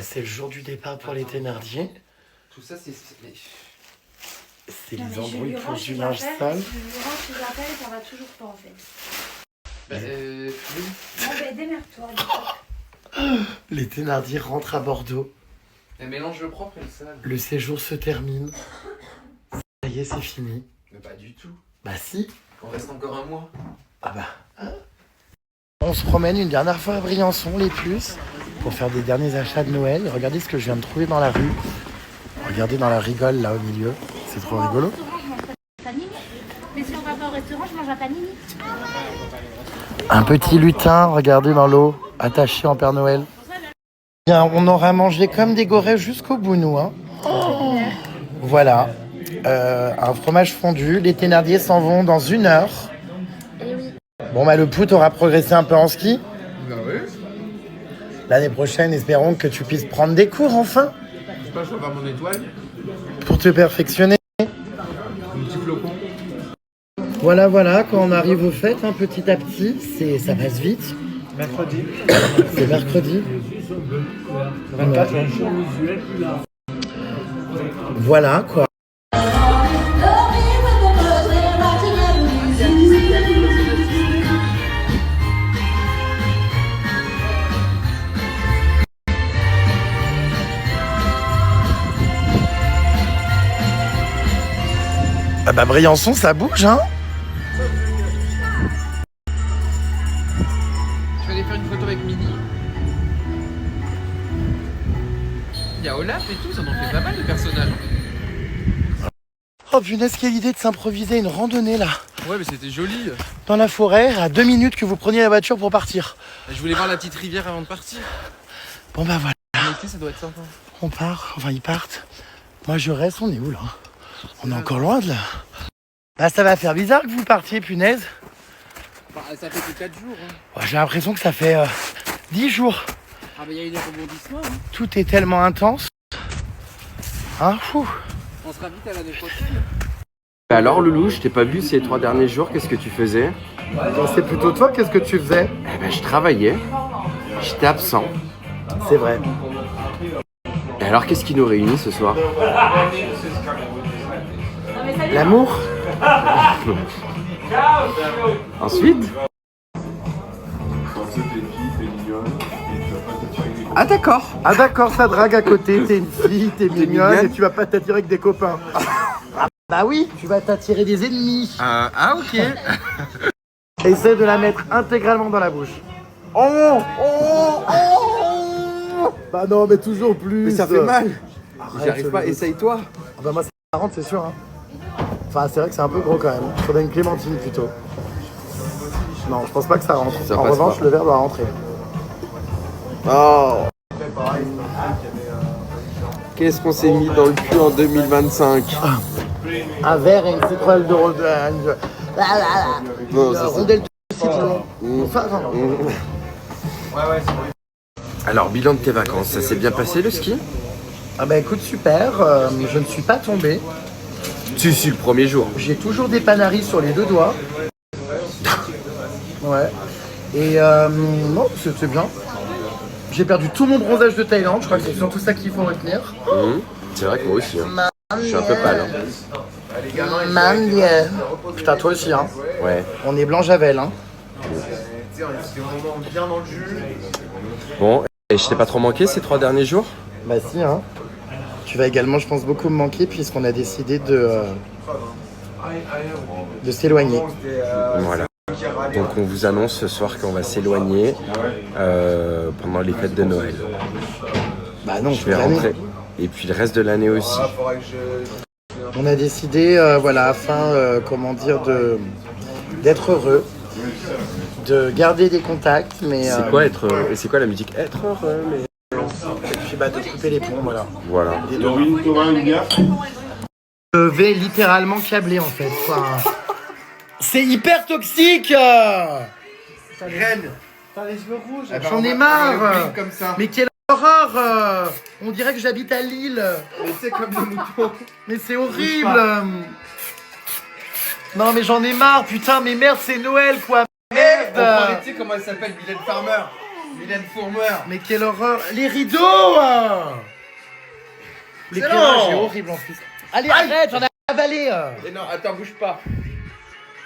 c'est le jour du départ pour les Thénardier. Tout ça, c'est... C'est les embrouilles pour du linge sale. Je lui range ses appels et ça va toujours pas en fait. oui. Bon ben démerde-toi. Les Thénardier rentrent à Bordeaux. Elle mélange le propre et le sale. Le séjour se termine. Ça y est, c'est fini. Mais pas du tout. Bah si. On reste encore un mois. Ah bah. On se promène une dernière fois à Briançon, les puces, pour faire des derniers achats de Noël. Regardez ce que je viens de trouver dans la rue. Regardez dans la rigole là au milieu. C'est trop rigolo. Mais si on va pas au restaurant, je mange un panini. Un petit lutin, regardez dans l'eau, attaché en Père Noël. Bien, on aura mangé comme des gorées jusqu'au bout, nous. Hein. Oh. Voilà. Un fromage fondu. Les Thénardier s'en vont dans 1 heure. Bon, bah, le Pout aura progressé un peu en ski. Bah oui. L'année prochaine, espérons que tu puisses prendre des cours enfin. Je sais pas, je vais avoir mon étoile. Pour te perfectionner. Un petit flocon. Voilà, quand on arrive aux fêtes, hein, petit à petit, ça passe vite. Mercredi. C'est mercredi. 24. Voilà, quoi. Ah bah Briançon, ça bouge, hein. Je vais aller faire une photo avec Mini. Il y a Olaf et tout, ça en fait pas mal de personnages. Oh punaise, quelle idée de s'improviser une randonnée là, Ouais, mais c'était joli. dans la forêt, à 2 minutes que vous preniez la voiture pour partir. Je voulais voir la petite rivière avant de partir. Bon bah voilà, En été, ça doit être sympa. on part, enfin ils partent. Moi je reste, on est où là? On est encore loin de là. Bah ça va faire bizarre que vous partiez, punaise. Bah, ça fait que 4 jours. Hein. Ouais, j'ai l'impression que ça fait 10 jours. Ah bah il y a eu des rebondissements. Hein. Tout est tellement intense. Hein, fou. On sera vite à l'année prochaine. Alors Loulou, je t'ai pas vu ces 3 derniers jours, qu'est-ce que tu faisais? C'est plutôt toi, qu'est-ce que tu faisais? Eh ben je travaillais, j'étais absent. C'est vrai. Et alors qu'est-ce qui nous réunit ce soir? L'amour? Ensuite? Ah d'accord. Ah d'accord, ça drague à côté, t'es une fille, t'es mignonne mignonne. et tu vas pas t'attirer avec des copains. Ah, bah oui, tu vas t'attirer des ennemis. Ah ok. Essaie de la mettre intégralement dans la bouche. Oh, Bah non, mais toujours plus. Mais ça fait mal. Arrête, J'y arrive pas, le- essaye-toi. Ah bah moi ça rentre, c'est sûr. Hein. Enfin, c'est vrai que c'est un peu gros quand même. Il faudrait une clémentine plutôt. Non, je pense pas que ça rentre. Ça en passe revanche, pas. le verre doit rentrer. Oh. Qu'est-ce qu'on s'est mis dans le cul en 2025? Un verre et une citrouille de Non, ça, c'est- rondelle de citron. Enfin, non. Alors, bilan de tes vacances, ça s'est bien passé le ski? Ah bah écoute, super. Je ne suis pas tombé. Si, le premier jour. J'ai toujours des panaris sur les 2 doigts. Ouais. Et non, c'est bien. J'ai perdu tout mon bronzage de Thaïlande. Je crois que c'est surtout ça qu'il faut retenir. C'est vrai que moi aussi. Hein. Je suis un peu pâle. Hein. Man, yeah. Putain, toi aussi, hein. Ouais. On est blanc Javel, hein. Bon, et je t'ai pas trop manqué ces 3 derniers jours? Bah si, hein. Tu vas également, je pense, beaucoup me manquer puisqu'on a décidé de s'éloigner. Voilà. Donc on vous annonce ce soir qu'on va s'éloigner pendant les fêtes de Noël. Bah non, Je vais rentrer. Et puis le reste de l'année aussi. On a décidé, voilà, afin, comment dire, d'être heureux, de garder des contacts, mais... C'est quoi être heureux? Et c'est quoi la musique? Être heureux, mais... Et puis bah, de couper les ponts, voilà. Voilà. Je vais littéralement câbler, en fait. Enfin, c'est hyper toxique Reine. T'as les cheveux rouges. J'en ai marre. Comme ça. Mais quelle horreur. On dirait que j'habite à Lille. Mais c'est comme les moutons. Mais c'est horrible. Non mais j'en ai marre, putain, mais merde, c'est Noël quoi. Merde. Tu sais comment elle s'appelle, Mylène Farmer? Mylène Fourmeur. Mais quelle horreur. Les rideaux L'éclairage est horrible en plus. Allez, arrête, j'en ai avalé. Et non, attends, bouge pas.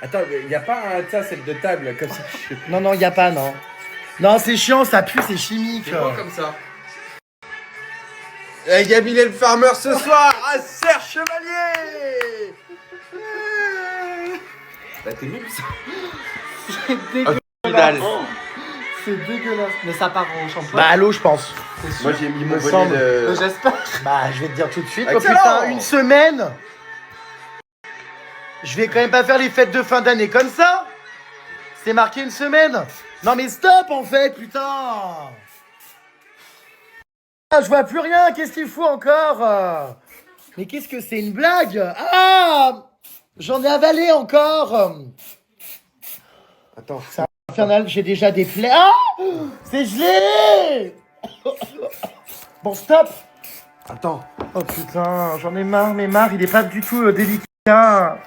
Attends, il y a pas un set de table comme ça. Non, y a pas, non. Non, c'est chiant, ça pue, c'est chimique. C'est bon comme ça. Et il y a Mylène Farmer ce soir à Serre Chevalier. Bah t'es nul ça. C'est dégueulasse. Mais ça part en shampoing. Bah, à l'eau, je pense. Moi j'ai mis mon me bonnet semble. de... J'espère. Bah, je vais te dire tout de suite. Oh Excellent. putain, une semaine. Je vais quand même pas faire les fêtes de fin d'année comme ça. C'est marqué une semaine. Non, mais stop en fait, putain. Ah, je vois plus rien. Qu'est-ce qu'il faut encore? Mais qu'est-ce que c'est une blague? Ah, j'en ai avalé encore. Attends. C'est infernal, j'ai déjà des plaies. Ah, c'est gelé. Bon, stop. Attends. Oh putain, j'en ai marre, mais marre, il est pas du tout délicat.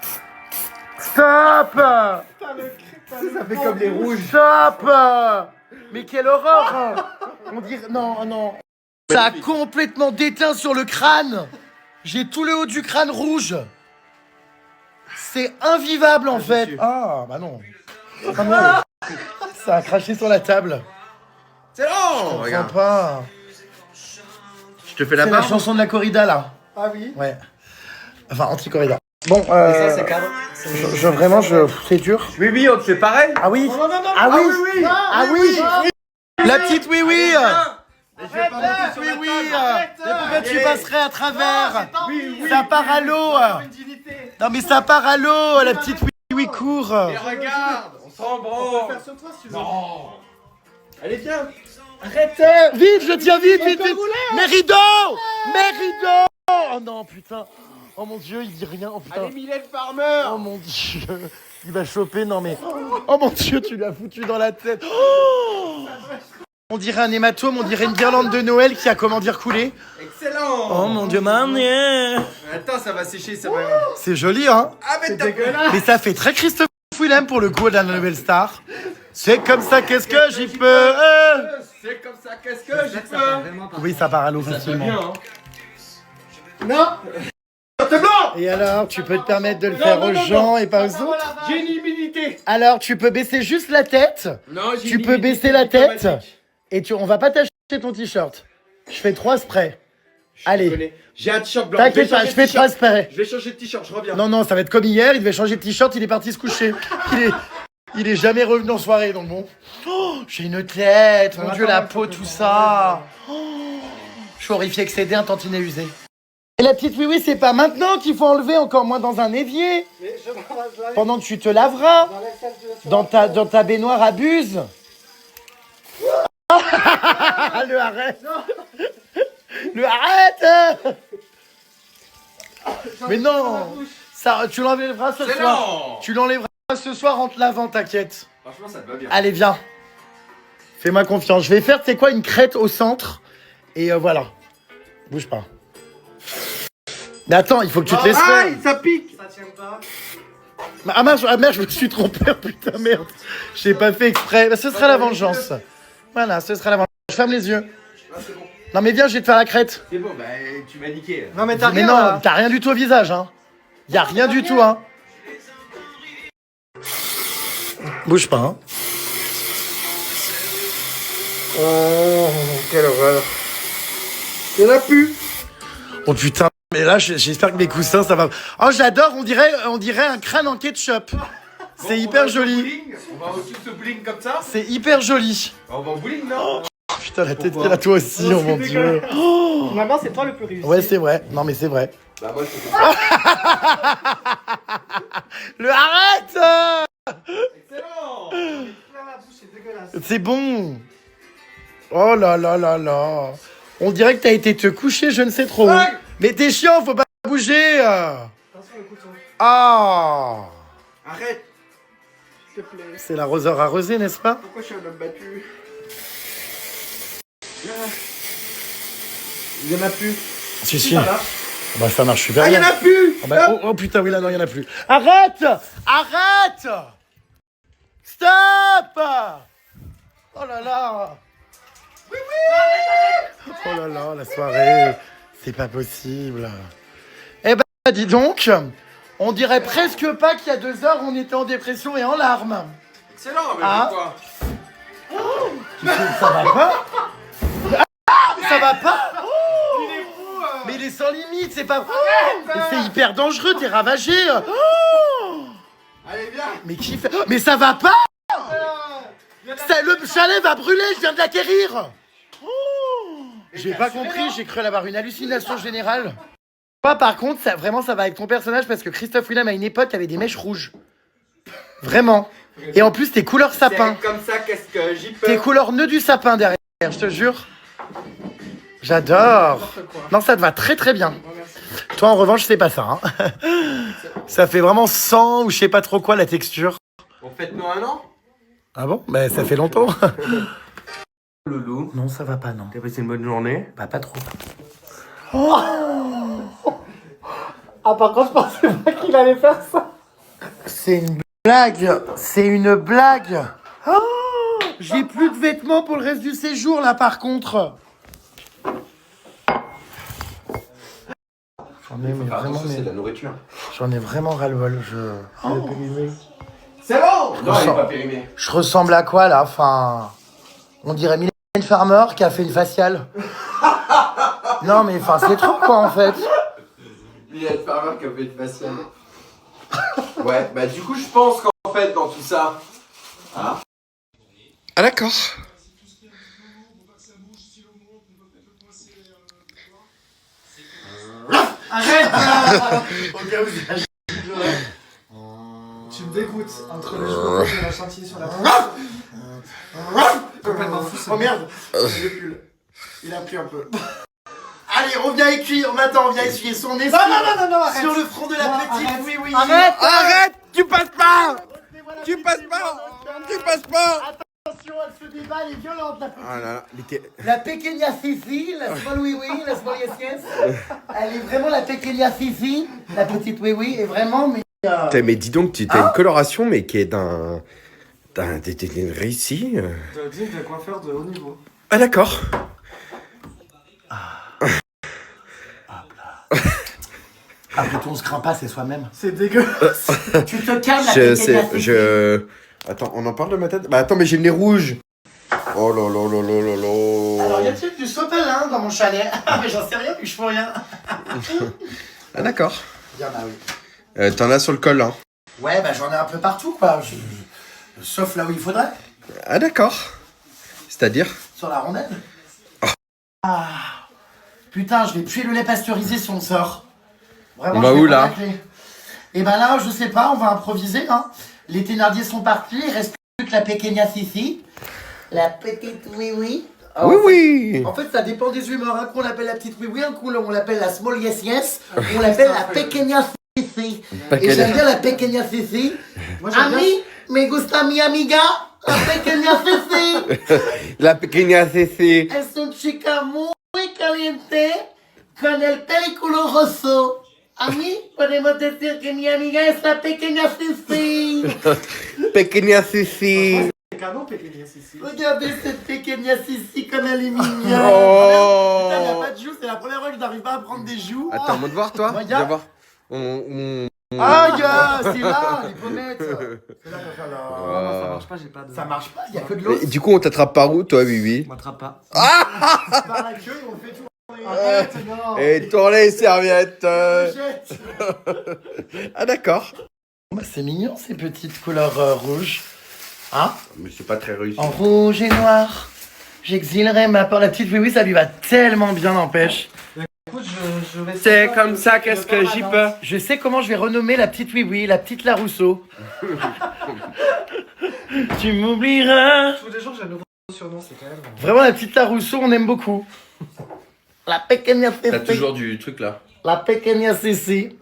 Stop. Ça fait comme les rouges. Stop. Mais quelle horreur. On dirait... Non. Ça a complètement déteint sur le crâne. J'ai tout le haut du crâne rouge. C'est invivable en fait. monsieur. Ah, bah non. Ah, non. Ça a craché sur la table. C'est long. Je Regarde. comprends pas. Je te fais la C'est la barbe. chanson de la corrida là. Ah oui. Ouais. Enfin, anti-corrida. Bon, Et ça, c'est cadre. c'est dur. Oui, on te fait pareil. Ah oui. Non. Ah oui. oui. Ah oui. La petite oui. Je vais pas monter sur Oui, la oui. table. Mais pourquoi tu passerais à travers? Oui. Ça part à l'eau. Non mais ça part à l'eau, la petite oui court. Et regarde, on s'en branle. Sur toi si tu veux. Non. Allez, viens. Arrêtez. Vite, je tiens vite. Mes rideaux. Oh non, putain. Oh mon dieu, il dit rien. Oh putain. Allez, Mylène Farmer. Oh mon dieu. Il va choper, non mais... Oh mon dieu, tu l'as foutu dans la tête. Oh, on dirait un hématome, on dirait une guirlande de Noël qui a, comment dire, coulé. Excellent. Oh mon dieu, man. Attends, ça va sécher, ça va. C'est joli, hein. Ah, mais t'as dégueulasse. Mais ça fait très Christophe Willem pour le coup de la nouvelle star. C'est comme ça, qu'est-ce que j'y peux. C'est comme ça, qu'est-ce que j'y peux. Oui, ça part à l'eau facilement. Non. Et alors, tu peux te permettre de le faire aux gens et pas aux autres. J'ai une immunité. Alors, tu peux baisser juste la tête. Non, j'ai Tu une peux immunité baisser la tête. diplomatique. Et on va pas t'acheter ton t-shirt. Je fais 3 sprays. Allez, J'ai un t-shirt blanc. t'inquiète pas, je fais 3 sprays. Je vais changer de t-shirt, je reviens. Non, ça va être comme hier, il devait changer de t-shirt, il est parti se coucher. Il est jamais revenu en soirée, donc bon. Oh, j'ai une tête, mon dieu, la peau, tout ça. Oh, je suis horrifié que c'est un tantinet usé. Et la petite oui, c'est pas maintenant qu'il faut enlever, encore moins dans un évier. Mais je l'enlève Pendant que tu te laveras, dans la dans ta baignoire à buse. Le arrête. Le arrête. Mais non. Ça, tu l'enlèveras ce C'est soir. lent. Tu l'enlèveras ce soir en te lavant, t'inquiète. Franchement, ça te va bien. Allez, viens. Fais-moi confiance. Je vais faire, tu sais quoi, une crête au centre. Et voilà. Bouge pas. Mais attends, il faut que tu te laisses faire. Aïe, ça pique. Ça tient pas. Ah merde, je me suis trompé, putain, merde. J'ai pas fait exprès. Bah, ce sera la vengeance. Voilà, ce sera la vengeance. Je ferme les yeux. Ah, c'est bon. Non mais viens, je vais te faire la crête. C'est bon, bah tu m'as niqué. Non mais t'as Mais rien non, là. t'as rien du tout au visage, hein. Y a rien du tout, hein. Bouge pas, hein. Oh, quelle horreur. Il y en a plus. Oh putain, mais là, j'espère que mes coussins, ça va... Oh, j'adore, on dirait un crâne en ketchup. C'est hyper joli. On va au bowling comme ça. C'est hyper joli. On va au bowling, non? Oh putain, la tête qu'elle a toi aussi, oh mon dieu. Oh. Maman, c'est toi le plus réussi. Ouais, c'est vrai. Non, mais c'est vrai. Bah moi, c'est Le arrête. excellent. Plein la bouche, c'est dégueulasse. C'est bon. Oh là là là là. On dirait que t'as été te coucher, je ne sais trop. où. Mais t'es chiant, faut pas bouger. Attention le couteau. Ah. Arrête. S'il te plaît. C'est l'arroseur arrosé, n'est-ce pas? Pourquoi je suis un homme battu? Il y en a plus. Si, si. Ça marche. Bah, ça marche super Ah, il y bien. en a plus. Ah bah, oh putain, oui, là, non, il y en a plus. Arrête. Arrête. Stop. Oh là là. Oh là là, la soirée, c'est pas possible. Eh ben, dis donc, on dirait presque pas qu'il y a 2 heures, on était en dépression et en larmes. Excellent, mais Ah. pourquoi? Ça va pas? Ah, mais ça va pas? Mais il est sans limite, c'est pas... Mais c'est hyper dangereux, t'es ravagé. Allez, viens. Mais qui fait... Mais ça va pas? Le chalet va brûler, je viens de l'acquérir. J'ai pas compris, j'ai cru avoir une hallucination générale. Moi, par contre, ça, vraiment, ça va avec ton personnage parce que Christophe Willem, à une époque, avait des mèches rouges. Vraiment. Et en plus, t'es couleur sapin. C'est comme ça, qu'est-ce que j'y peux? T'es couleur nœud du sapin derrière, je te jure. J'adore. Non, ça te va très très bien. Toi, en revanche, c'est pas ça. Hein. Ça fait vraiment sang ou je sais pas trop quoi la texture. On fête nous 1 an? Ah bon? Bah, ça fait longtemps. Loulou, Non, ça va pas, non. t'as passé une bonne journée? Bah, pas trop. Ah, par contre, je pensais pas qu'il allait faire ça. C'est une blague. C'est une blague. Oh, j'ai plus de vêtements pour le reste du séjour, là, par contre. J'en ai, mais vraiment, c'est de la nourriture. j'en ai vraiment ras-le-bol. C'est bon! Non, il est ressens- pas périmé. Je ressemble à quoi, là? Enfin, on dirait Mylène Farmer qui a fait une faciale. Non, mais enfin, c'est trop, quoi, en fait. Il y a le farmer qui a fait une faciale. Ouais, bah du coup, je pense qu'en fait, dans tout ça... Ah d'accord. Tu me dégoûtes entre les cheveux et la chantilly sur la tête. Complètement fou. Oh merde. Le pull. Il a pris un peu. Allez, on vient écrire, maintenant, on vient essuyer son nez Non, arrête. sur le front de la Non, petite. arrête. Oui, oui. Arrête. Arrête! Tu passes pas! Tu passes pas! Tu passes pas! Attention, elle se débat, elle est violente, la petite. Ah là là, La pequeña Fifi, la small oui oui, la small yes yes. Elle est vraiment la pequeña Fifi, la petite oui oui, et vraiment, mais... Mais dis donc, tu as une coloration, mais qui est d'un réussi. T'as dit de coiffeur de haut niveau. Ah d'accord. Après tout, on se craint pas, c'est soi-même. C'est dégueulasse. Tu te calmes, la Je pequeña sais, Fifi. Attends, on en parle de ma tête? Bah attends, mais j'ai le nez rouge. Oh là là là là là là. Alors, y a-t-il du sopalin dans mon chalet? Ah, mais j'en sais rien, puis je fais rien. Ah d'accord. Bien, bah oui. T'en as sur le col, hein? Ouais, bah j'en ai un peu partout, quoi. Sauf là où il faudrait. Ah d'accord. C'est-à-dire? Sur la rondelle. Ah. Putain, je vais puer le lait pasteurisé si on sort. Vraiment, On va je vais où, pas là racler. Et ben là, je sais pas, on va improviser, hein. Les Thénardier sont partis, il reste plus que la pequeña Fifi. La petite oui-oui. Oui, oui. En fait, ça dépend des humeurs. Un coup, on l'appelle la petite oui-oui, un coup, on l'appelle la small yes-yes, on l'appelle la pequeña Fifi. Et j'aime bien la pequeña Fifi. Moi, j'aime bien. Ami, me gusta mi amiga, la pequeña Fifi. La pequeña Cécé. Es un chica muy caliente con el películo rosso. A mí podemos decir que mi amiga es la pequeña Fifi. Pequeña Cécé. C'est canon, Pékin, ici. Regardez cette pequeña Fifi comme elle est mignonne. Oh. Putain, y a pas de joues, c'est la première fois que je n'arrive pas à prendre des joues. Attends, montre voir toi. Regarde. Viens voir. On- Ah, c'est là, les pommettes. C'est là, Non, ça marche pas, j'ai pas de. Ça marche pas, il y a que de l'eau. Et du coup, on t'attrape par où, toi, oui, oui? On m'attrape pas. Par la queue, on fait tout. Arrête, non. Et tourne les serviettes. Jette. Ah d'accord. Bah, c'est mignon ces petites couleurs rouges. Hein? Mais c'est pas très réussi. En rouge et noir, j'exilerai ma peur. La petite oui oui, ça lui va tellement bien, n'empêche. Écoute, je vais. C'est comme ça, qu'est-ce que j'y peux? Je sais comment je vais renommer la petite oui oui, la petite Larousseau. Tu m'oublieras. Tous les jours, j'ai un nouveau surnom, c'est quand même. Vraiment la petite Larousseau, on aime beaucoup. La pequeña Fifi. du truc là. La pequeña Fifi.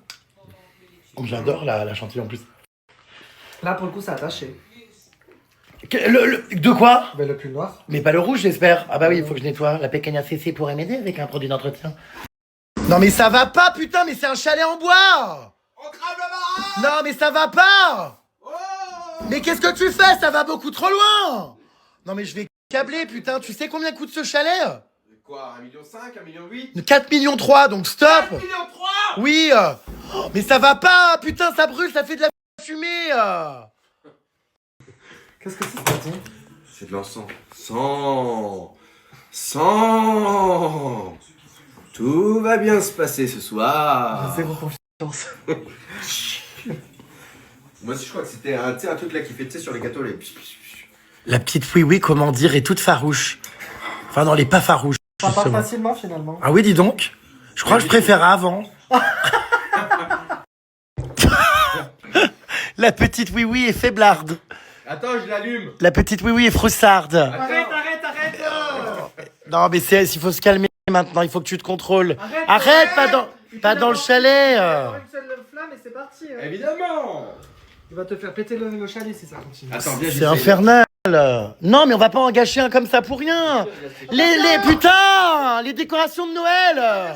Oh, j'adore la chantilly en plus. Là, pour le coup, c'est attaché. De quoi? Ben, le pull noir. Mais pas le rouge, j'espère. Ah bah oui, il faut que je nettoie. La pequeña Fifi pourrait m'aider avec un produit d'entretien. Non mais ça va pas, putain, mais c'est un chalet en bois. On crame le Non mais ça va pas. Mais qu'est-ce que tu fais? Ça va beaucoup trop loin. Non mais je vais câblé, putain. Tu sais combien coûte ce chalet? Quoi, 1,5 million, 1,8 million? 4 millions 3, donc stop. 4 millions 3. Oui. Oh, mais ça va pas, putain, ça brûle, ça fait de la fumée. Qu'est-ce que c'est, Tati? C'est de l'encens. Sang. Tout va bien se passer ce soir. Zéro confiance. Moi aussi, je crois que c'était un truc là qui fait, tu sais, sur les gâteaux, les... La petite oui, comment dire, est toute farouche. Enfin, non, elle est pas farouche. Ça part justement. facilement, finalement. Ah oui, dis donc. Je crois que je préfère avant. La petite oui est faiblarde. Attends, je l'allume. La petite oui est froussarde. Arrête. Non, mais il faut se calmer maintenant, il faut que tu te contrôles. Arrête, pas dans le chalet. Une seule flamme et c'est parti. Évidemment. Il va te faire péter le chalet si ça continue. Attends, viens, C'est infernal. Non, mais on va pas en gâcher un comme ça pour rien. Les décorations de Noël.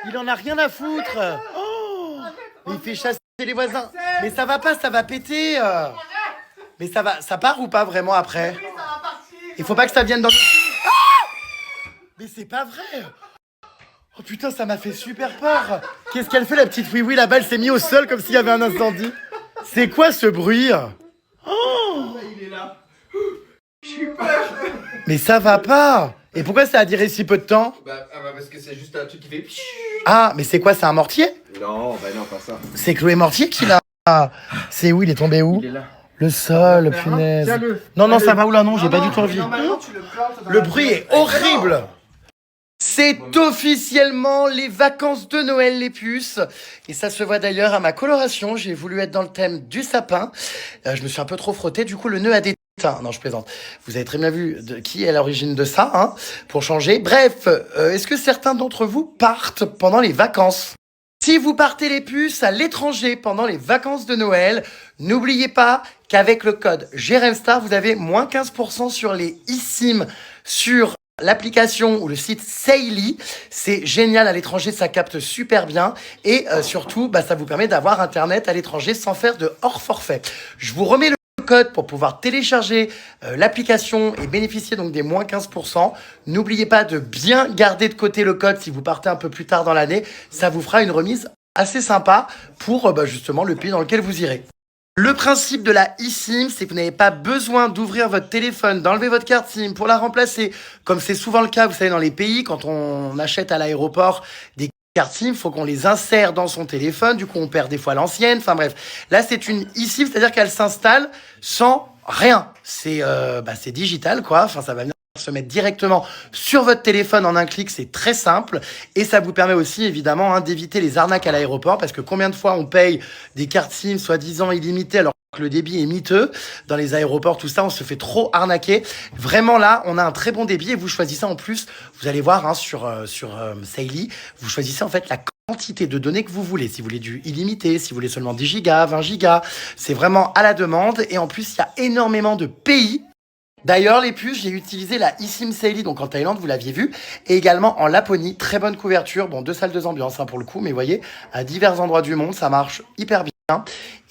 Il en a rien à foutre. Oh, il fait chasser les voisins. Mais ça va pas, ça va péter. Mais ça part ou pas vraiment après? Il faut pas que ça vienne dans... Mais c'est pas vrai. Oh putain, ça m'a fait super peur. Qu'est-ce qu'elle fait, la petite oui là-bas? Elle s'est mise au sol comme s'il y avait un incendie. C'est quoi ce bruit? Il est là. J'ai peur. Mais ça va pas. Et pourquoi ça a duré si peu de temps? Parce que c'est juste un truc qui fait... Ah, mais c'est quoi, c'est un mortier? Non, non, pas ça. C'est Chloé Mortier qui l'a... C'est où? Il est tombé où? Il est là. Le sol, punaise. Tiens-le. Non, ça va où là? Non, j'ai pas du tout envie. Normalement, tu le plantes dans Le la- bruit est horrible. C'est officiellement les vacances de Noël, les puces. Et ça se voit d'ailleurs à ma coloration. J'ai voulu être dans le thème du sapin. Je me suis un peu trop frotté. Du coup, le nœud a déteint. Non, je plaisante. Vous avez très bien vu qui est à l'origine de ça, hein, pour changer. Bref, est-ce que certains d'entre vous partent pendant les vacances? Si vous partez les puces à l'étranger pendant les vacances de Noël, n'oubliez pas qu'avec le code GRMSTAR, vous avez moins 15% sur les eSIM sur l'application ou le site Saily. C'est génial à l'étranger, ça capte super bien et surtout, ça vous permet d'avoir Internet à l'étranger sans faire de hors forfait. Je vous remets le code pour pouvoir télécharger l'application et bénéficier donc des moins 15%. N'oubliez pas de bien garder de côté le code si vous partez un peu plus tard dans l'année. Ça vous fera une remise assez sympa pour justement le pays dans lequel vous irez. Le principe de la eSIM, c'est que vous n'avez pas besoin d'ouvrir votre téléphone, d'enlever votre carte SIM pour la remplacer, comme c'est souvent le cas, vous savez, dans les pays, quand on achète à l'aéroport des cartes SIM, il faut qu'on les insère dans son téléphone, du coup on perd des fois l'ancienne, enfin bref. Là, c'est une eSIM, c'est-à-dire qu'elle s'installe sans rien. C'est digital, quoi, enfin ça va venir se mettre directement sur votre téléphone en un clic, c'est très simple et ça vous permet aussi évidemment d'éviter les arnaques à l'aéroport parce que combien de fois on paye des cartes SIM soi-disant illimitées alors que le débit est miteux dans les aéroports, tout ça, on se fait trop arnaquer. Vraiment là, on a un très bon débit et vous choisissez en plus, vous allez voir sur Saily, vous choisissez en fait la quantité de données que vous voulez. Si vous voulez du illimité, si vous voulez seulement 10 gigas, 20 gigas, c'est vraiment à la demande et en plus, il y a énormément de pays. D'ailleurs, les puces, j'ai utilisé la eSIM Saily, donc en Thaïlande, vous l'aviez vu, et également en Laponie, très bonne couverture, bon, 2 salles, 2 ambiances pour le coup, mais vous voyez, à divers endroits du monde, ça marche hyper bien.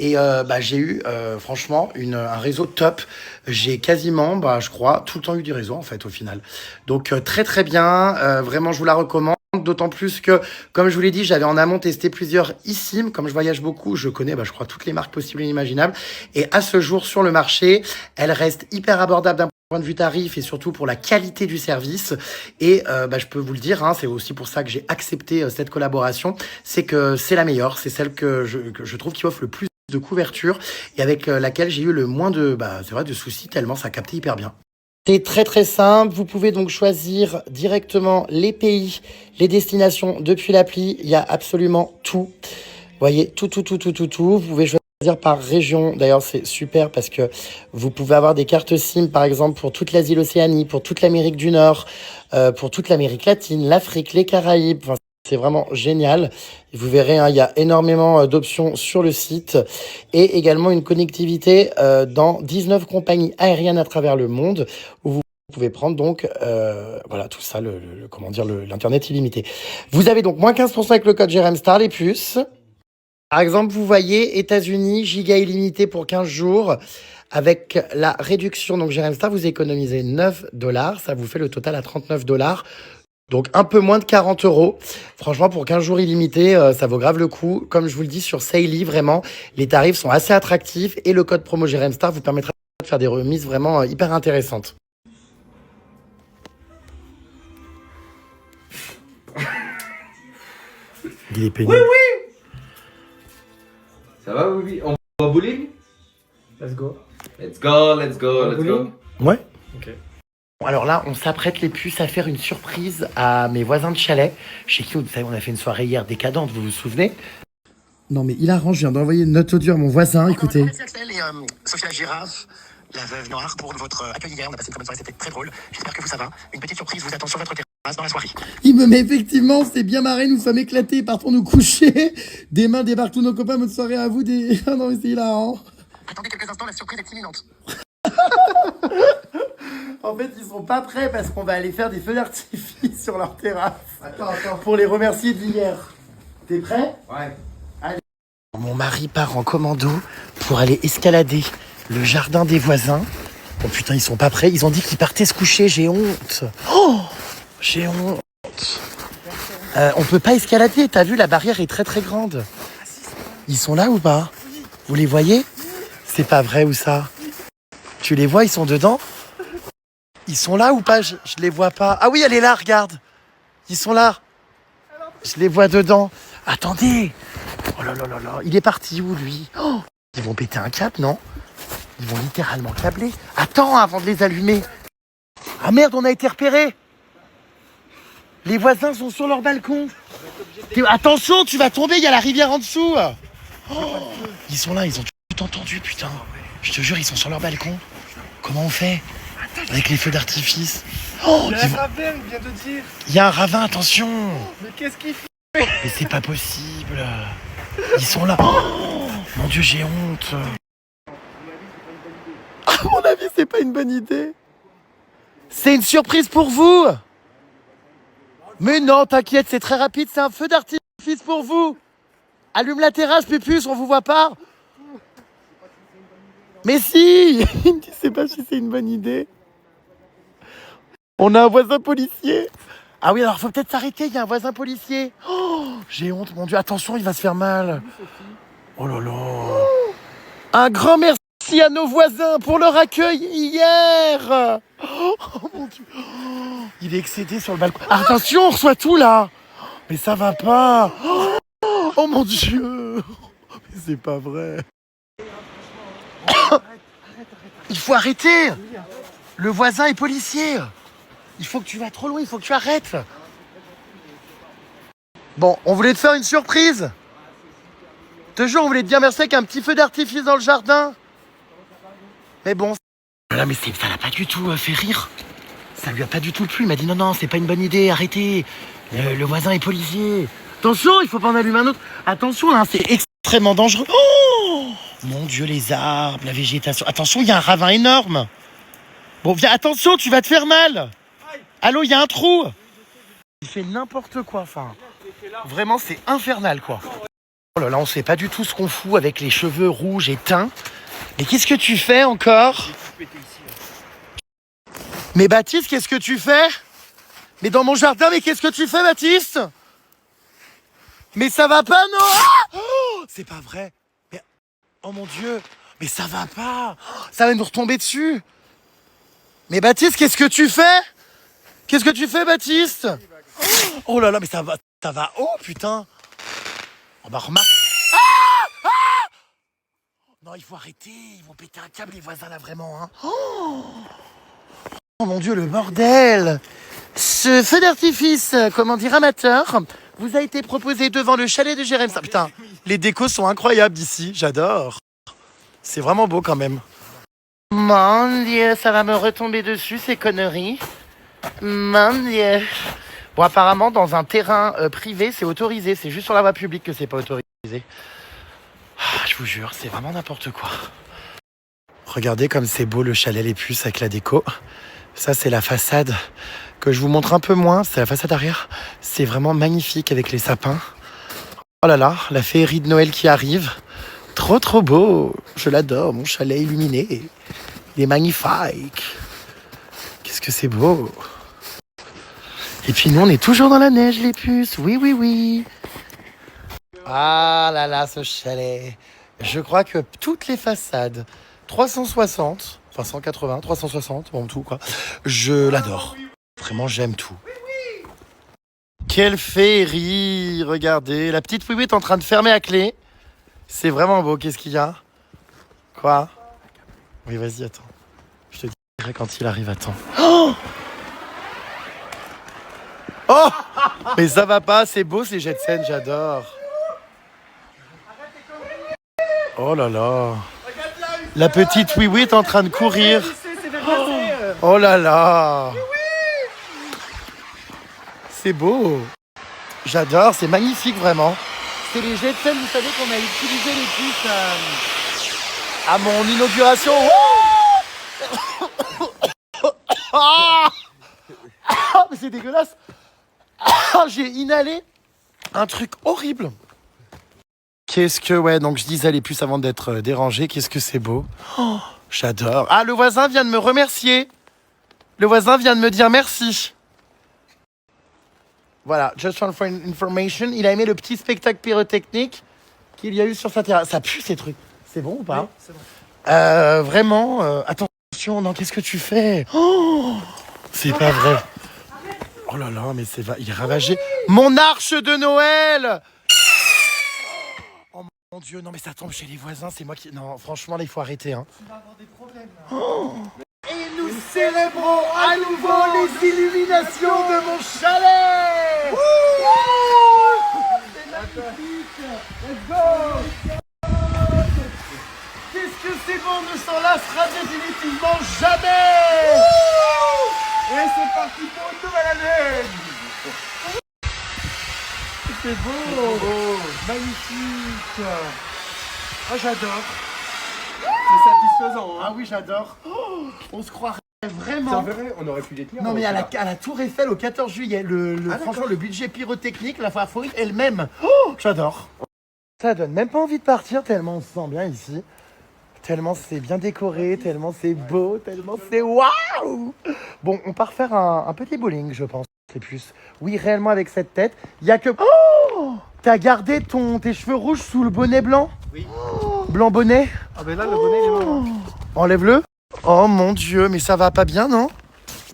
Et j'ai eu franchement un réseau top. J'ai quasiment, je crois, tout le temps eu du réseau en fait au final. Donc très très bien, vraiment je vous la recommande. D'autant plus que, comme je vous l'ai dit, j'avais en amont testé plusieurs eSIM. Comme je voyage beaucoup, je connais, je crois, toutes les marques possibles et inimaginables. Et à ce jour, sur le marché, elles restent hyper abordables d'un point de vue tarif et surtout pour la qualité du service. Et je peux vous le dire, c'est aussi pour ça que j'ai accepté cette collaboration. C'est que c'est la meilleure, c'est celle que je trouve qui offre le plus de couverture et avec laquelle j'ai eu le moins de soucis tellement ça captait hyper bien. C'est très très simple, vous pouvez donc choisir directement les pays, les destinations depuis l'appli, il y a absolument tout. Vous voyez, tout. Vous pouvez choisir par région, d'ailleurs c'est super parce que vous pouvez avoir des cartes SIM par exemple pour toute l'Asie, l'Océanie, pour toute l'Amérique du Nord, pour toute l'Amérique latine, l'Afrique, les Caraïbes, c'est vraiment génial. Vous verrez, il y a énormément d'options sur le site et également une connectivité dans 19 compagnies aériennes à travers le monde où vous pouvez prendre donc tout ça, l'Internet illimité. Vous avez donc moins 15% avec le code GRMSTAR, les puces. Par exemple, vous voyez, États-Unis, giga illimité pour 15 jours. Avec la réduction, donc Jérém Star, vous économisez 9 $. Ça vous fait le total à 39 $. Donc un peu moins de 40 €. Franchement, pour 15 jours illimités, ça vaut grave le coup. Comme je vous le dis, sur Sailly, vraiment, les tarifs sont assez attractifs. Et le code promo Jérém Star vous permettra de faire des remises vraiment hyper intéressantes. Il est pénible. Oui. Ça va, oui. On va au bowling? Let's go. Let's go. Ouais. Ok. Bon, alors là, on s'apprête les puces à faire une surprise à mes voisins de chalet. Chez qui, vous savez, on a fait une soirée hier décadente, vous vous souvenez? Non mais il arrange, je viens d'envoyer une note audio à mon voisin, écoutez. Merci Axel et Sophia Girafe, la veuve noire, pour votre accueil hier. On a passé une très bonne soirée, c'était très drôle. J'espère que vous ça va. Une petite surprise vous attend sur votre terrasse dans la soirée. Il me met effectivement, c'est bien marré, nous sommes éclatés, partons nous coucher. Demain débarquent tous nos copains, bonne soirée à vous. Ah non mais c'est hilarant. Attendez quelques instants, la surprise est imminente. En fait, ils sont pas prêts parce qu'on va aller faire des feux d'artifice sur leur terrasse. Attends. Pour les remercier d'hier. T'es prêt? Ouais. Allez. Mon mari part en commando pour aller escalader le jardin des voisins. Oh putain, ils sont pas prêts. Ils ont dit qu'ils partaient se coucher. J'ai honte. Oh, j'ai honte. On peut pas escalader. T'as vu, la barrière est très très grande. Ils sont là ou pas? Vous les voyez? C'est pas vrai ou ça? Tu les vois, ils sont dedans? Ils sont là ou pas? Je les vois pas. Ah oui, elle est là, regarde. Ils sont là. Je les vois dedans. Attendez. Oh là là là là. Il est parti où, lui? Oh, ils vont péter un câble, non? Ils vont littéralement câbler. Attends, avant de les allumer. Ah merde, on a été repérés. Les voisins sont sur leur balcon. Attention, tu vas tomber, il y a la rivière en dessous. Oh, ils sont là, ils ont tout entendu, putain. Je te jure, ils sont sur leur balcon. Comment on fait? Avec les feux d'artifice. Oh, Il y a un ravin, il vient de dire. il y a un ravin, attention. Mais qu'est-ce qu'il fait? Mais c'est pas possible. Ils sont là. Oh, mon Dieu, j'ai honte. À mon avis, c'est pas une bonne idée. C'est une surprise pour vous. Mais non, t'inquiète, c'est très rapide. C'est un feu d'artifice pour vous. Allume la terrasse, Pupus, on vous voit pas. Mais si. Il me dit, c'est pas si c'est une bonne idée. On a un voisin policier. Ah oui, alors faut peut-être s'arrêter, il y a un voisin policier. Oh, j'ai honte, mon Dieu. Attention, il va se faire mal. Oh là là. Un grand merci à nos voisins pour leur accueil hier. Oh mon Dieu. Oh, il est excédé sur le balcon. Attention, on reçoit tout là. Mais ça va pas. Oh mon Dieu. Mais c'est pas vrai. Il faut arrêter. Le voisin est policier. Il faut que tu vas trop loin, il faut que tu arrêtes. Bon, on voulait te faire une surprise. Te jure, on voulait te dire merci avec un petit feu d'artifice dans le jardin. Mais bon. Là, mais ça l'a pas du tout fait rire. Ça lui a pas du tout plu. Il m'a dit non, c'est pas une bonne idée, arrêtez. Le voisin est policier. Attention, il faut pas en allumer un autre. Attention, hein, c'est extrêmement dangereux. Oh mon Dieu, les arbres, la végétation. Attention, il y a un ravin énorme. Bon, viens, attention, tu vas te faire mal. Allô, il y a un trou. Il fait n'importe quoi, enfin. Vraiment, c'est infernal, quoi. Oh là là, on sait pas du tout ce qu'on fout avec les cheveux rouges et teints. Mais qu'est-ce que tu fais encore? Mais Baptiste, qu'est-ce que tu fais? Mais dans mon jardin, mais qu'est-ce que tu fais, Baptiste? Mais ça va pas, non? Oh, c'est pas vrai. Mais, oh mon Dieu, mais ça va pas. Ça va nous retomber dessus. Mais Baptiste, qu'est-ce que tu fais? Qu'est-ce que tu fais, Baptiste? Oh là là, mais ça va. Oh putain. Oh bah remarque. Non, il faut arrêter. Ils vont péter un câble, les voisins là, vraiment. Hein. Oh mon Dieu, le bordel. Ce feu d'artifice, comment dire, amateur, vous a été proposé devant le chalet de Jérém. Putain, les décos sont incroyables d'ici. J'adore. C'est vraiment beau quand même. Mon Dieu, ça va me retomber dessus, ces conneries. Mon Dieu. Bon, apparemment, dans un terrain privé, c'est autorisé. C'est juste sur la voie publique que c'est pas autorisé. Ah, je vous jure, c'est vraiment n'importe quoi. Regardez comme c'est beau le chalet Les Puces avec la déco. Ça, c'est la façade que je vous montre un peu moins. C'est la façade arrière. C'est vraiment magnifique avec les sapins. Oh là là, la féerie de Noël qui arrive. Trop trop beau. Je l'adore, mon chalet illuminé. Il est magnifique. Qu'est-ce que c'est beau. Et puis nous, on est toujours dans la neige, les puces. Oui, oui, oui. Ah là là, ce chalet. Je crois que toutes les façades, 360, enfin 180, 360, bon tout quoi, je l'adore. Vraiment, j'aime tout. Quelle féerie. Regardez, la petite Wiwi est en train de fermer à clé. C'est vraiment beau. Qu'est-ce qu'il y a? Quoi? Oui, vas-y, attends. Je te dirai quand il arrive, attends. Oh, oh, mais ça va pas, c'est beau ces jets de scène, j'adore. Oh là là. La petite Wiwi est en train de courir. Oh là là. C'est beau. J'adore, c'est magnifique vraiment. C'est les jets de scène, vous savez qu'on a utilisé les puces à mon inauguration. Ah, mais c'est dégueulasse. J'ai inhalé un truc horrible. Qu'est-ce que... Ouais, donc je disais les puces avant d'être dérangé. Qu'est-ce que c'est beau. Oh, j'adore. Ah, le voisin vient de me remercier. Le voisin vient de me dire merci. Voilà, just for information, il a aimé le petit spectacle pyrotechnique qu'il y a eu sur sa terrasse. Ça pue ces trucs. C'est bon ou pas? Oui, c'est bon. Vraiment, attention, non, qu'est-ce que tu fais? Oh, c'est pas vrai. Oh là là, mais il est ravagé. Mon arche de Noël! Oh mon Dieu, non mais ça tombe chez les voisins, c'est moi qui... Non, franchement, là, il faut arrêter. Hein. Tu vas avoir des problèmes. Là. Oh. Et nous célébrons à nouveau les illuminations de mon chalet. C'est magnifique. Let's go. Qu'est-ce que c'est bon, ne s'en lassera définitivement jamais. Et c'est parti pour une nouvelle année. C'est beau. Magnifique. Oh, j'adore. C'est satisfaisant. Hein. Ah oui, j'adore. Oh, on se croirait C'est vraiment. vrai, on aurait pu les tenir. Non mais à la Tour Eiffel au 14 juillet, franchement le budget pyrotechnique, la foire elle-même, oh, j'adore. Ça donne même pas envie de partir tellement on se sent bien ici. Tellement c'est bien décoré, tellement c'est beau, tellement c'est waouh. Bon, on part faire un petit bowling, je pense. C'est plus. Oui, réellement avec cette tête, il y a que... Oh, t'as gardé tes cheveux rouges sous le bonnet blanc? Oui. Oh, blanc bonnet. Ah ben là, le bonnet, il est mort. Enlève-le. Oh mon Dieu, mais ça va pas bien, non?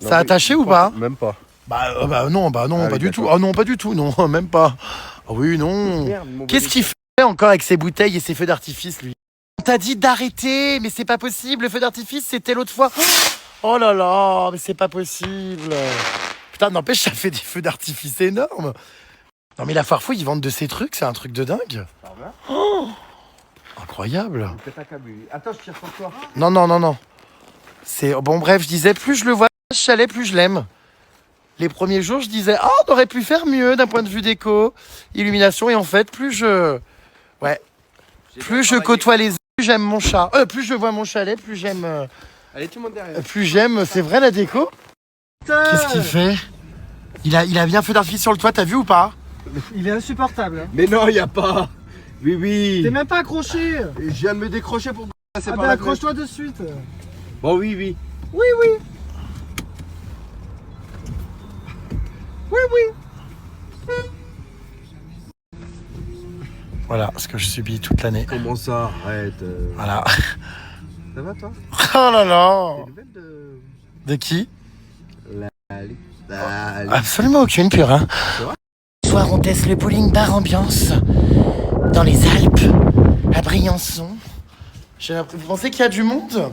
Ça a attaché ou pas? Même pas. Bah non, pas oui, du tout. d'accord. Ah non, pas du tout, non, même pas. Ah oui, non. Merde, mon Qu'est-ce bonnet. qu'il fait encore avec ses bouteilles et ses feux d'artifice, lui? On t'a dit d'arrêter, mais c'est pas possible. Le feu d'artifice, c'était l'autre fois. Oh là là, mais c'est pas possible. Putain, n'empêche, ça fait des feux d'artifice énormes. Non mais la foire fouille, ils vendent de ces trucs, c'est un truc de dingue. Oh, incroyable. Attends, je tire sur toi. Non. C'est bon, bref, je disais, plus je le vois, ce chalet, plus je l'aime. Les premiers jours, je disais, on aurait pu faire mieux d'un point de vue déco, illumination, et en fait, plus je côtoie les... Plus j'aime mon chat. Plus je vois mon chalet, plus j'aime... Allez, tout le monde derrière. plus j'aime, c'est vrai, la déco. Qu'est-ce qu'il fait? Il a bien feu d'artifice sur le toit, t'as vu ou pas? Il est insupportable. Hein. Mais non, il y a pas. Oui. T'es même pas accroché. Je viens de me décrocher pour passer Ah par ben la accroche-toi de suite. Bon, oui. Oui. Voilà, ce que je subis toute l'année. Comment ça? Arrête. Voilà. Ça va, toi? Oh là là. Des nouvelles de... De qui? Allez. Absolument aucune, pure. Hein. Ce soir, on teste le bowling bar ambiance dans les Alpes, à Briançon. Vous pensez qu'il y a du monde?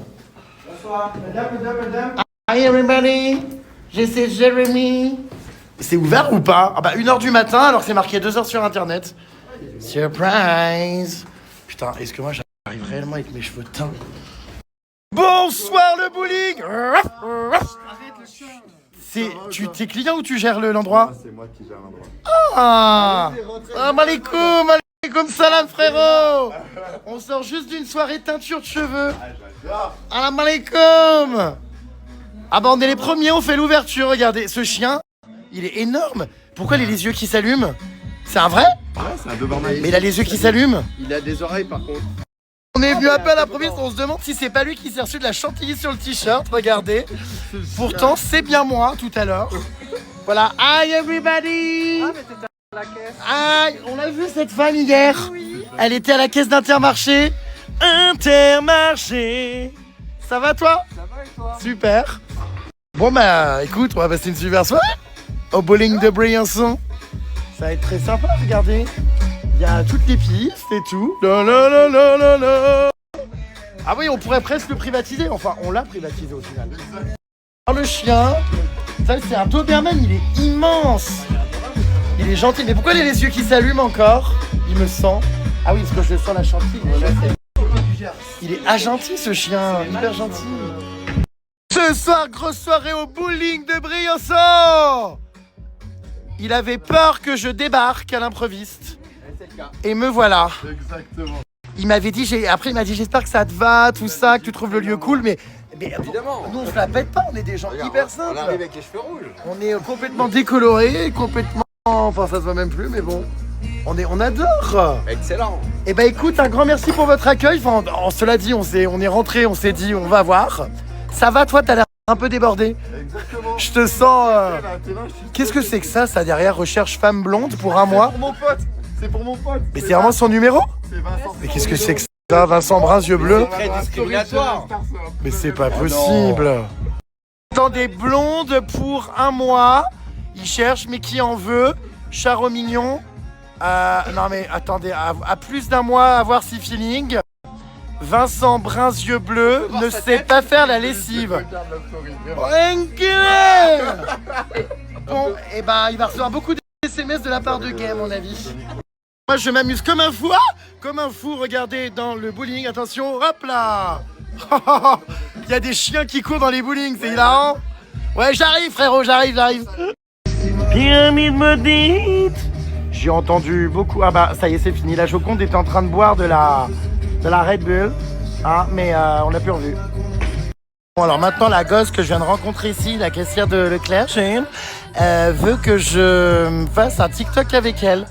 Bonsoir. Madame. Hi everybody, c'est Jérémy. C'est ouvert ou pas? Ah bah 1h du matin alors que c'est marqué 2h sur internet. Surprise. Putain, est-ce que moi j'arrive réellement avec mes cheveux teints? Bonsoir le bowling. T'es client ou tu gères l'endroit? C'est moi qui gère l'endroit. Ah, alaikum salam frérot. On sort juste d'une soirée teinture de cheveux. Salam alaikum. Ah bah on est les premiers, on fait l'ouverture, regardez. Ce chien, il est énorme. Pourquoi il a les yeux qui s'allument? C'est un vrai? Ouais, c'est un Doberman. Mais il a les yeux qui s'allument. Il a des oreilles par contre. On est venu un peu à l'improviste, on se demande si c'est pas lui qui s'est reçu de la chantilly sur le t-shirt, regardez. Pourtant, c'est bien moi tout à l'heure. Voilà, hi everybody! Hi, on a vu cette femme hier. Elle était à la caisse d'Intermarché. Intermarché. Ça va toi? Ça va et toi? Super. Bon bah écoute, on va passer une super soirée au bowling de Briançon. Ça va être très sympa, regardez. Il y a toutes les pistes et tout. La, la, la, la, la, la. Ah oui, on pourrait presque le privatiser. Enfin, on l'a privatisé au final. Alors, le chien, ça c'est un Doberman, il est immense. Il est gentil. Mais pourquoi il a les yeux qui s'allument encore? Il me sent. Ah oui, parce que je sens la chantilly. Il est gentil ce chien, hyper gentil. Ce soir, grosse soirée au bowling de Briançon. Il avait peur que je débarque à l'improviste. Et me voilà. Exactement. Il m'avait dit, après il m'a dit j'espère que ça te va, tout ça, que tu trouves le lieu cool, mais Évidemment. nous on se la pète pas, on est des gens hyper simples. On arrive avec les cheveux rouges. On est complètement décolorés, complètement, enfin ça se voit même plus, mais bon, on adore. Excellent. Et bah écoute, un grand merci pour votre accueil. Enfin, cela dit, on est rentré, on s'est dit on va voir. Ça va toi, t'as l'air un peu débordé. Exactement. Je te sens. T'es là, je suis Qu'est-ce que c'est que ça derrière recherche femme blonde pour un mois? pour mon pote. C'est pour mon pote. Mais c'est vraiment son numéro? C'est Vincent. Mais qu'est-ce que c'est que ça, Vincent Brun, yeux bleus? Très discriminatoire. Mais c'est pas possible. Dans des blondes pour un mois, il cherche, mais qui en veut? Charo mignon. Non mais attendez, à plus d'un mois, à voir si feeling. Vincent Brun, yeux bleus, ne sait pas faire la lessive. Enculé. Bon, et ben il va recevoir beaucoup de SMS de la part de Gay, à mon avis. Moi je m'amuse comme un fou, regardez dans le bowling, attention, hop là. Il y a des chiens qui courent dans les bowlings, c'est hilarant. Ouais, j'arrive frérot, j'arrive. Pyramide maudite. J'ai entendu beaucoup, ah bah ça y est c'est fini, la Joconde était en train de boire de la Red Bull, hein, mais on l'a plus revu. Bon alors maintenant la gosse que je viens de rencontrer ici, la caissière de Leclerc, veut que je fasse un TikTok avec elle.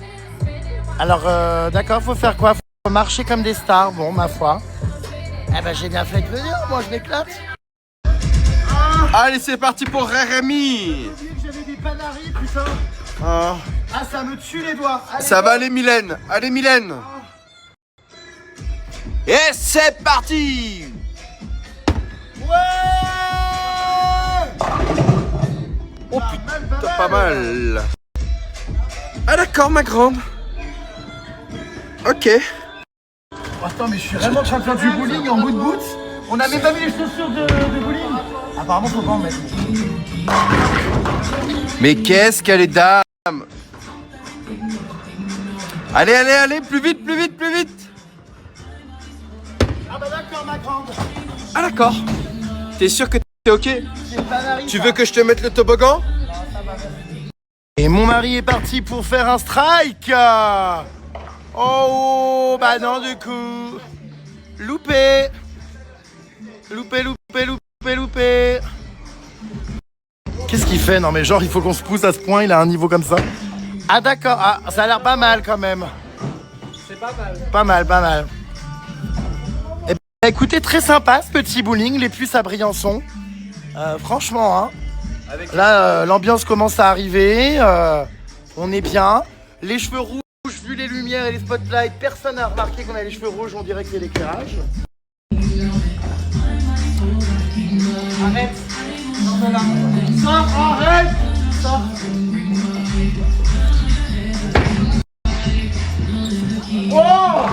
Alors d'accord, faut faire quoi? Faut marcher comme des stars, bon ma foi. Eh ben j'ai bien fait de venir, moi je m'éclate. Allez, c'est parti pour Rémi. J'avais des panaris, putain. Ah, Ça me tue les doigts. Allez, ça va, allez Mylène. Allez Mylène. Et c'est parti. Ouais. Oh putain, pas mal. Ah d'accord, ma grande. Ok. Attends, mais je suis vraiment en train de faire du bowling en bout de boots. On n'a même pas mis les chaussures de bowling. Apparemment, faut pas en mettre. Mais qu'est-ce qu'elle est dame. Allez, plus vite. Ah bah d'accord, ma grande. Ah d'accord. T'es sûr que t'es ok? C'est panari, Tu ça. veux que je te mette le toboggan? Et mon mari est parti pour faire un strike. Oh, bah non, du coup. Loupé. Qu'est-ce qu'il fait? Non mais genre il faut qu'on se pousse à ce point, il a un niveau comme ça. Ah d'accord, ah, ça a l'air pas mal quand même. C'est pas mal. Pas mal. Eh ben, écoutez, très sympa ce petit bowling, les puces à Briançon. Franchement, hein. Là l'ambiance commence à arriver, on est bien. Les cheveux rouges, vu les lumières et les spotlights, personne n'a remarqué qu'on a les cheveux rouges, on dirait qu'il y a l'éclairage. Arrête. Arrête. Oh,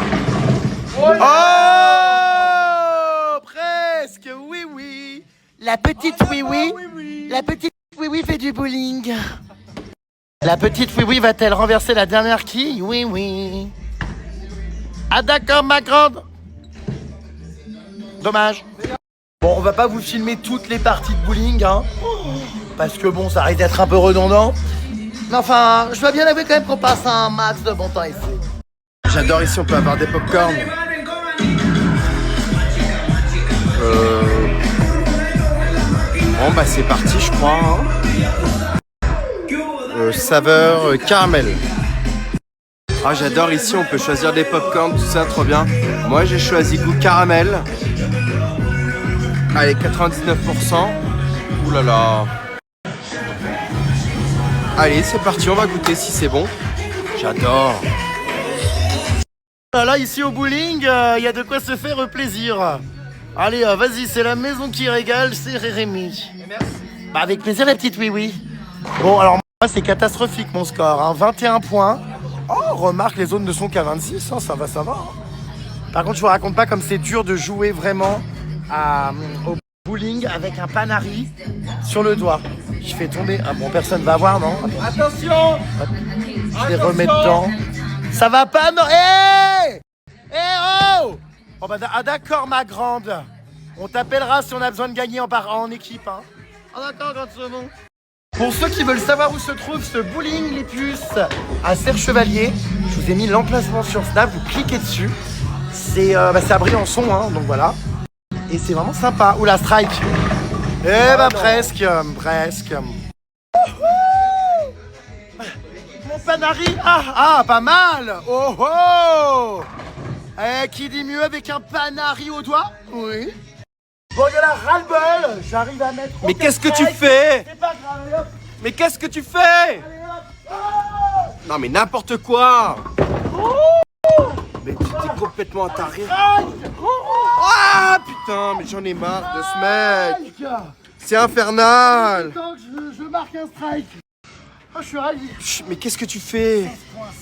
presque, oui. La petite oui. La petite oui fait du bowling. La petite oui va-t-elle renverser la dernière quille? Oui. Ah d'accord, ma grande. Dommage. Bon, on va pas vous filmer toutes les parties de bowling, hein, parce que bon, ça risque d'être un peu redondant. Mais enfin, je dois bien avouer quand même qu'on passe un max de bon temps ici. J'adore ici, on peut avoir des popcorn. Bon bah c'est parti je crois. Saveur caramel. Ah, j'adore ici, on peut choisir des popcorn, tout ça, trop bien. Moi, j'ai choisi goût caramel. Allez, 99%. Ouh là là. Allez, c'est parti, on va goûter si c'est bon. J'adore. Là, ici au bowling, il y a de quoi se faire plaisir. Allez, vas-y, c'est la maison qui régale, c'est Rémi. Bah, avec plaisir, la petite oui. Bon, alors moi, c'est catastrophique mon score, hein. 21 points. Oh, remarque, les zones ne sont qu'à 26, hein, ça va. Hein. Par contre, je vous raconte pas comme c'est dur de jouer vraiment au bowling avec un panari sur le doigt. Je fais tomber. Ah bon, personne va voir, non? Attention! Je les remets dedans. Ça va pas, non? Hé! Oh! Oh bah, d'accord, ma grande. On t'appellera si on a besoin de gagner en équipe. Hein. Ah d'accord, quand c'est bon. Pour ceux qui veulent savoir où se trouve ce bowling les puces à Serre-Chevalier, je vous ai mis l'emplacement sur Snap, vous cliquez dessus. C'est à Briançon, hein, donc voilà. Et c'est vraiment sympa. Oula, strike. Eh bah presque. Mon panari. Ah, pas mal. Oh. Qui dit mieux avec un panari au doigt? Oui. Bon, il y a la ras-le-bol. J'arrive à mettre. Mais qu'est-ce que tu fais? C'est pas grave. Mais qu'est-ce que tu fais? Non mais n'importe quoi. Mais tu t'es complètement attaré. Ah putain, mais j'en ai marre de ce mec. C'est infernal. Attends que je marque un strike. Oh, je suis ravi. Mais qu'est-ce que tu fais?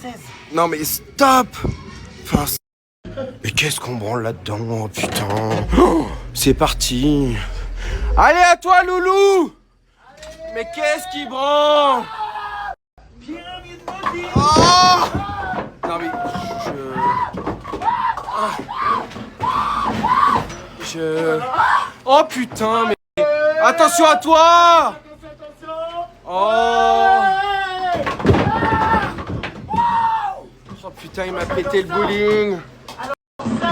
16.16. Non mais stop. Enfin, mais qu'est-ce qu'on branle là-dedans? Oh, putain. Oh, c'est parti. Allez à toi Loulou. Mais qu'est-ce qui branle? Oh non mais Oh putain mais attention à toi. Oh putain il m'a pété le bowling.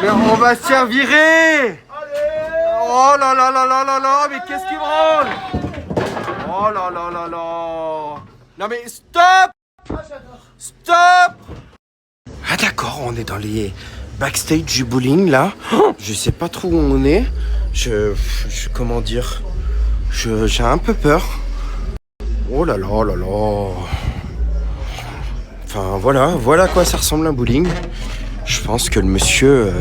Mais on va se faire virer. Oh là là là là là là. Mais qu'est-ce qui branle? Oh là là là là. Non mais stop. Stop. Ah d'accord, on est dans les backstage du bowling là. Je sais pas trop où on est. Comment dire? J'ai un peu peur. Oh là là là là. Enfin voilà à quoi ça ressemble un bowling. Je pense que le monsieur,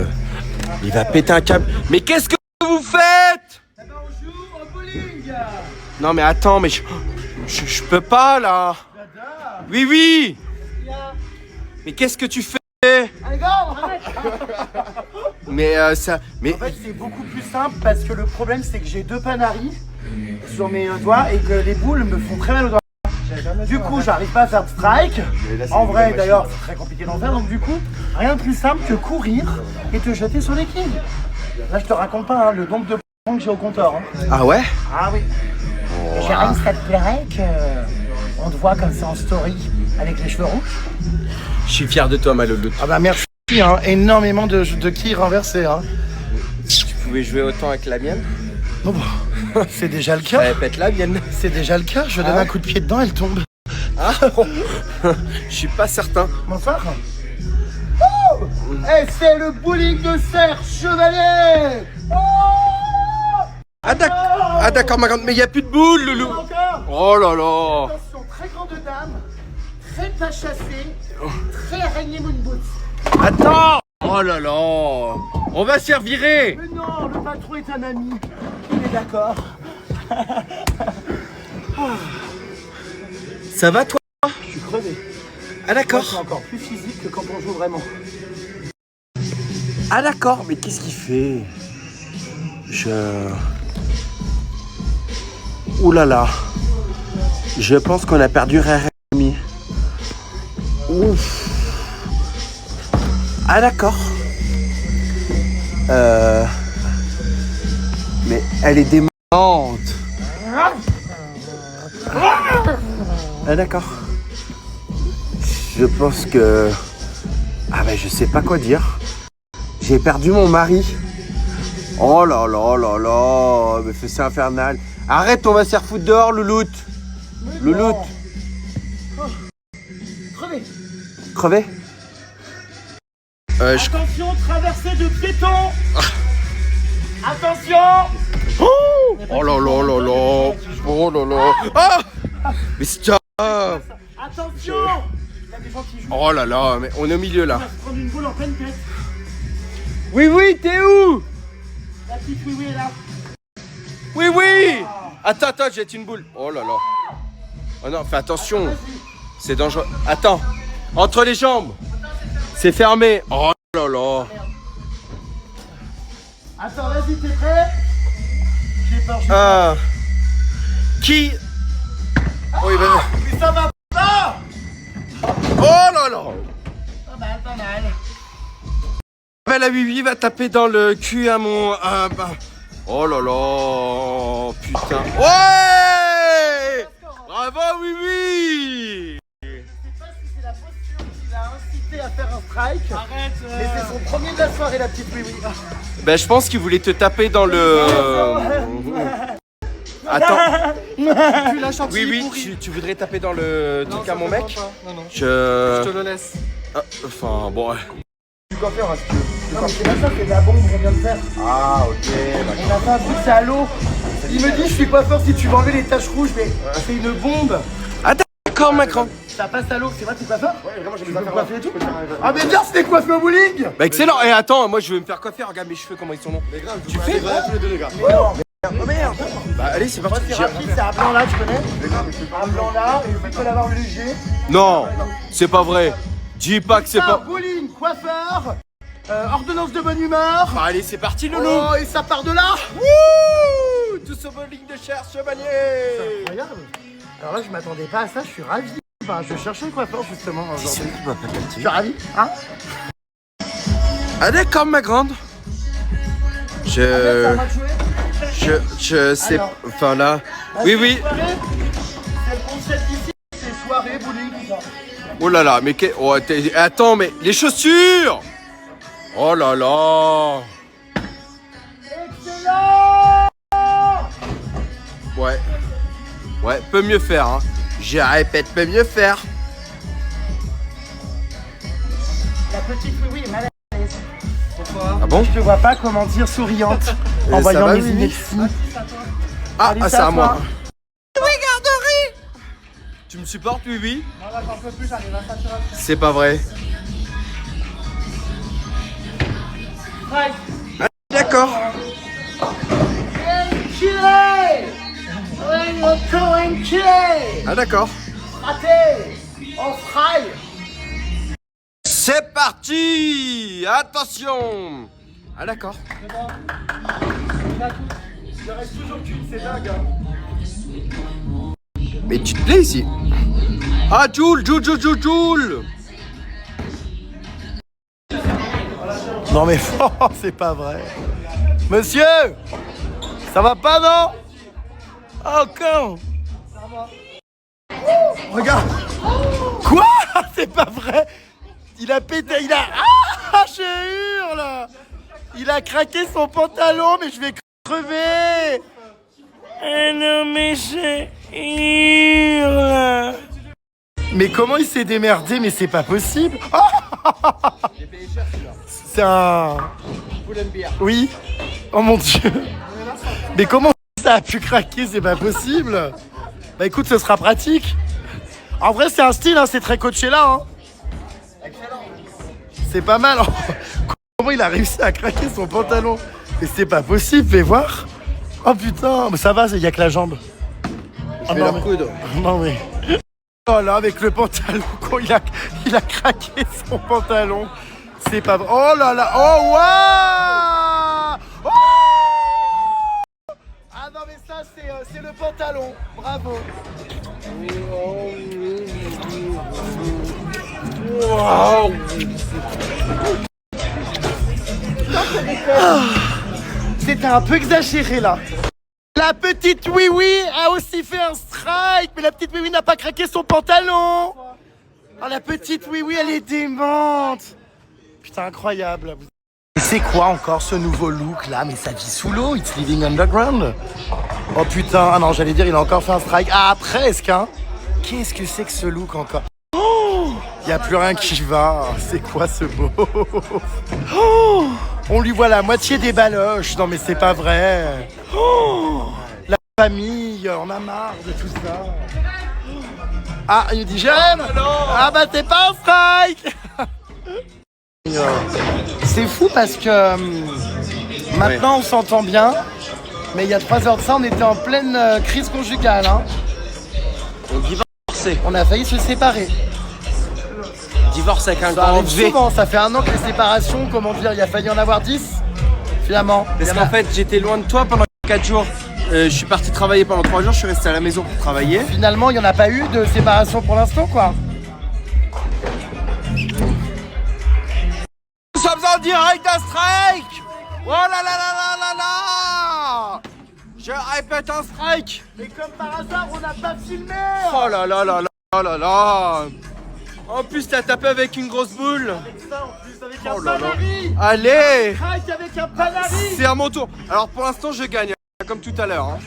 il va péter un câble. Mais qu'est-ce que vous faites? On joue au bowling. Non mais attends, mais je peux pas là. Oui. Mais qu'est-ce que tu fais? Mais ça... Mais... En fait, c'est beaucoup plus simple parce que le problème, c'est que j'ai 2 panaris sur mes doigts et que les boules me font très mal aux doigts. Du coup, j'arrive pas à faire de strike. En vrai, d'ailleurs, c'est très compliqué d'en faire. Donc du coup, rien de plus simple que courir et te jeter sur les quilles. Là, je te raconte pas le nombre de points que j'ai au compteur. Hein. Ah ouais? Ah oui. Jérémy, ça te plairait qu'on te voit comme ça en story avec les cheveux rouges? Je suis fier de toi, ma louloute. Ah bah merci, hein. Énormément de quilles renversées. Hein. Tu pouvais jouer autant avec la mienne? Oh bah, c'est déjà le cas. Elle pète la mienne. C'est déjà le cas. Je donne un coup de pied dedans, elle tombe. Ah je suis pas certain. Bonsoir. Oh et c'est le bowling de Serre-Chevalier. Ah d'accord, ma grande, mais il n'y a plus de boules, Loulou. Oh là là. Attention, très grande dame, très pas chassée, très araignée moon boots. Attends. Oh là là. On va se faire virer. Mais non, le patron est un ami. Il est d'accord. Ça va toi? Je suis crevé. Ah d'accord. C'est encore plus physique que quand on joue vraiment. Ah d'accord, mais qu'est-ce qu'il fait? Ouh là là. Je pense qu'on a perdu Rémi. Ouf. Ah d'accord. Mais elle est démente. Ah d'accord. Je pense que... Ah ben je sais pas quoi dire. J'ai perdu mon mari. Oh là là là là. Mais c'est infernal. Arrête, on va se faire foutre dehors, Louloute. Louloute. Crevé. Crevé? Attention, traversée de piétons. Attention. Oh là là là là. Oh là là. Ah. Mais stop. Attention. Il y a des gens qui jouent. Oh là là, mais on est au milieu là. On va se prendre une boule en pleine tête. Oui, t'es où? La petite oui est là. Oui. Attends, jette une boule. Oh là là. Oh non, fais attention. C'est dangereux. Attends. Entre les jambes. C'est fermé. Oh là là. Attends, vas-y, t'es prêt? J'ai peur, j'ai peur. Ah. Qui? Oui, bah. Mais ça va pas. Oh là là. Pas mal. La Bibi va taper dans le cul à mon... Oh là là. Putain. Ouais. Bravo, Bibi. Je sais pas si c'est la posture qui l'a incité à faire un strike. Arrête. Mais c'est son premier de la soirée, la petite oui. Ben, je pense qu'il voulait te taper dans le... Attends. Tu lâches un Oui, tu voudrais taper dans le truc à mon mec? Non. Je te le laisse. Enfin, bon... Du coiffeur, est-ce que... Non, mais c'est pas ça, c'est de la bombe qu'on vient de faire. Ah, ok, On a fait un truc, c'est à l'eau. Il me dit, je suis coiffeur si tu veux enlever les taches rouges, mais c'est une bombe. Ah d'accord, Macron. Ça passe à l'eau, c'est vrai, tu es coiffeur? Ouais, vraiment, j'ai Tu pas veux faire coiffer et tout? Ah, mais viens, c'était coiffé au bowling. Bah excellent. Et attends, moi je vais me faire coiffer. Regarde mes cheveux, comment ils sont longs. Mais grave, Tu fais tous les deux, les gars. Mais non, Oh merde. Bah allez, c'est moi parti. c'est rapide, c'est un blanc là, tu connais? Un blanc là, et il faut l'avoir léger. Non, c'est pas vrai. Dis pas que c'est pas... Bowling, coiffeur, ordonnance de bonne humeur. Bah, allez, c'est parti, Loulou. Oh, et ça part de là. Wouh. Tous au bowling de chair, chevalier. Incroyable. Alors là, je m'attendais pas à ça, je suis ravi. Enfin, je cherchais un coiffeur justement aujourd'hui. Je suis ravi, hein? Ah d'accord, ma grande. Ça va jouer? Je sais... Alors. Enfin là... Oui. Soirée, c'est le concept ici, c'est soirée, bowling, tout ça. Oh là là, mais attends, mais les chaussures. Oh là là. Excellent! Ouais, peut mieux faire, hein. Je répète, peut mieux faire. La petite oui est mal à l'aise. Ah bon? Je te vois pas comment dire souriante en ça voyant va, mes Mimi? inepties. Allez, C'est ça à moi. toi. Oui, garderie. Tu me supportes, oui? Non, là, j'en peux plus, j'arrive à saturation. C'est pas vrai. Strike. D'accord. Enculé! Enculé! Ah d'accord. Raté! On fraye! C'est parti. Attention. Ah d'accord. Il reste toujours qu'une, c'est dingue. Hein. Mais tu te plais ici? Ah, Joule. Non mais c'est pas vrai. Monsieur! Ça va pas, non? Encore! Ça va. Regarde! Quoi? C'est pas vrai! Il a pété, Ah! Je hurle! Il a craqué son pantalon, mais je vais crever! Eh non, mais je hurle! Mais comment il s'est démerdé? Mais c'est pas possible! C'est un... Oui. Oh mon Dieu. Mais comment ça a pu craquer? C'est pas possible. Bah écoute, ce sera pratique. En vrai, c'est un style, hein, c'est très coaché là. Hein. C'est pas mal. Comment il a réussi à craquer son pantalon? Mais c'est pas possible, fais voir. Oh putain, mais ça va, il y a que la jambe. Je vais la coudre. Non mais... Oh là, avec le pantalon, quand il a craqué son pantalon. C'est pas vrai. Oh là là. Oh waouh. Oh. Ah non mais ça c'est le pantalon. Bravo. Wow. C'était un peu exagéré là. La petite oui a aussi fait un strike, mais la petite oui n'a pas craqué son pantalon. Oh la petite oui elle est démente. Putain, incroyable. C'est quoi encore ce nouveau look là? Mais ça vit sous l'eau, it's living underground. Oh putain, ah non, j'allais dire il a encore fait un strike. Ah presque hein. Qu'est-ce que c'est que ce look encore? Oh, Il n'y a plus rien qui va. C'est quoi ce beau? Oh, on lui voit la moitié des baloches. Non mais c'est pas vrai. Oh, la famille, on a marre de tout ça. Ah, il me dit j'aime. Ah bah t'es pas un strike. C'est fou parce que maintenant on s'entend bien. Mais il y a 3 heures de ça, on était en pleine crise conjugale. Hein. On divorçait. On a failli se séparer. Divorce avec un Ça grand arrive V. souvent, ça fait 1 an que les séparations, comment dire, il a failli en avoir 10 finalement. Parce qu'en fait, j'étais loin de toi pendant 4 jours. Je suis parti travailler pendant 3 jours, je suis resté à la maison pour travailler. Finalement, il n'y en a pas eu de séparation pour l'instant, quoi. Nous sommes en direct d'un strike. Oh là là là là là là. Je répète un strike. Et comme par hasard, on n'a pas filmé. Oh là là là là là là. En plus, t'as tapé avec une grosse boule. Ça, en plus, avec Oh un là là. panari. Allez. Strike avec un panari. C'est à mon tour. Alors pour l'instant, je gagne, comme tout à l'heure. Hein.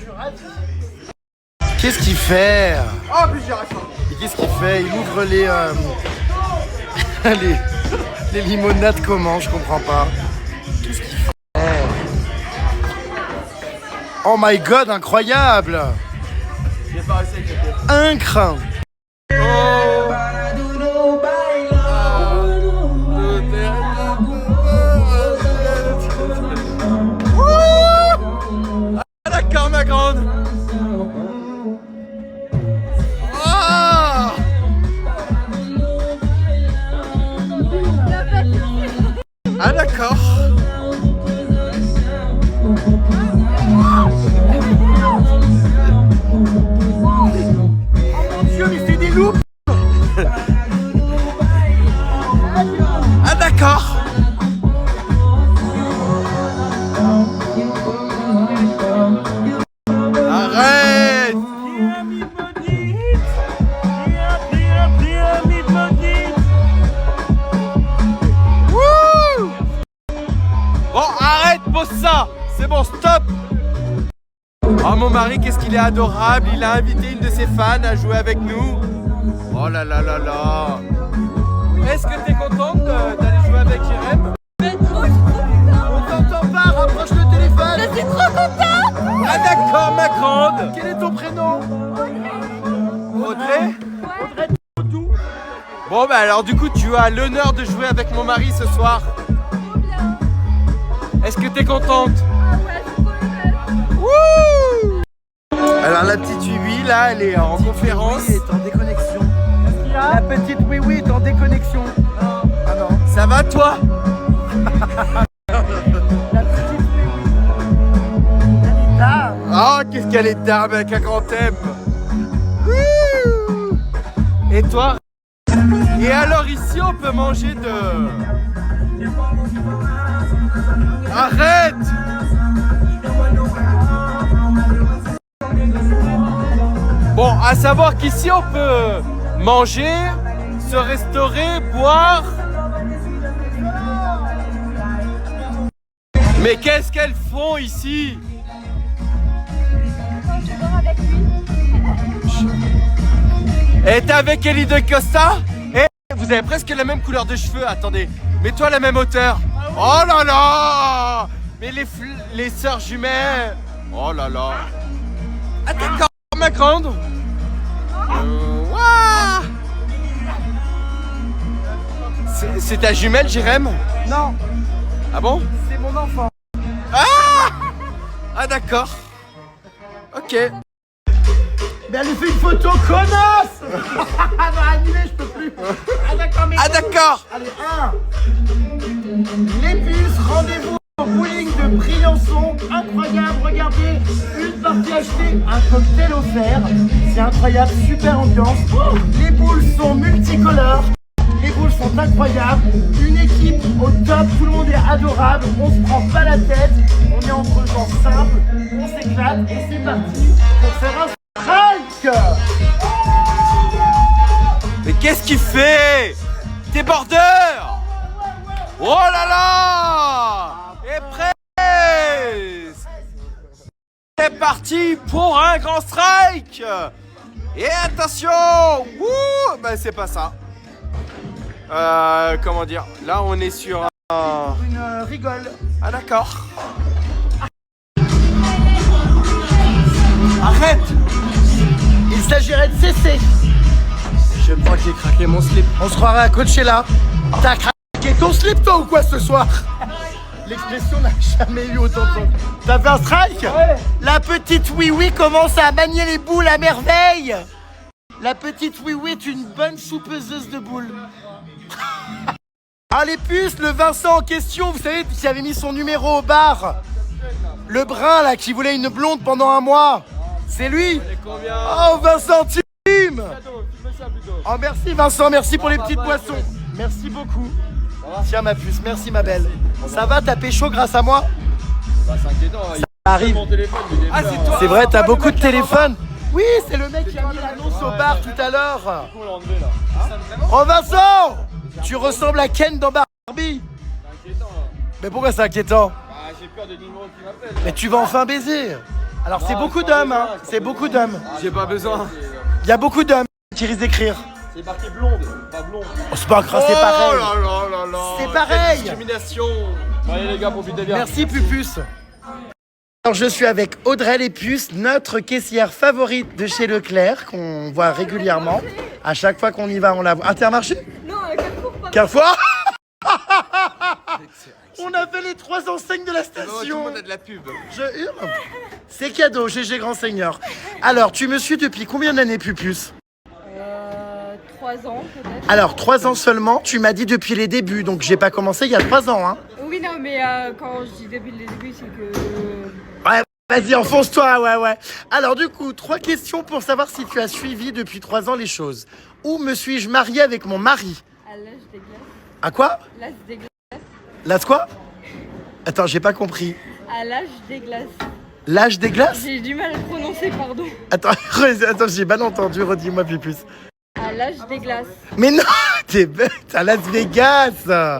Qu'est-ce qu'il fait? Oh, puis j'y arrive pas. Et qu'est-ce qu'il fait? Il ouvre les limonades comment? Je comprends pas. Qu'est-ce qu'il fait? Oh my god, incroyable! J'ai pas réussi avec le pied. Incroyable! Ah d'accord ma grande. Ah d'accord. Ah d'accord. Arrête. Wouh. Bon arrête, pose ça. C'est bon, stop. Oh mon mari, qu'est-ce qu'il est adorable. Il a invité une de ses fans à jouer avec nous. Oh là là là là. Est-ce que t'es contente d'aller jouer avec Jérém? On t'entend pas, rapproche le téléphone! Je suis trop contente. Ah d'accord ma grande. Quel est ton prénom? Audrey. Bon bah alors du coup tu as l'honneur de jouer avec mon mari ce soir. Est-ce que t'es contente? Wouh. Alors la petite Ubi là elle est en conférence. Oui, est en déconnexion. La petite oui est en déconnexion. Ah non. Ça va toi? La petite oui. Anita. Oh qu'est-ce qu'elle est tard avec un grand thème. Wouh. Et toi? Et alors ici on peut manger de... Arrête. Bon, à savoir qu'ici on peut manger, se restaurer, boire. Mais qu'est-ce qu'elles font ici? Et t'es avec Ellie de Costa? Et vous avez presque la même couleur de cheveux. Attendez, mets-toi à la même hauteur. Oh là là. Mais les sœurs jumelles. Oh là là. Ah d'accord, ma grande. Ouah. C'est ta jumelle, Jérém? Non, Ah bon? c'est mon enfant. Ah d'accord. Ok. Mais elle lui fait une photo, connasse. Ah non, annulé, je peux plus. Ah d'accord, mais... Ah d'accord. Allez, 1. Les puces, rendez-vous au bowling de Briançon. Incroyable, regardez, une partie achetée, un cocktail offert. C'est incroyable, super ambiance. Les boules sont multicolores. Les boules sont incroyables. Une équipe au top, tout le monde est adorable. On se prend pas la tête. On est entre gens simples. On s'éclate et c'est parti pour faire un strike. Mais qu'est-ce qu'il fait? Débordeur. Oh là là. Et prêt. C'est parti pour un grand strike. Et attention. Ouh. Ben c'est pas ça. Comment dire? Là, on est sur un... Une rigole. Ah d'accord. Arrête! Il s'agirait de cesser. Je crois que j'ai craqué mon slip. On se croirait à Coachella. T'as craqué ton slip toi ou quoi ce soir? L'expression n'a jamais eu autant de sens. T'as fait un strike? Ouais. La petite oui-oui commence à manier les boules à merveille. La petite oui-oui est une bonne soupeseuse de boules. Ah les puces, le Vincent en question, vous savez, qui avait mis son numéro au bar. Le brun là, qui voulait une blonde pendant un mois. C'est lui. Oh Vincent Team. Oh merci Vincent, merci pour les petites boissons. Merci beaucoup. Tiens ma puce, merci ma belle. Ça va, t'as pécho grâce à moi? Bah c'est inquiétant, ça arrive. Ah c'est toi. C'est vrai, t'as beaucoup de téléphones. Oui, c'est le mec qui a mis l'annonce au bar tout à l'heure. Oh Vincent, tu ressembles à Ken dans Barbie. Mais pourquoi c'est inquiétant? Bah j'ai peur des numéros qui m'appellent. Mais tu vas enfin baiser. Alors c'est beaucoup d'hommes, hein. C'est beaucoup d'hommes. J'ai pas besoin. Il y a beaucoup d'hommes qui risquent d'écrire. C'est marqué blonde, pas blonde. Oh, c'est pas grave, c'est pareil. Oh là là là. C'est pareil. Discrimination. Allez les gars, profitez bien. Merci Pupus. Alors je suis avec Audrey Lépuce, notre caissière favorite de chez Leclerc, qu'on voit régulièrement. À chaque fois qu'on y va, on la voit. Intermarché? Non, Carrefour, pas. Carrefour. On a fait les 3 enseignes de la station. Tout le monde a de la pub. Je hurle. C'est cadeau, GG Grand Seigneur. Alors, tu me suis depuis combien d'années, Pupus? 3 ans peut-être. Alors, 3 ans seulement, tu m'as dit depuis les débuts, donc j'ai pas commencé il y a 3 ans, hein. Oui, non, mais quand je dis depuis le début, c'est que. Ouais, vas-y, enfonce-toi, ouais. Alors, du coup, 3 questions pour savoir si tu as suivi depuis 3 ans les choses. Où me suis-je mariée avec mon mari? À l'âge des glaces. À quoi? L'âge des glaces. L'âge quoi? Attends, j'ai pas compris. À l'âge des glaces. L'âge des glaces? J'ai du mal à prononcer, pardon. Attends, j'ai mal entendu, redis-moi Pupus. À l'âge des glaces. Mais non, t'es bête, à Las Vegas.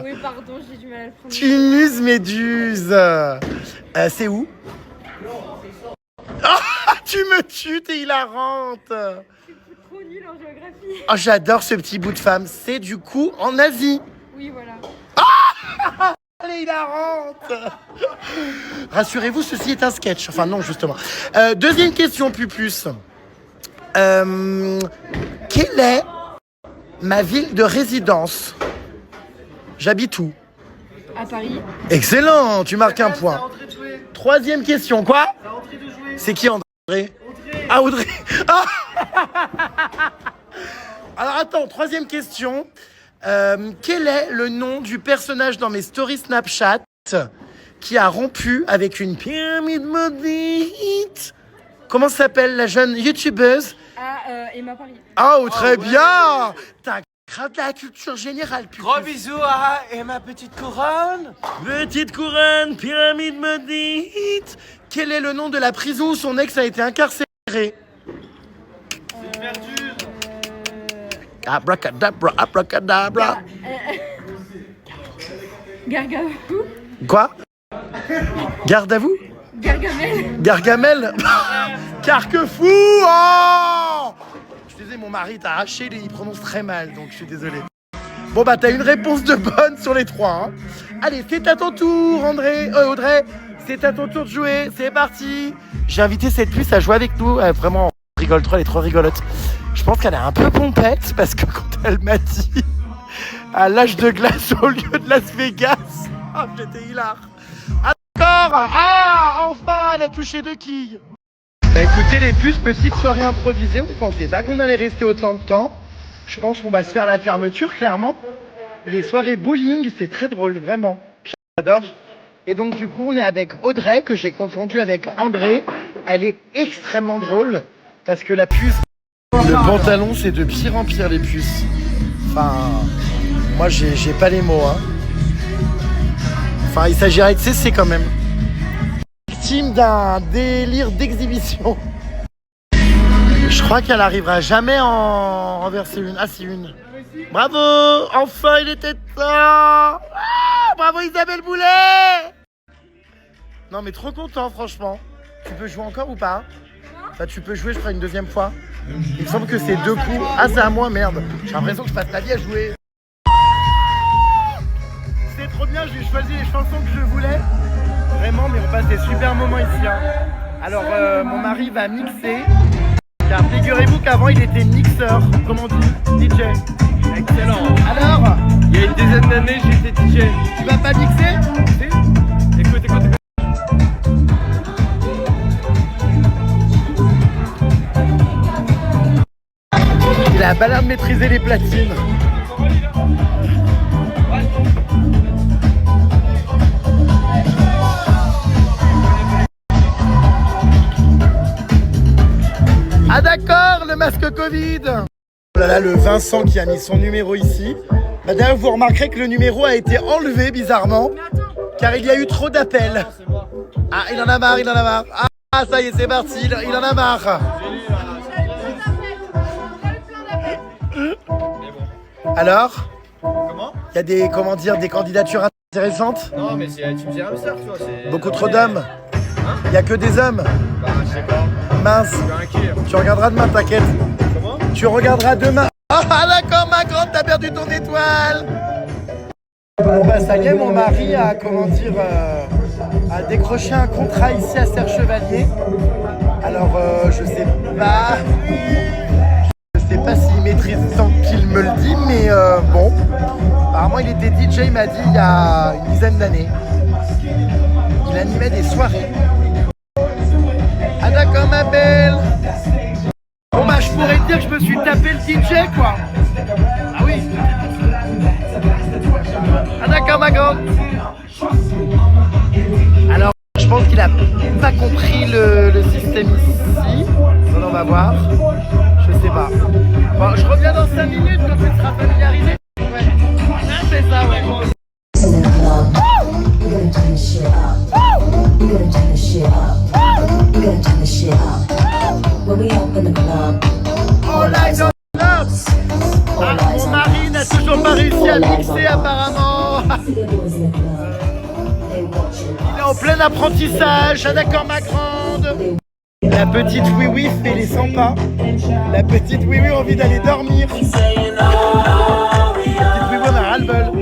Oui, pardon, j'ai du mal à le prononcer. Tu muses méduse. C'est où? Oh, tu me tues, t'es hilarante. Je suis trop nulle en géographie. Oh, j'adore ce petit bout de femme. C'est du coup en Asie. Oui, voilà. Elle est hilarante. Rassurez-vous, ceci est un sketch. Enfin non, justement. Deuxième question, Pupus. Quelle est ma ville de résidence? J'habite où? À Paris. Excellent, tu marques un point. Troisième question, quoi? C'est qui André? Ah, Audrey. Ah. Alors attends, troisième question. Quel est le nom du personnage dans mes stories Snapchat qui a rompu avec une pyramide maudite? Comment s'appelle la jeune youtubeuse? Emma Paris. Oh, très bien. T'as grave de la culture générale. Putain. Gros bisous et ma petite couronne. Petite couronne, pyramide maudite. Quel est le nom de la prison où son ex a été incarcéré? Abracadabra, abracadabra. Gargamel. Quoi? Garde à vous? Gargamel. Gargamel. Carquefou. Oh, je te disais, mon mari t'a arraché, il prononce très mal, donc je suis désolé. Bon bah t'as une réponse de bonne sur les 3. Hein. Allez, c'est à ton tour, Audrey. C'est à ton tour de jouer. C'est parti. J'ai invité cette puce à jouer avec nous. Vraiment, on rigole trop, elle est trop rigolote. Je pense qu'elle est un peu pompette parce que quand elle m'a dit à l'âge de glace au lieu de Las Vegas, oh, j'étais hilar. D'accord. Ah, enfin, elle a touché 2 quilles. Bah écoutez les puces, petite soirée improvisée, on pensait pas qu'on allait rester autant de temps. Je pense qu'on va se faire la fermeture, clairement. Les soirées bowling, c'est très drôle, vraiment. J'adore. Et donc du coup, on est avec Audrey, que j'ai confondu avec André. Elle est extrêmement drôle, parce que la puce... Le pantalon, c'est de pire en pire, les puces. Enfin, moi, j'ai pas les mots, hein. Enfin, il s'agirait de cesser quand même. Victime d'un délire d'exhibition. Je crois qu'elle arrivera jamais en verser une. Ah, si, une. Bravo! Enfin, il était temps! Ah, bravo Isabelle Boulet! Non, mais trop content, franchement. Tu peux jouer encore ou pas? Enfin, tu peux jouer, je ferai une deuxième fois. Il me semble que c'est 2 coups. Ah, c'est à moi, merde. J'ai l'impression que je passe ma vie à jouer. bien, j'ai choisi les chansons que je voulais. Vraiment, mais on passe des super moments ici. Hein. Alors, mon mari va mixer. Car figurez-vous qu'avant, il était mixeur. Comment on dit? DJ. Excellent. Alors, Il y a une dizaine d'années, j'étais DJ. tu vas pas mixer? Si. Écoute, écoute, écoute. Il a pas l'air de maîtriser les platines. Ah d'accord, le masque Covid. Oh là là, le Vincent qui a mis son numéro ici. Bah, d'ailleurs, vous remarquerez que le numéro a été enlevé bizarrement, car il y a eu trop d'appels. Ah, il en a marre, il en a marre. Ah, ça y est, c'est parti, il en a marre. Alors, Comment? il y a des, comment dire, des candidatures intéressantes. Non, mais tu me dis hamster, tu vois. Beaucoup trop d'hommes. Il n'y a que des hommes. Bah, je sais pas. Mince. Je suis inquiet. Tu regarderas demain, t'inquiète. Comment? Tu regarderas demain. Ah d'accord, ma grande, t'as perdu ton étoile. Bon bah ça y est, mon mari a, comment dire, a décroché un contrat ici à Serre Chevalier. Alors je sais pas s'il maîtrise tant qu'il me le dit, mais bon. Apparemment il était DJ, il m'a dit, il y a une dizaine d'années. Il animait des soirées. Ah d'accord, ma belle. Bon bah je pourrais te dire que je me suis tapé le DJ quoi. Ah oui. Ah d'accord, ma grande. Alors je pense qu'il a pas compris le système ici. On va voir. Je sais pas. Bon, je reviens dans 5 minutes quand tu seras familiarisé. Ouais. Ah, c'est ça, ouais. Oh là, il en a. Ah, mon mari n'a toujours pas réussi à mixer apparemment. Il est en plein apprentissage. Ah d'accord, ma grande. La petite oui-oui fait les 100 pas. La petite oui-oui a envie d'aller dormir. La petite oui-oui en a ras-le-bol.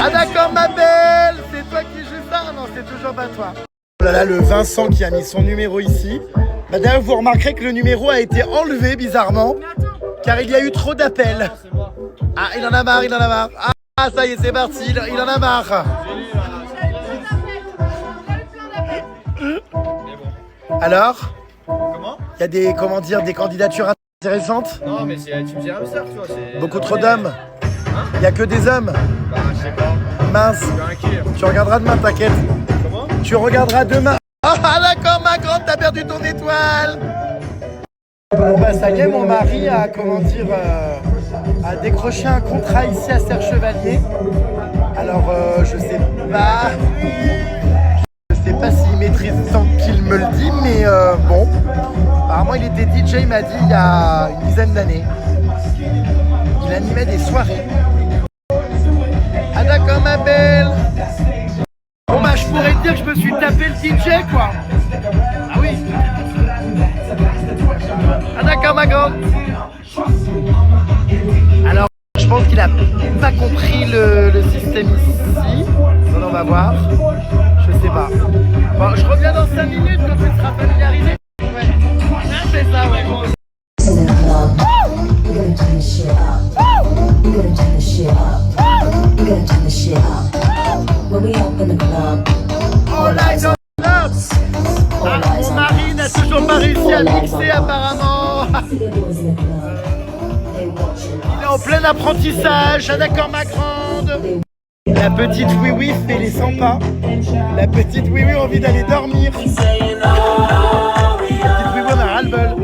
Ah d'accord, ma belle. C'est toi qui joues ça? Non, c'est toujours pas toi. Oh là là, le Vincent qui a mis son numéro ici. Bah, d'ailleurs, vous remarquerez que le numéro a été enlevé bizarrement, car il y a eu trop d'appels. Ah, il en a marre, il en a marre. Ah, ça y est, c'est parti, il en a marre. Alors, Comment? il y a des, comment dire, des candidatures intéressantes. Non, mais tu me dis hamster, tu vois. Beaucoup trop d'hommes. Il n'y a que des hommes. Bah, je sais pas. Mince. Je suis inquiet. Tu regarderas demain, t'inquiète. Comment? Tu regarderas demain. Ah d'accord, ma grande, t'as perdu ton étoile. Bon bah ça y est, mon mari a, comment dire, a décroché un contrat ici à Serre Chevalier. Alors je sais pas s'il maîtrise tant qu'il me le dit, mais bon. Apparemment il était DJ, il m'a dit, il y a une dizaine d'années. Il animait des soirées. Ah d'accord, ma belle. Bon bah je pourrais te dire que je me suis tapé le DJ quoi. Ah oui. Ah d'accord, ma grande. Alors je pense qu'il a pas compris le système ici. On va voir. Je sais pas. Bon, je reviens dans 5 minutes quand tu seras familiarisé. Ouais. Ah, c'est ça, ouais. Oh là, il en a. Ah, mon mari n'a toujours pas réussi à mixer apparemment. Il est en plein apprentissage. Ah d'accord, ma grande. La petite oui-oui fait les 100 pas. La petite oui-oui a envie d'aller dormir. La petite oui-oui en a ras-le-bol.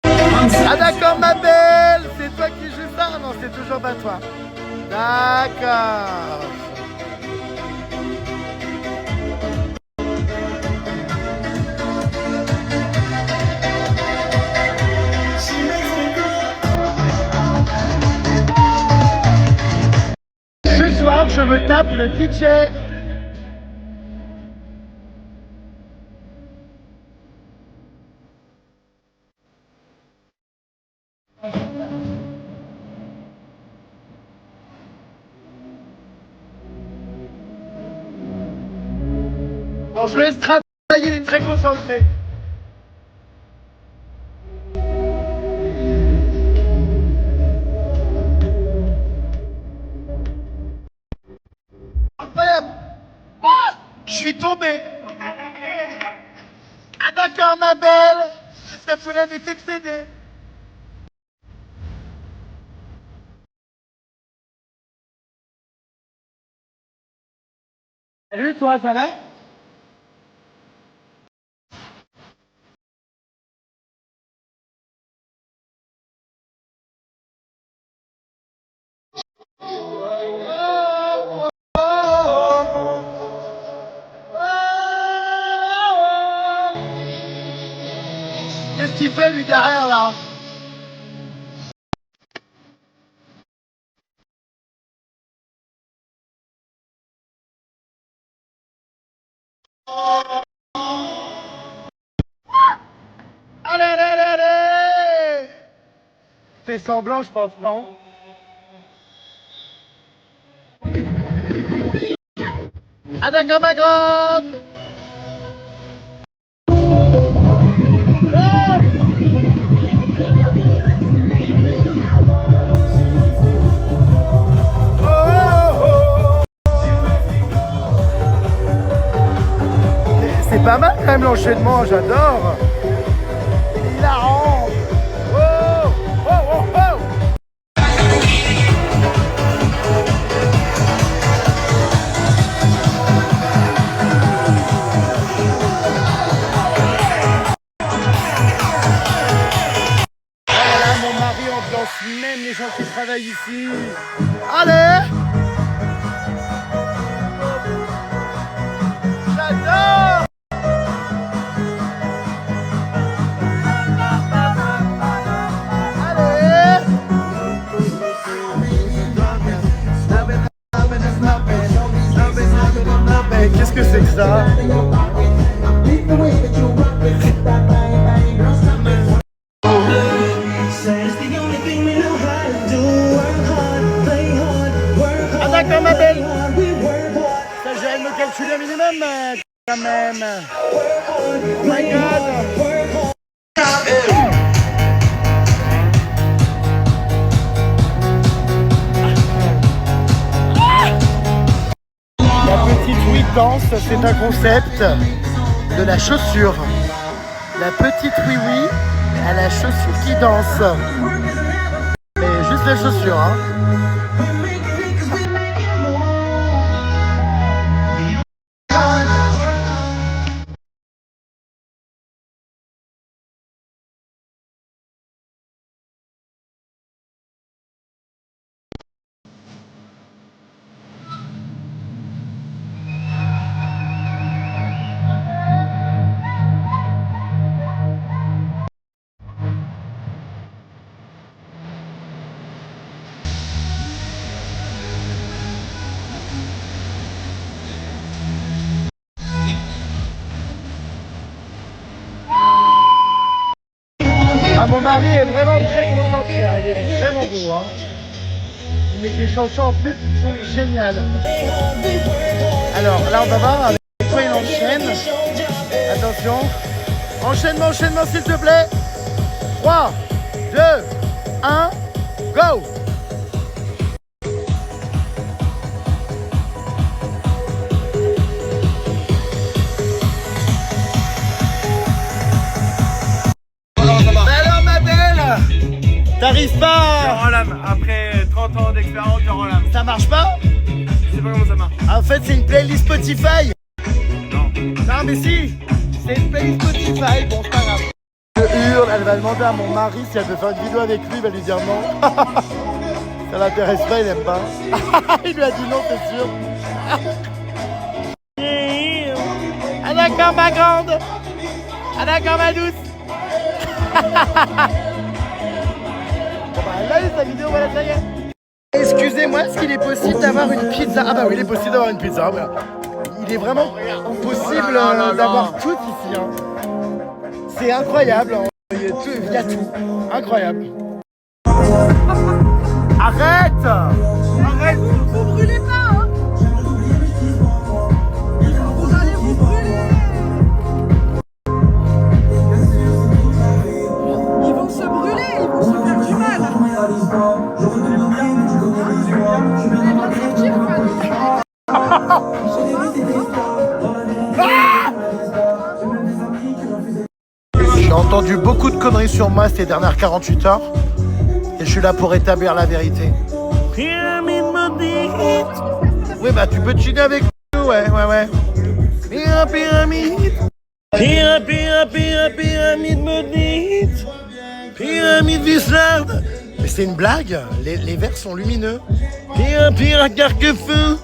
Ah d'accord, ma belle. C'est toi qui joues ça? Non, c'est toujours pas toi. D'accord. Ce soir, je me tape le DJ. Alors je laisse travailler, il est très concentré. Incroyable. Je suis tombé. Ah d'accord ma belle. Ça vous l'avez fait céder. Salut toi, ça va? Qu'est-ce qu'il fait lui derrière là? Allez, allez, allez, allez! Fais semblant, je pense, non? Ah d'accord ma grande! C'est pas mal quand même l'enchaînement, j'adore. Il est hilarant. Oh, oh, oh, oh. Voilà, mon mari ambiance même les gens qui travaillent ici. Allez! J'adore! Qu'est-ce que c'est que ça? Ah d'accord ma belle. Ça j'arrive me calculer un minimum quand même. Oh my god. La petite oui danse, c'est un concept de la chaussure. La petite oui oui à la chaussure qui danse. Mais juste la chaussure, hein. Ah, mon mari est vraiment très concentré, il est vraiment beau, hein. Il met des chansons en plus qui sont géniales. Alors là on va voir avec quoi il enchaîne. Attention. Enchaînement, enchaînement s'il te plaît. 3, 2, 1, go! T'arrives pas. Rolam, après 30 ans d'expérience de Rolam. Ça marche pas? Je sais pas comment ça marche. En fait c'est une playlist Spotify. Non. Non mais si. C'est une playlist Spotify, bon c'est pas grave. Je hurle, elle va demander à mon mari si elle veut faire une vidéo avec lui, il va lui dire non. Ça l'intéresse pas, il aime pas. Il lui a dit non, c'est sûr. Ah d'accord ma grande. Ah d'accord ma douce. Bon bah là sa vidéo, voilà ça y est. Excusez-moi, est-ce qu'il est possible d'avoir une pizza? Ah bah oui, il est possible d'avoir une pizza, voilà. Il est vraiment possible d'avoir tout ici, hein. C'est incroyable, hein. Il y a tout, incroyable. Arrête! Arrête! Vous brûlez pas, hein? Vous allez vous brûler! entendu beaucoup de conneries sur moi ces dernières 48 heures. Et je suis là pour établir la vérité. Pyramide maudite. Oui, bah tu peux chiller avec nous, ouais. Pyramide. Pyramide maudite. Pyramide vislarde. Mais c'est une blague, les verres sont lumineux. Pire, carquefeu.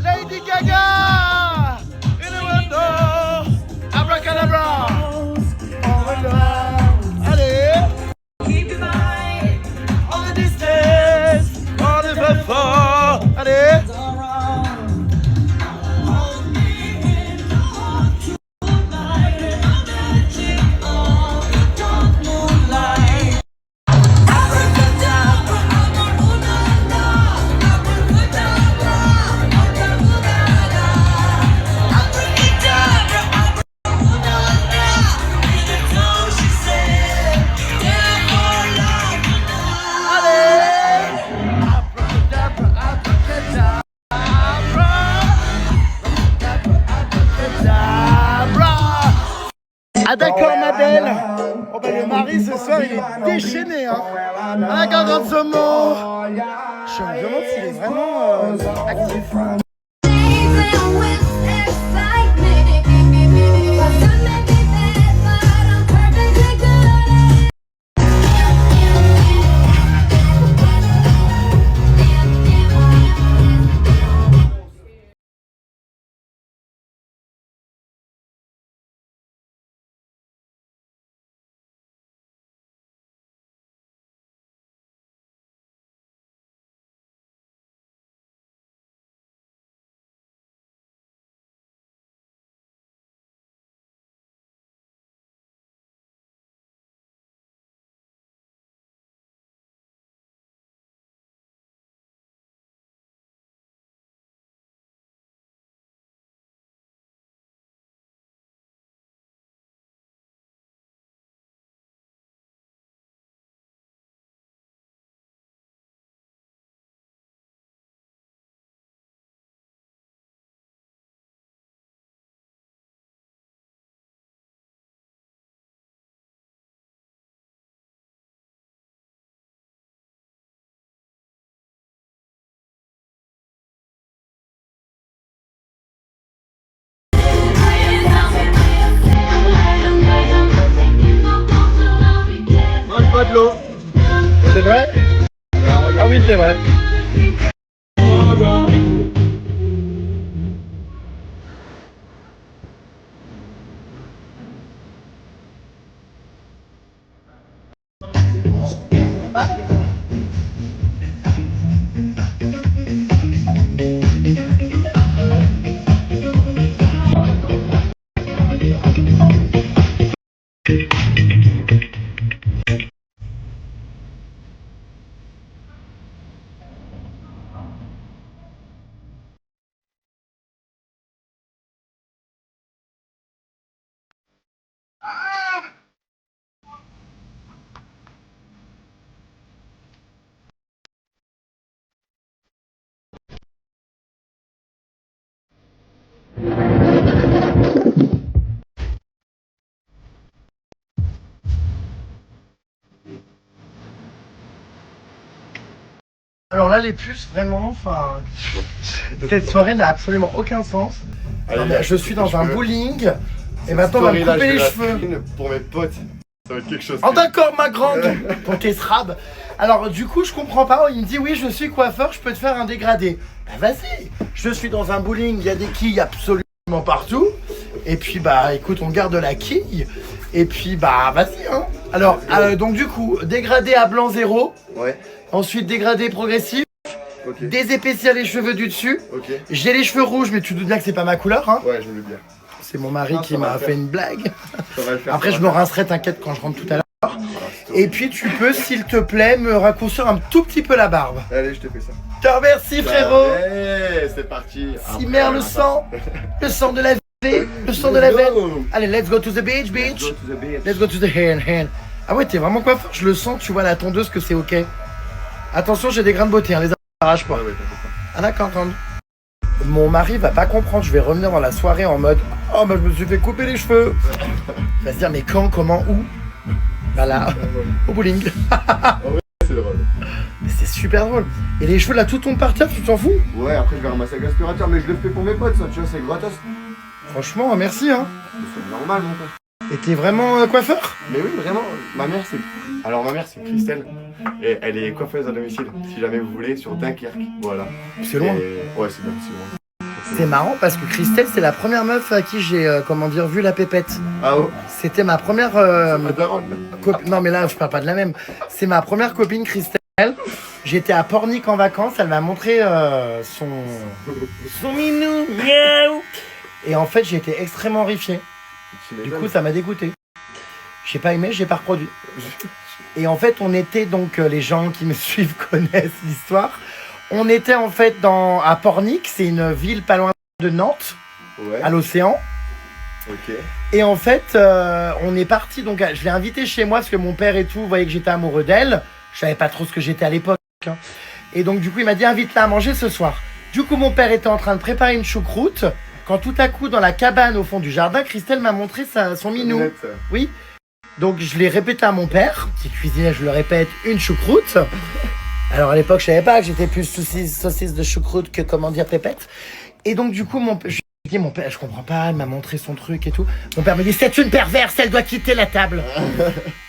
Lady Gaga in the window, abracadabra. Allez, keep your mind on the distance, on the before. Allez. Ah d'accord ma belle. Oh bah le mari ce soir il est déchaîné hein. Ah quand ce mot. Je me demande s'il est vraiment actif. Pas de l'eau. C'est vrai? Ah oui, c'est vrai. Alors là, les puces, vraiment, enfin, cette soirée n'a absolument aucun sens. Non, mais je suis dans un bowling Et maintenant, on va me Story-là, couper je les vais la cheveux. screen pour mes potes. Ça va être quelque chose. Oh d'accord ma grande pour tes srabs. Alors du coup je comprends pas, il me dit oui je suis coiffeur, je peux te faire un dégradé. Bah vas-y, je suis dans un bowling, il y a des quilles absolument partout. Et puis bah écoute on garde la quille. Et puis bah vas-y hein. Alors donc du coup dégradé à blanc 0. Ouais, Ensuite dégradé progressif. ok. Désépaissir les cheveux du dessus. Ok. J'ai les cheveux rouges mais tu te doutes bien que c'est pas ma couleur hein. Ouais, je me le bien. C'est mon mari Ah, qui ça va m'a le fait faire. une blague. Ça va le faire. Après ça je va me le rincerai t'inquiète quand je rentre tout à l'heure. faire. Et puis tu peux, s'il te plaît, me raccourcir un tout petit peu la barbe. Allez, je te fais ça. Je te remercie frérot. Allez, c'est parti. Si merde le sang de la vie, le sang de la veine. Allez, let's go to the beach, bitch. Go to the beach. Let's go to the hand. Ah ouais, t'es vraiment coiffeur, je le sens, tu vois la tondeuse que c'est ok. Attention, j'ai des grains de beauté, hein, les arrache pas. Ouais, t'inquiète pas. Ah d'accord, grande. Mon mari va pas comprendre, je vais revenir dans la soirée en mode oh bah je me suis fait couper les cheveux. Il va se dire mais quand, comment, où? Bah là, au bowling. C'est drôle. Mais c'est super drôle. Et les cheveux là tout tombe par terre, tu t'en fous? Ouais, après je vais ramasser avec l'aspirateur, mais je le fais pour mes potes, ça, tu vois, c'est gratos. Franchement, merci hein. C'est normal, mon pote. Et t'es vraiment coiffeur? Mais oui, vraiment, ma mère c'est. Alors, ma mère c'est Christelle, et elle est coiffeuse à domicile, si jamais vous voulez, sur Dunkerque. Voilà. C'est loin. Et... Ouais, c'est bien, c'est loin. C'est marrant parce que Christelle, c'est la première meuf à qui j'ai, vu la pépette. Ah oh, C'était ma première ma daronne. Non mais là, je parle pas de la même. C'est ma première copine Christelle. J'étais à Pornic en vacances, elle m'a montré son minou, miaou. Et en fait, j'ai été extrêmement horrifié. Du coup, ça m'a dégoûté. J'ai pas aimé, j'ai pas reproduit. Et en fait, on était donc, les gens qui me suivent connaissent l'histoire. On était en fait à Pornic, c'est une ville pas loin de Nantes, Ouais, à l'océan. ok. Et en fait, on est parti, donc je l'ai invitée chez moi parce que mon père et tout voyait que j'étais amoureux d'elle. Je savais pas trop ce que j'étais à l'époque. Hein. Et donc du coup, il m'a dit invite-la à manger ce soir. Du coup, mon père était en train de préparer une choucroute. Quand tout à coup, dans la cabane au fond du jardin, Christelle m'a montré son minou. Net, ça. Oui. Donc je l'ai répété à mon père, petit cuisinier, je le répète, une choucroute. Alors à l'époque, je savais pas que j'étais plus saucisse de choucroute que comment dire pépette. Et donc du coup, je lui ai dit, mon père, je comprends pas, elle m'a montré son truc et tout. Mon père me dit, c'est une perverse, elle doit quitter la table.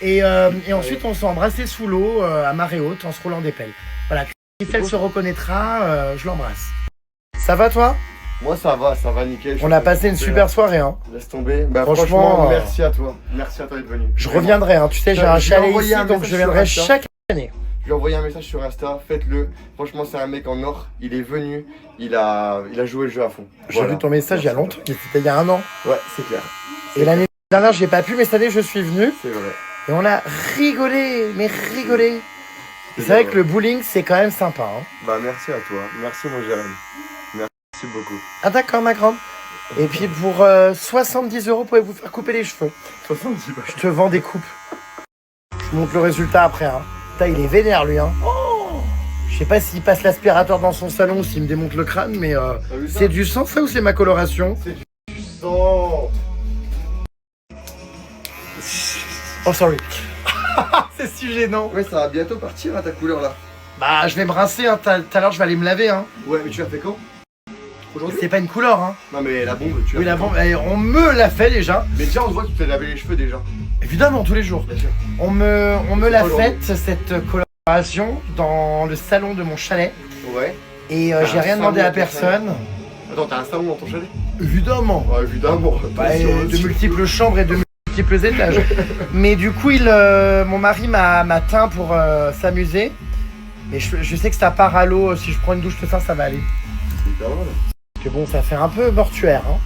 et ensuite, on s'est embrassés sous l'eau, à marée haute, en se roulant des pelles. Voilà, Christelle se reconnaîtra, je l'embrasse. Ça va toi? Moi ça va nickel. On a passé une super soirée, hein. Laisse tomber. Bah, Franchement, franchement, merci à toi. Merci à toi d'être venu. Je reviendrai, hein. Tu sais, j'ai un Je lui ai chalet envoyé ici, un donc message je viendrai sur Insta. chaque année. Je lui ai envoyé un message sur Insta, faites-le. Franchement, c'est un mec en or. Il est venu, il a joué le jeu à fond. J'ai vu ton message il y a longtemps, c'était il y a un an. Ouais, c'est clair. Et l'année dernière, j'ai pas pu, mais cette année, je suis venu. C'est vrai. Et on a rigolé, mais rigolé. Et c'est vrai que le bowling, c'est quand même sympa. Hein. Bah, merci à toi. Merci, mon Jérémy. Merci beaucoup. Ah d'accord, ma grande. Et puis pour 70 €, vous pouvez vous faire couper les cheveux. 70 balles. Je te vends des coupes. Je vous montre le résultat après. Hein. Putain, il est vénère, lui. Hein. Je sais pas s'il passe l'aspirateur dans son salon ou s'il me démonte le crâne, mais vu ça c'est du sang, ça, ou c'est ma coloration? Oh. Oh, sorry. C'est si gênant. Ouais, ça va bientôt partir, hein, ta couleur là. Bah, je vais me rincer. Hein. Tout à l'heure, je vais aller me laver. Hein. Ouais, mais tu l'as fait quand? Aujourd'hui? C'est pas une couleur. Hein. Non, mais la bombe, tu l'as Oui, fait la quand? bombe, on me l'a fait déjà. Mais déjà, on voit que tu t'es lavé les cheveux déjà. Évidemment, tous les jours. Bien sûr. On me l'a Aujourd'hui. faite, cette coloration, dans le salon de mon chalet. Ouais. Et T'as j'ai un rien demandé salon à dans ton personne. Attends, t'as un salon dans ton chalet? Évidemment. Ouais, évidemment. Bah, Attention, de multiples chambres et de multiples étages. Mais du coup, mon mari m'a teint pour s'amuser. Mais je sais que ça part à l'eau. Si je prends une douche ce soir, ça va aller. Super mal. Parce que bon, ça fait un peu mortuaire. Hein.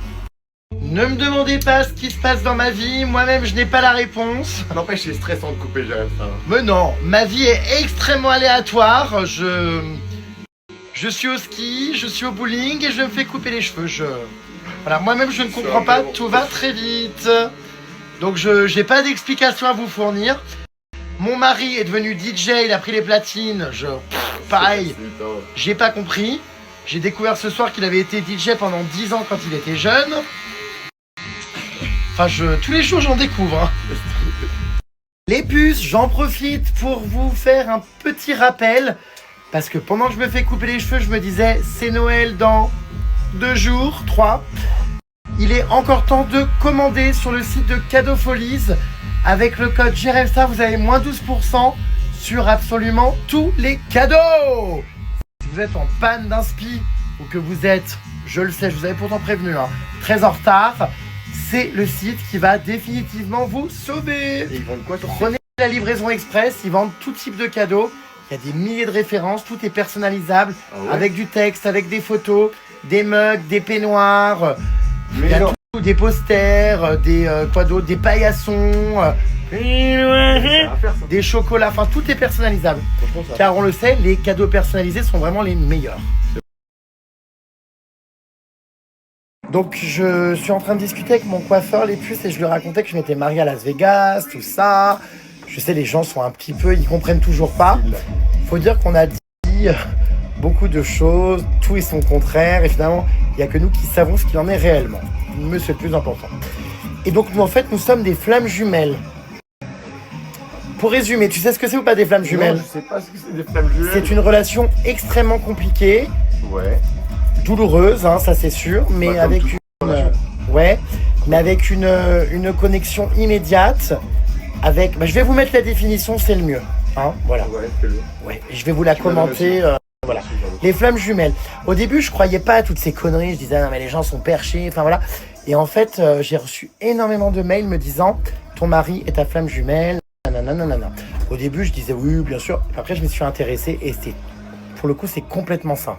Ne me demandez pas ce qui se passe dans ma vie. Moi-même, je n'ai pas la réponse. N'empêche, c'est stressant de couper, Jérémy, ça va. Mais non, ma vie est extrêmement aléatoire. Je suis au ski, je suis au bowling et je me fais couper les cheveux. Voilà, moi-même je ne comprends pas, tout va très vite. Donc je n'ai pas d'explication à vous fournir. Mon mari est devenu DJ, il a pris les platines. Pareil, j'ai pas compris. J'ai découvert ce soir qu'il avait été DJ pendant 10 ans quand il était jeune. Enfin, tous les jours j'en découvre. Hein. Les puces, j'en profite pour vous faire un petit rappel. Parce que pendant que je me fais couper les cheveux, je me disais, c'est Noël dans 2 jours, 3. Il est encore temps de commander sur le site de Cadeau Folies. Avec le code GRFSTAR, vous avez moins 12% sur absolument tous les cadeaux. Si vous êtes en panne d'inspi ou que vous êtes, je le sais, je vous avais pourtant prévenu, hein, très en retard, c'est le site qui va définitivement vous sauver. Et ils vendent quoi? Prenez la livraison express, ils vendent tout type de cadeaux. Il y a des milliers de références, tout est personnalisable, avec du texte, avec des photos, des mugs, des peignoirs, il y a tout, des posters, des quoi d'autre, des paillassons, des chocolats, enfin tout est personnalisable. Car on le sait, les cadeaux personnalisés sont vraiment les meilleurs. Donc je suis en train de discuter avec mon coiffeur les puces et je lui racontais que je m'étais marié à Las Vegas, tout ça. Je sais, les gens sont un petit peu, ils comprennent toujours pas. Faut dire qu'on a dit beaucoup de choses, tout et son contraire, et finalement, il n'y a que nous qui savons ce qu'il en est réellement. Mais c'est le plus important. Et donc nous, en fait, nous sommes des flammes jumelles. Pour résumer, tu sais ce que c'est ou pas des flammes jumelles? Non, je sais pas ce que c'est des flammes jumelles. C'est une relation extrêmement compliquée. Ouais. Douloureuse, hein, ça c'est sûr, mais avec une connexion immédiate. Avec, je vais vous mettre la définition, c'est le mieux. Hein, voilà. Ouais, fais-le. Ouais, je vais vous la commenter. Voilà. Les flammes jumelles. Au début, je croyais pas à toutes ces conneries. Je disais non mais les gens sont perchés. Enfin voilà. Et en fait, j'ai reçu énormément de mails me disant ton mari est ta flamme jumelle. Nanana. Au début, je disais oui, bien sûr. Après, je me suis intéressé et pour le coup, c'est complètement ça.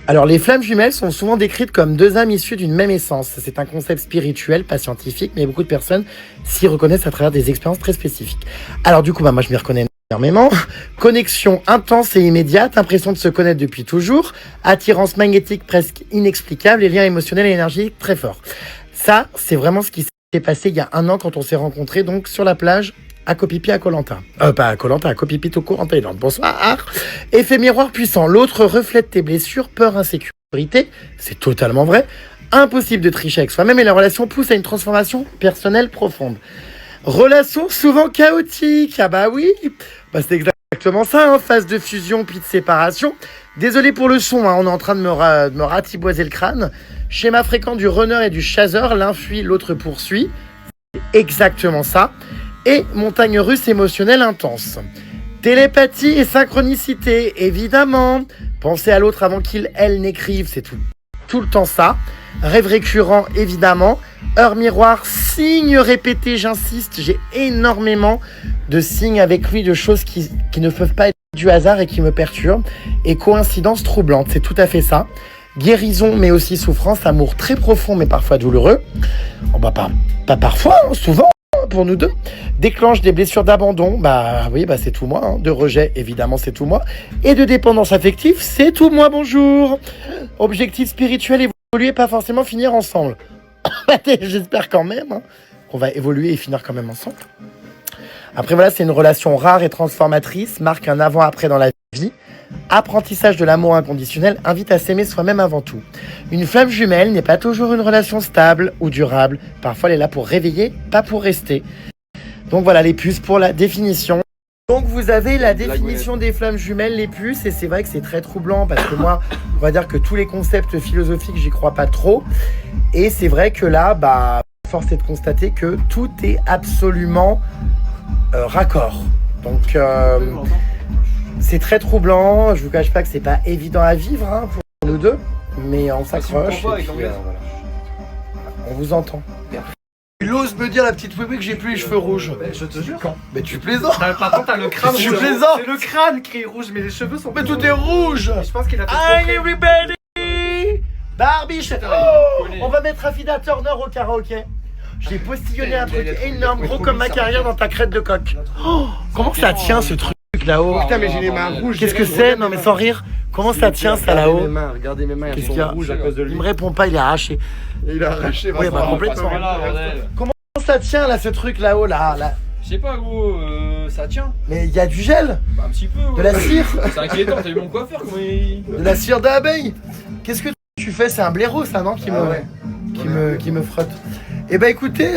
Alors, les flammes jumelles sont souvent décrites comme deux âmes issues d'une même essence. C'est un concept spirituel, pas scientifique, mais beaucoup de personnes s'y reconnaissent à travers des expériences très spécifiques. Alors, du coup, moi, je m'y reconnais énormément. Connexion intense et immédiate, impression de se connaître depuis toujours, attirance magnétique presque inexplicable et lien émotionnel et énergique très fort. Ça, c'est vraiment ce qui s'est passé il y a 1 an quand on s'est rencontrés, donc sur la plage à Koh Phi Phi à Koh Lanta. Pas à Koh Lanta, à Koh Phi Phi Toko en Thaïlande. Bonsoir. Effet miroir puissant. L'autre reflète tes blessures, peur, insécurité. C'est totalement vrai. Impossible de tricher avec soi-même et la relation pousse à une transformation personnelle profonde. Relation souvent chaotique. Ah bah oui. Bah c'est exactement ça, hein. Phase de fusion puis de séparation. Désolé pour le son, hein. On est en train de me ratiboiser le crâne. Schéma fréquent du runner et du chasseur. L'un fuit, l'autre poursuit. C'est exactement ça. Et montagne russe émotionnelle intense. Télépathie et synchronicité, évidemment. Penser à l'autre avant qu'il, elle, n'écrive, c'est tout le temps ça. Rêve récurrent, évidemment. Heure miroir, signes répétés, j'insiste. J'ai énormément de signes avec lui, de choses qui ne peuvent pas être du hasard et qui me perturbent. Et coïncidence troublante, c'est tout à fait ça. Guérison, mais aussi souffrance, amour très profond, mais parfois douloureux. Oh bah pas parfois, hein, souvent. Pour nous deux, déclenche des blessures d'abandon, c'est tout moi, hein. De rejet, évidemment, c'est tout moi, et de dépendance affective, c'est tout moi, bonjour. Objectif spirituel, évoluer, pas forcément finir ensemble. J'espère quand même, hein, qu'on va évoluer et finir quand même ensemble. Après voilà, c'est une relation rare et transformatrice, marque un avant-après dans la vie. Apprentissage de l'amour inconditionnel invite à s'aimer soi-même avant tout. Une flamme jumelle n'est pas toujours une relation stable ou durable. Parfois, elle est là pour réveiller, pas pour rester. Donc voilà les puces pour la définition. Donc vous avez la définition des flammes jumelles, les puces, et c'est vrai que c'est très troublant parce que moi, on va dire que tous les concepts philosophiques, j'y crois pas trop. Et c'est vrai que là, force est de constater que tout est absolument raccord. Donc c'est très troublant, je vous cache pas que c'est pas évident à vivre, hein, pour nous deux, mais on s'accroche. Voilà. On vous entend. Il ose me dire, la petite Wéwé, que j'ai plus les cheveux rouges. Je te jure. Quand? Mais tu plaisantes. Par contre, t'as le crâne rouge. Je plaisante. C'est le crâne qui est rouge, mais les cheveux sont. Mais tout est rouge. Je pense qu'il a fait. Hi everybody. Barbie, on va mettre Afida Turner au karaoké. J'ai postillonné un truc énorme, gros comme ma carrière dans ta crête de coq. Comment ça tient ce truc là-haut? Putain, mais j'ai les mains rouges. Qu'est-ce que c'est? Non mais sans rire. Comment ça tient ça là-haut? Regardez mes mains, Qu'est-ce qu'il y a? rouges à cause de lui. Il me répond pas, il est arraché. Il a arraché Oui, complètement. Comment ça tient là ce truc là-haut là? Je sais pas gros, ça tient. Mais il y a du gel? Bah, un petit peu. Ouais. De la cire? C'est inquiétant, t'as vu mon coiffeur comment il... De la cire d'abeille? Qu'est-ce que tu fais? C'est un blaireau ça, non? Qui me frotte. Eh ben écoutez,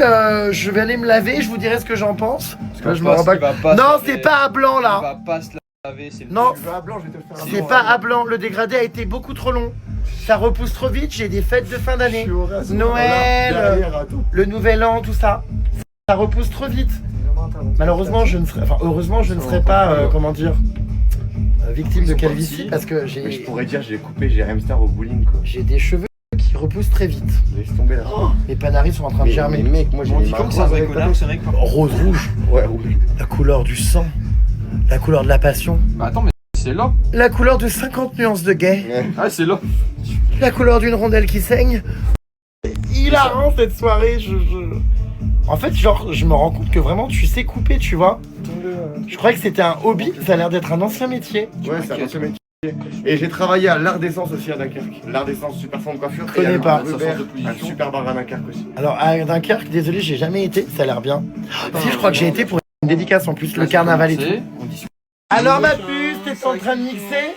je vais aller me laver, je vous dirai ce que j'en pense. Parce que là, je me rends pas. Non, c'est pas à blanc là. Il va pas se laver, c'est le non, Tu veux à blanc, je vais te le faire. c'est pas à blanc. Le dégradé a été beaucoup trop long. Ça repousse trop vite, j'ai des fêtes de fin Je d'année. suis au rasoir, Noël, là, derrière, attends. le nouvel an, tout ça. Ça repousse trop vite. Malheureusement, je ne serai, enfin, heureusement, je ne serai pas, comment dire, victime de calvitie parce que Mais je j'ai pourrais dire, j'ai coupé Jérém Star au bowling quoi. des cheveux qui repoussent très vite. Laisse tomber là. Mes panaris sont en train de germer. mec, moi j'ai On mis dit ma comme c'est un vrai croix. connard, c'est un mec. Rose rouge, Ouais, oui. la couleur du sang, la couleur de la passion, Bah attends, mais c'est là. la couleur de 50 nuances de gay, Ah, c'est là. la couleur d'une rondelle qui saigne. Hilarant cette soirée, En fait, genre, je me rends compte que vraiment tu sais couper, tu vois. Je croyais que c'était un hobby, ça a l'air d'être un ancien métier. Ouais, c'est un ancien métier. Et j'ai travaillé à l'Art d'Essence aussi à Dunkerque. L'Art d'Essence, super centre de coiffure. Je connais Et à pas. Weber, de position. un super bar à Dunkerque aussi. Alors, à Dunkerque, désolé, j'ai jamais été, ça a l'air bien. Si, je crois que j'ai été pour une dédicace en plus, le carnaval et tout. On dit Alors, ma puce, t'es en train de mixer?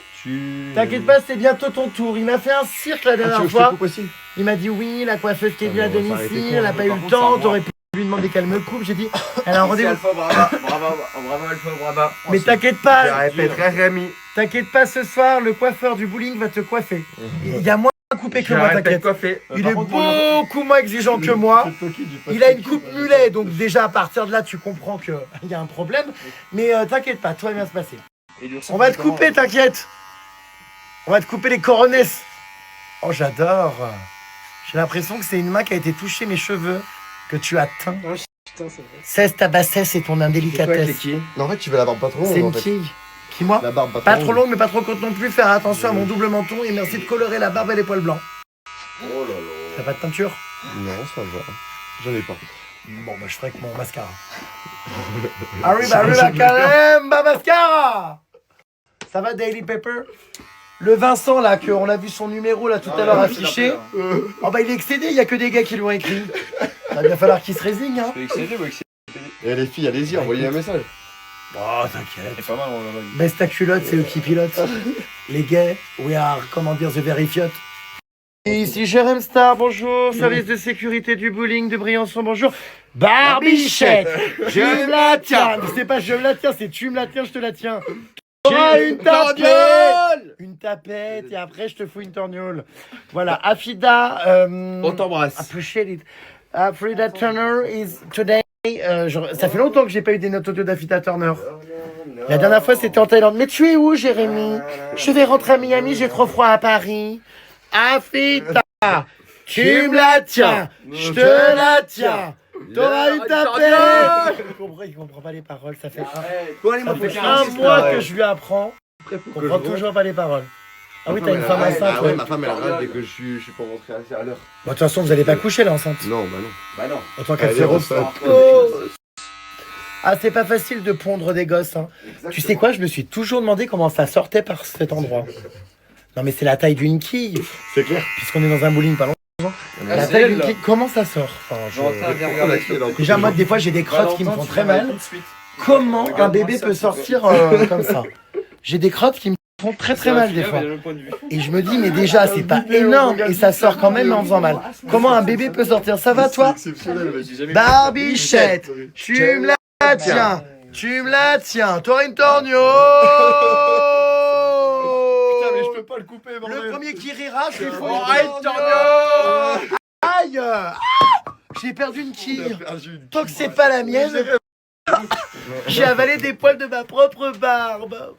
T'inquiète pas, c'est bientôt ton tour. Il m'a fait un cirque la dernière fois. aussi. Il m'a dit oui, la coiffeuse qui est venue à on va s'arrêter domicile, quand elle n'a même. pas eu Par le contre, temps, c'est à t'aurais pu lui demander qu'elle me coupe. J'ai dit, elle a un rendez-vous. Alpha, bravo, bravo Alpha, bravo. Mais t'inquiète Je pas, répéterai Rémi. t'inquiète pas, ce soir, le coiffeur du bowling va te coiffer. Il y a moins coupé que Je moi, répète t'inquiète. coiffé. Il est beaucoup moins exigeant que moi. Il a une coupe mulet, donc déjà à partir de là, tu comprends qu'il y a un problème. Mais t'inquiète pas, tout va bien se passer. On va te couper, t'inquiète. On va te couper les coronesses. Oh, j'adore. J'ai l'impression que c'est une main qui a été touchée mes cheveux, que tu as teint. Oh, putain, c'est vrai. Cesse ta bassesse et ton indélicatesse. Non, en fait, tu veux la barbe pas trop longue. C'est en une fait. fille. Qui, moi? La barbe Pas trop longue, mais pas trop courte non plus. Faire attention à mon double menton et merci de colorer la barbe et les poils blancs. Oh là là. T'as pas de teinture? Non, ça va. J'en ai pas. Bon, bah, je ferai avec mon mascara. Arriba, caramba, mascara! Ça va, Daily Pepper? Le Vincent, là, qu'on a vu son numéro, là, tout à l'heure affiché. Oh, bah, il est excédé, il y a que des gars qui l'ont écrit. Il va bien falloir qu'il se résigne, hein. Et les filles, allez-y, envoyez un message. Oh, t'inquiète. C'est pas mal, on va Baisse ta culotte, c'est eux qui pilotent. Les gays, we are, comment dire, the very fiot. Et ici Jérém Star, bonjour. Service de sécurité du bowling de Briançon, bonjour. Barbichette, je me la tiens. C'est pas je me la tiens, c'est tu me la tiens, je te la tiens. T'auras une tapette. Une tapette, et après je te fous une torgnole. Voilà, Afida. On t'embrasse. Appreciate it. Frida Turner is today. Ça fait longtemps que j'ai pas eu des notes audio d'Afida Turner. La dernière fois c'était en Thaïlande. Mais tu es où, Jérémy? Je vais rentrer à Miami, j'ai trop froid à Paris. Afida, tu me la tiens, je te la tiens. T'auras une tapette. Il comprend pas les paroles, ça fait un mois que je lui apprends. Il comprend toujours pas les paroles. Ah oui, t'as une femme enceinte. Ah ouais, Ouais. ma femme elle râle dès que je suis pas rentré assez à l'heure. Bon, de toute façon, vous allez pas coucher là enceinte. Non, bah non. Bah non. En tant Elle est qu'affaire enceinte. Ah, c'est pas facile de pondre des gosses. Hein. Tu sais quoi, je me suis toujours demandé comment ça sortait par cet endroit. Non, mais c'est la taille d'une quille, C'est clair. puisqu'on est dans un bowling pas longtemps. La taille d'une quille, comment ça sort? Enfin, Déjà, moi, des fois, j'ai des crottes qui me font très mal. Comment un bébé peut sortir comme ça? J'ai des crottes qui me font très très mal des fois. Et je me dis, mais déjà, c'est pas énorme et ça sort quand même en faisant mal. Comment un bébé peut sortir? Ça va, toi? Exceptionnel, mec. Barbichette, tu me la tiens, tu me la tiens, t'auras une torgnole. Putain, mais je peux pas le couper, Le bordel. premier qui rira, je lui fous une Arrête, torgnole. Aïe. Ah, j'ai perdu une quille. Tant que c'est pas la mienne, j'ai avalé des poils de ma propre barbe.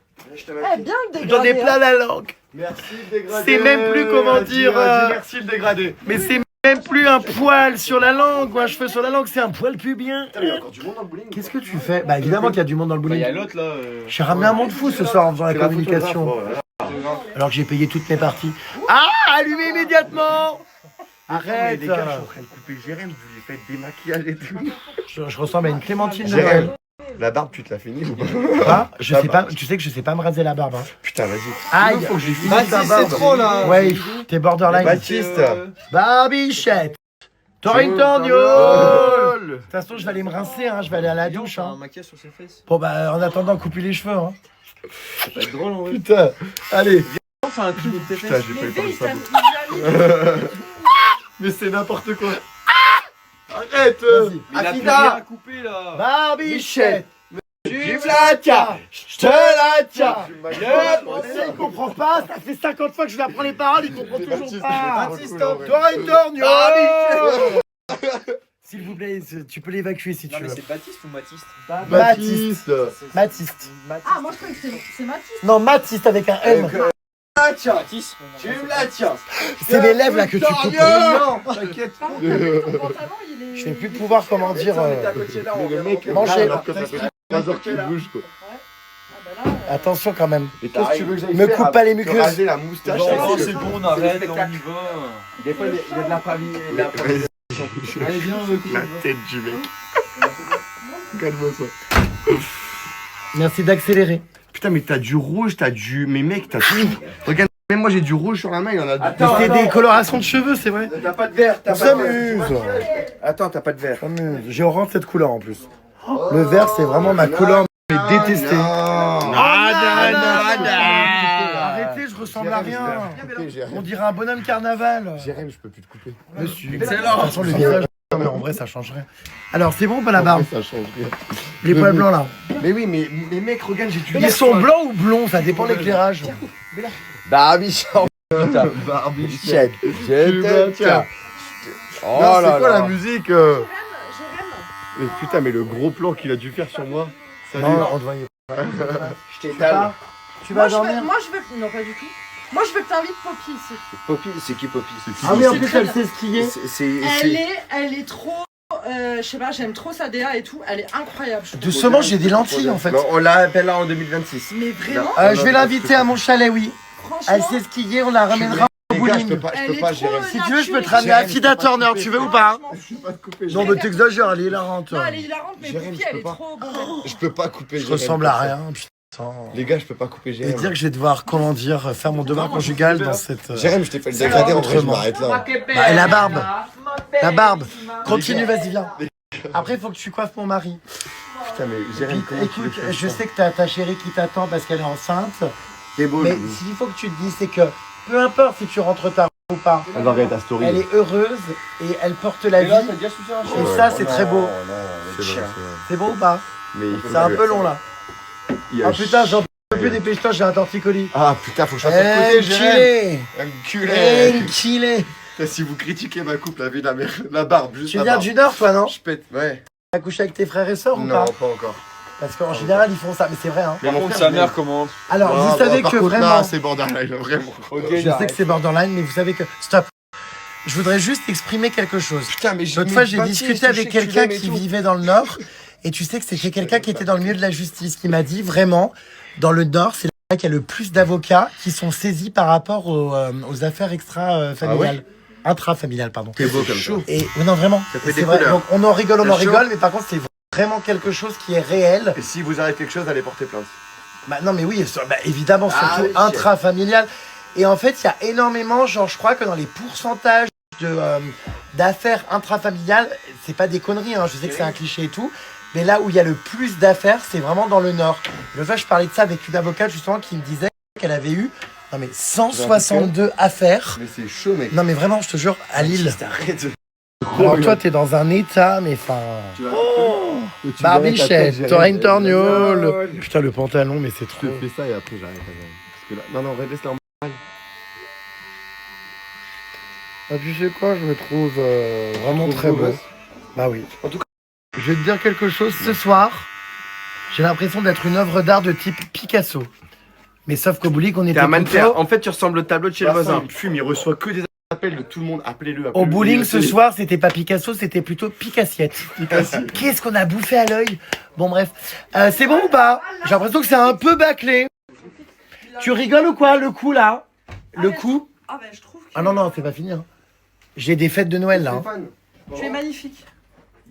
J'en ai plein la langue. Merci le dégradé. C'est même plus, comment dire, Merci le dégradé. Mais c'est même plus un poil sur la langue ou un cheveu sur la langue, c'est un poil pubien. Putain, mais il y a encore du monde dans le bowling. Qu'est-ce que tu fais? Bah évidemment qu'il y a du monde dans le Il y a bowling. l'autre là. J'ai ramené un monde fou ce soir en faisant la C'est la communication. photographe, Alors que j'ai payé toutes mes parties. Ah, allumez immédiatement. Arrête. Les gars, je suis en train de couper Jérém, je lui ai fait des maquillages et tout. Je ressemble à une Clémentine de Jérém, Noël. la barbe, tu te l'as finie ou pas? Ah, je sais pas, tu sais que je sais pas me raser la barbe. Hein. Putain, vas-y. Aïe. Faut que je lui finisse Vas-y, ta c'est barbe. trop là. Ouais, t'es borderline. Baptiste. Barbichette. T'auras une torgnole. De toute façon, je vais aller me rincer, hein. Je vais aller à la douche. Un Hein. maquillage sur ses fesses. Bon, bah, en attendant, couper les cheveux. Hein. Ça va être drôle en vrai. Putain, allez. Enfin un truc de tes Putain, fesses. j'ai pas eu le temps de sabot. Mais c'est n'importe quoi. Arrête. Vas-y. Mais il a plus Afida. rien à couper là. Barbichette. Tu me te la tiens, je te la tiens. Le français, il comprend pas, ça fait 50 fois que je lui apprends les paroles, il comprend toujours pas. Toi, une torgnole. S'il vous plaît, tu peux l'évacuer si tu veux. c'est Baptiste ou Matiste? Baptiste. Baptiste. Ah, moi je croyais que c'est Mathis. Non, Baptiste avec un M. Matisse. Tu me la tiens. C'est mes lèvres là que tu coupes. Non, t'inquiète. Par contre, ton pantalon, il est... Je vais plus pouvoir, comment dire, Le mec, manger. alors que ça fait 3 heures qu'il bouge quoi. Ah bah là, Attention quand même. Et qu'est-ce que tu veux que j'aille Me faire coupe pas les te muqueuses. raser la moustache. Non, c'est bon, on arrête, on y va. Des fois, il y a de la famille. Allez, viens, La tête du mec. Calme-moi ça. Merci d'accélérer. Putain, mais t'as du rouge, t'as du. Mais mec, t'as tout. Regarde, même moi j'ai du rouge sur la main, il y en a deux. Attends, C'est des colorations de cheveux, c'est vrai. T'as pas de vert, On s'amuse. Attends, t'as pas de vert. S'amuse. J'ai horreur de cette couleur en plus. Le vert, c'est vraiment ma couleur détestée. Arrêtez, je ressemble à rien. On dirait un bonhomme carnaval. Jérém, je peux plus te couper. Monsieur. De toute façon, le visage, non, mais en vrai, ça change rien. Alors, c'est bon ou pas la barbe? Ça change rien. Les poils blancs là. Mais oui, mais mec, regarde, j'ai du. Ils sont blancs ou blonds? Ça dépend de l'éclairage. Barbichon. Barbichette. Je te tiens. Oh Non, là c'est quoi là. la musique Jérém. Mais putain, mais le gros plan qu'il a dû faire sur moi. Salut. Non, on te voyait. Je t'étale. Tu vas dormir? Moi je veux... Non, pas du tout. Moi je veux que t'invites Poppy ici. Poppy, c'est qui Poppy? Ah oui, en C'est plus, très elle bien. sait skier. Elle est trop... je sais pas, j'aime trop sa DA et tout. Elle est incroyable. je trouve. Doucement, j'ai des lentilles en fait. Bon, on l'appelle là en 2026. Mais vraiment, Je vais l'inviter à mon chalet, oui. Elle franchement... sait skier, on la ramènera au Les gars, je peux bowling. pas, je Elle peux est pas, trop Jérém. Si tu veux, je peux te ramener à Fida Turner, tu veux ou pas? Je peux pas te couper. Non, mais t'exagères, elle est hilarante. Non, elle est hilarante, mais Jérém, Poppy, je elle peux est pas. trop bonne. Je peux pas couper. Je Jérém ressemble à comme ça. rien, putain. Les gars, je peux pas couper Et Jérém. dire que je vais devoir, comment dire, faire mon devoir conjugal dans cette... Jérém, je t'ai fait le dégradé, en vrai, je autrement. m'arrête là. Bah, et la barbe. La barbe. Continue, vas-y, viens. Après, il faut que tu coiffes mon mari. Putain, mais Jérém, comment tu Écoute, veux je sais que t'as ta chérie qui t'attend parce qu'elle est enceinte. C'est beau, Mais Loulou. s'il faut que tu te dises, c'est que peu importe si tu rentres tard ou pas, Elle va regarder ta story. elle est heureuse et elle porte la vie. Et ça, c'est très beau. C'est vrai, C'est beau ou pas? mais il faut C'est un que- peu long là. il y a Ah putain, j'en peux plus, dépêche-toi, j'ai un torticolis. Ah putain, faut que je fasse à côté, Jérém. Enculé. Enculé. Enculé. Putain, si vous critiquez ma coupe, la vie de la mère, la barbe, juste Tu la viens barbe. du Nord, toi, non? Je pète, ouais. T'as couché avec tes frères et sœurs ou Non, pas? pas encore. Parce qu'en général, ils font ça, mais c'est vrai, hein. Mais Par contre, sa mère commente. Alors, Non, vous savez par que contre, vraiment... là, c'est borderline, vraiment. Je sais que c'est borderline, mais vous savez que... Stop. Je voudrais juste exprimer quelque chose. Putain, mais L'autre fois, j'ai discuté avec quelqu'un qui vivait dans le Nord, et tu sais que c'était quelqu'un qui était dans le milieu de la justice, qui m'a dit vraiment, dans le Nord, c'est là qu'il y a le plus d'avocats qui sont saisis par rapport aux affaires extra-familiales. Intrafamiliales, pardon. T'es beau comme ça. Et non, vraiment. Ça fait c'est des vrai. couleurs. Donc, on en rigole, C'est chaud. mais par contre, c'est vraiment quelque chose qui est réel. Et si vous arrive quelque chose, allez porter plainte. Bah, non, mais oui, évidemment, Ah, surtout oui, intrafamilial. Et en fait, il y a énormément, genre, je crois que dans les pourcentages d'affaires intrafamiliales, c'est pas des conneries, hein, je sais que c'est un cliché et tout, mais là où il y a le plus d'affaires, c'est vraiment dans le Nord. Le fois, je parlais de ça avec une avocate, justement, qui me disait qu'elle avait eu, non mais 162 affaires. Mais c'est chaud, mec. Non, mais vraiment, je te jure, à Lille. Arrête. Alors, toi, t'es dans un état, mais enfin. Oh, Tu verrais ta tête, Barbichette, Jérém. t'auras une torgnole. Putain, le pantalon, mais c'est Je trop. te fais ça et après j'arrête. Parce que là... Non, non, laisse-la en... Ah, tu sais quoi, je me trouve vraiment Trop très beau beau. gosse. Bah oui. En tout cas, je vais te dire quelque chose. Ce soir, j'ai l'impression d'être une œuvre d'art de type Picasso. Mais sauf qu'au bowling, on T'es était un mannequin. plutôt... En fait, tu ressembles au tableau de chez le voisin. Il fume, il reçoit que des appels de tout le monde. Appelez-le. Au bowling, ce soir, c'était pas Picasso, c'était plutôt Picassiette. Qu'est-ce qu'on a bouffé à l'œil? Bon, bref. C'est bon ou pas? J'ai l'impression que c'est un peu bâclé. Tu rigoles ou quoi, le coup, là? Le coup? Ah ben je trouve que Ah non, non, c'est pas fini. Hein. J'ai des fêtes de Noël, là. hein. Stéphane. tu es magnifique.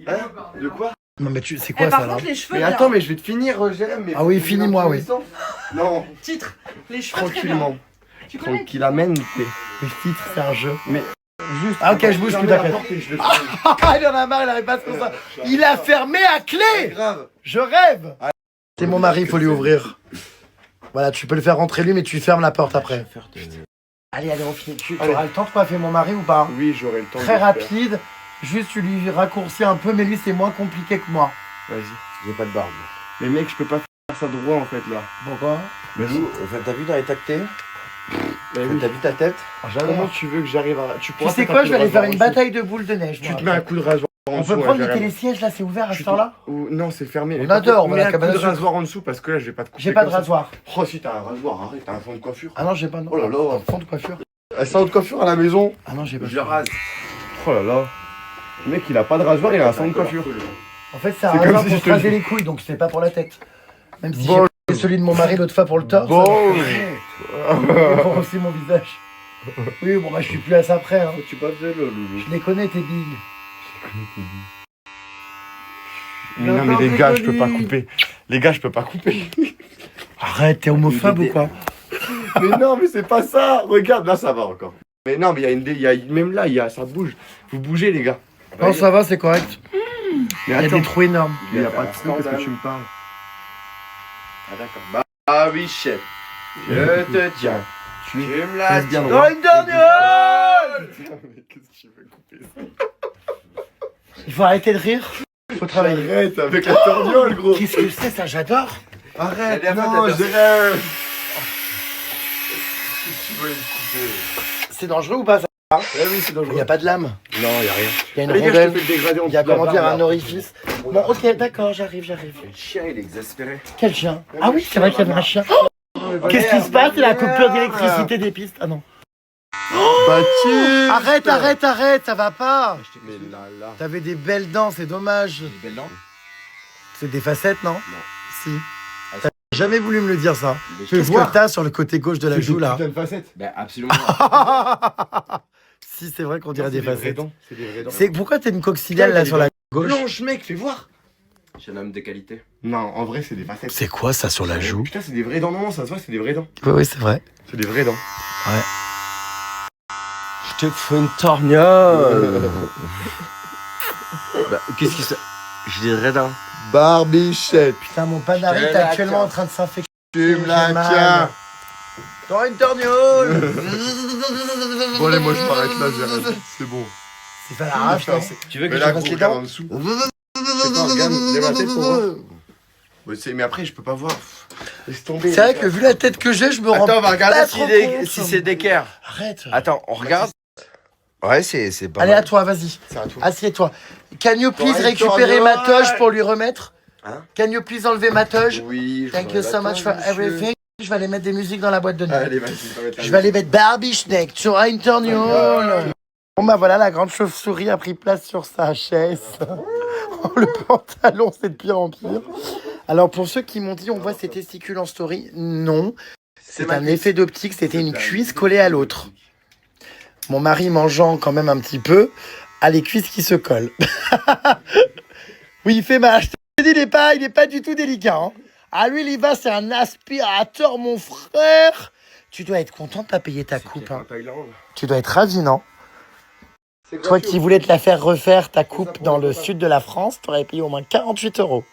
Hein? De quoi? Non, mais c'est quoi, Par ça, là? contre, les cheveux, Mais bien. attends, mais je vais te finir, Jérém. mais Ah oui, faut finis-moi, finir oui. dans tous les sens. Non, Titre, les cheveux très bien. Tranquillement. Tu connais Tranquillement. Le titre, c'est un jeu. Juste. Ah, ok, je bouge plus, t'inquiète. je le Ah, il en a marre, il arrive pas à se faire ça. Il a fermé à clé. grave. Je rêve. C'est mon mari, il faut lui ouvrir. Voilà, tu peux le faire rentrer lui, mais tu fermes la porte après. Allez, allez, on finit. Tu Allez. auras le temps de coiffer mon mari ou pas? Oui, j'aurai le temps. Très de le faire. rapide. Juste, tu lui raccourcis un peu, mais lui, c'est moins compliqué que moi. Vas-y, j'ai pas de barbe. Mais mec, je peux pas faire ça droit en fait là. Pourquoi? Mais Nous, t'as vu dans les tactés? T'as vu ta tête? Comment tu veux que j'arrive à. Tu sais quoi, je vais aller faire une bataille de boules de neige. Tu te mets un coup de rasoir en On dessous. peut prendre les télésièges là, c'est ouvert à ce temps-là? Non, c'est fermé. On adore, on va à la un coup cabane à de sucre. rasoir en dessous parce que là, je vais pas te couper. J'ai pas de comme ça. rasoir. Oh, si t'as un rasoir, arrête, t'as un fond de coiffure. Ah non, j'ai pas. Non. Oh là là. Fond de coiffure. Un salon de coiffure à la maison. Ah non, j'ai pas. Je le rase. Oh là là. Le mec, il a pas de rasoir, il a un salon de coiffure. En fait, c'est un C'est rasoir comme si pour je se te raser dis. les couilles, donc c'est pas pour la tête. Même si Bon. j'ai pris celui de mon mari l'autre fois pour le torse. Bon. Pour aussi mon visage. Oui, bon, bah je suis plus à ça près. Hein. Tu pas fait le loulou. Je les connais, tes billes. Non, mais les gars, je peux pas couper. Les gars, je peux pas couper. Arrête, t'es homophobe ou quoi? Mais non, mais c'est pas ça. Regarde, là, ça va encore. Mais non, mais même là, ça bouge. Vous bougez, les gars. Non, ça va, c'est correct. Mais Il y a attends. des trous énormes. Il y a pas de trou parce que tu me parles. Ah, d'accord. Ah oui, chef. Je te tiens. Tu me la bien tiens. droit. Dans une dernière. Mais qu'est-ce que tu veux couper ça? Il faut arrêter de rire. Il faut travailler. Arrête avec la torgnole, gros. Qu'est-ce que c'est ça? J'adore. Arrête, non, je rêve. Tu veux me couper? C'est dangereux ou pas ça? Eh oui, c'est Il dangereux. n'y a pas de lame. Non, y a rien. Il y a une Les gars, je rondelle. te fais le dégradé en Il y a dessous de la comment dire barre, un là. orifice. Bon, ok, d'accord, j'arrive. Le chien, il est exaspéré. Quel chien? Ah oui, c'est vrai qu'il y avait un chien. Qu'est-ce qui se passe? C'est la coupure d'électricité des pistes. Ah non. Baptiste. Arrête, ça va pas. Mais là. T'avais des belles dents, c'est dommage. Des belles dents. C'est des facettes, non? Non. Si. T'as jamais voulu me le dire ça. Mais Qu'est-ce que t'as sur le côté gauche de la joue là? C'est une facette. Ben absolument. Si, c'est vrai qu'on dirait des vrais facettes. dents. C'est des vrais dents. C'est pourquoi t'as une coccyliale là sur la gauche? Blanche, mec, fais voir. Je suis un homme de qualité. Non, en vrai, c'est des facettes. C'est quoi ça sur la joue? Putain, c'est des vrais dents. Non, ça se voit, c'est des vrais dents. Oui, c'est vrai. C'est des vrais dents. Je te fais une torgnole. Bah, qu'est-ce qui se. Je dirais d'un. Barbichette. Putain, mon panari Je est la actuellement tiens. en train de s'infecter. Tu me la J'ai mal. tiens. Dans une torgnole. Bon, allez, moi, je m'arrête là, j'arrête. C'est bon. C'est pas l'arrache, non? Tu veux que Mais je là, fasse gros, les regarde dents en dessous. C'est pas, regarde, lève la tête pour voir. Mais après, je peux pas voir. Laisse tomber. C'est vrai que vu la tête que j'ai, je me rends Attends, on va regarder pas si, trop des- compte. si c'est d'équerre. Arrête. Attends, on regarde. Ouais, c'est pas Allez, mal. à toi, vas-y. C'est à toi. Assieds-toi. Can you please Dans une récupérer ma torgnole. toge pour lui remettre? Hein? Can you please enlever ma toge? Oui, je Thank vous you en so much for attends, monsieur. everything. Je vais aller mettre des musiques dans la boîte de nuit. Allez, vas-y, on va mettre la Je vais aller mettre Barbie Schneck sur une torgnole. Bon bah voilà, la grande chauve-souris a pris place sur sa chaise. Oh, le pantalon, c'est de pire en pire. Alors pour ceux qui m'ont dit on voit ses testicules en story, non. C'est un effet d'optique, c'était une cuisse collée à l'autre. Mon mari mangeant quand même un petit peu, a les cuisses qui se collent. Oui, il fait mal. Je te dis, il est pas du tout délicat. Hein. Ah lui, il y va, c'est un aspirateur, mon frère. Tu dois être content de pas payer ta coupe. Hein. Tu dois être ravi, non? Toi qui voulais te la faire refaire, ta coupe dans le sud de la France, t'aurais payé au moins 48 €.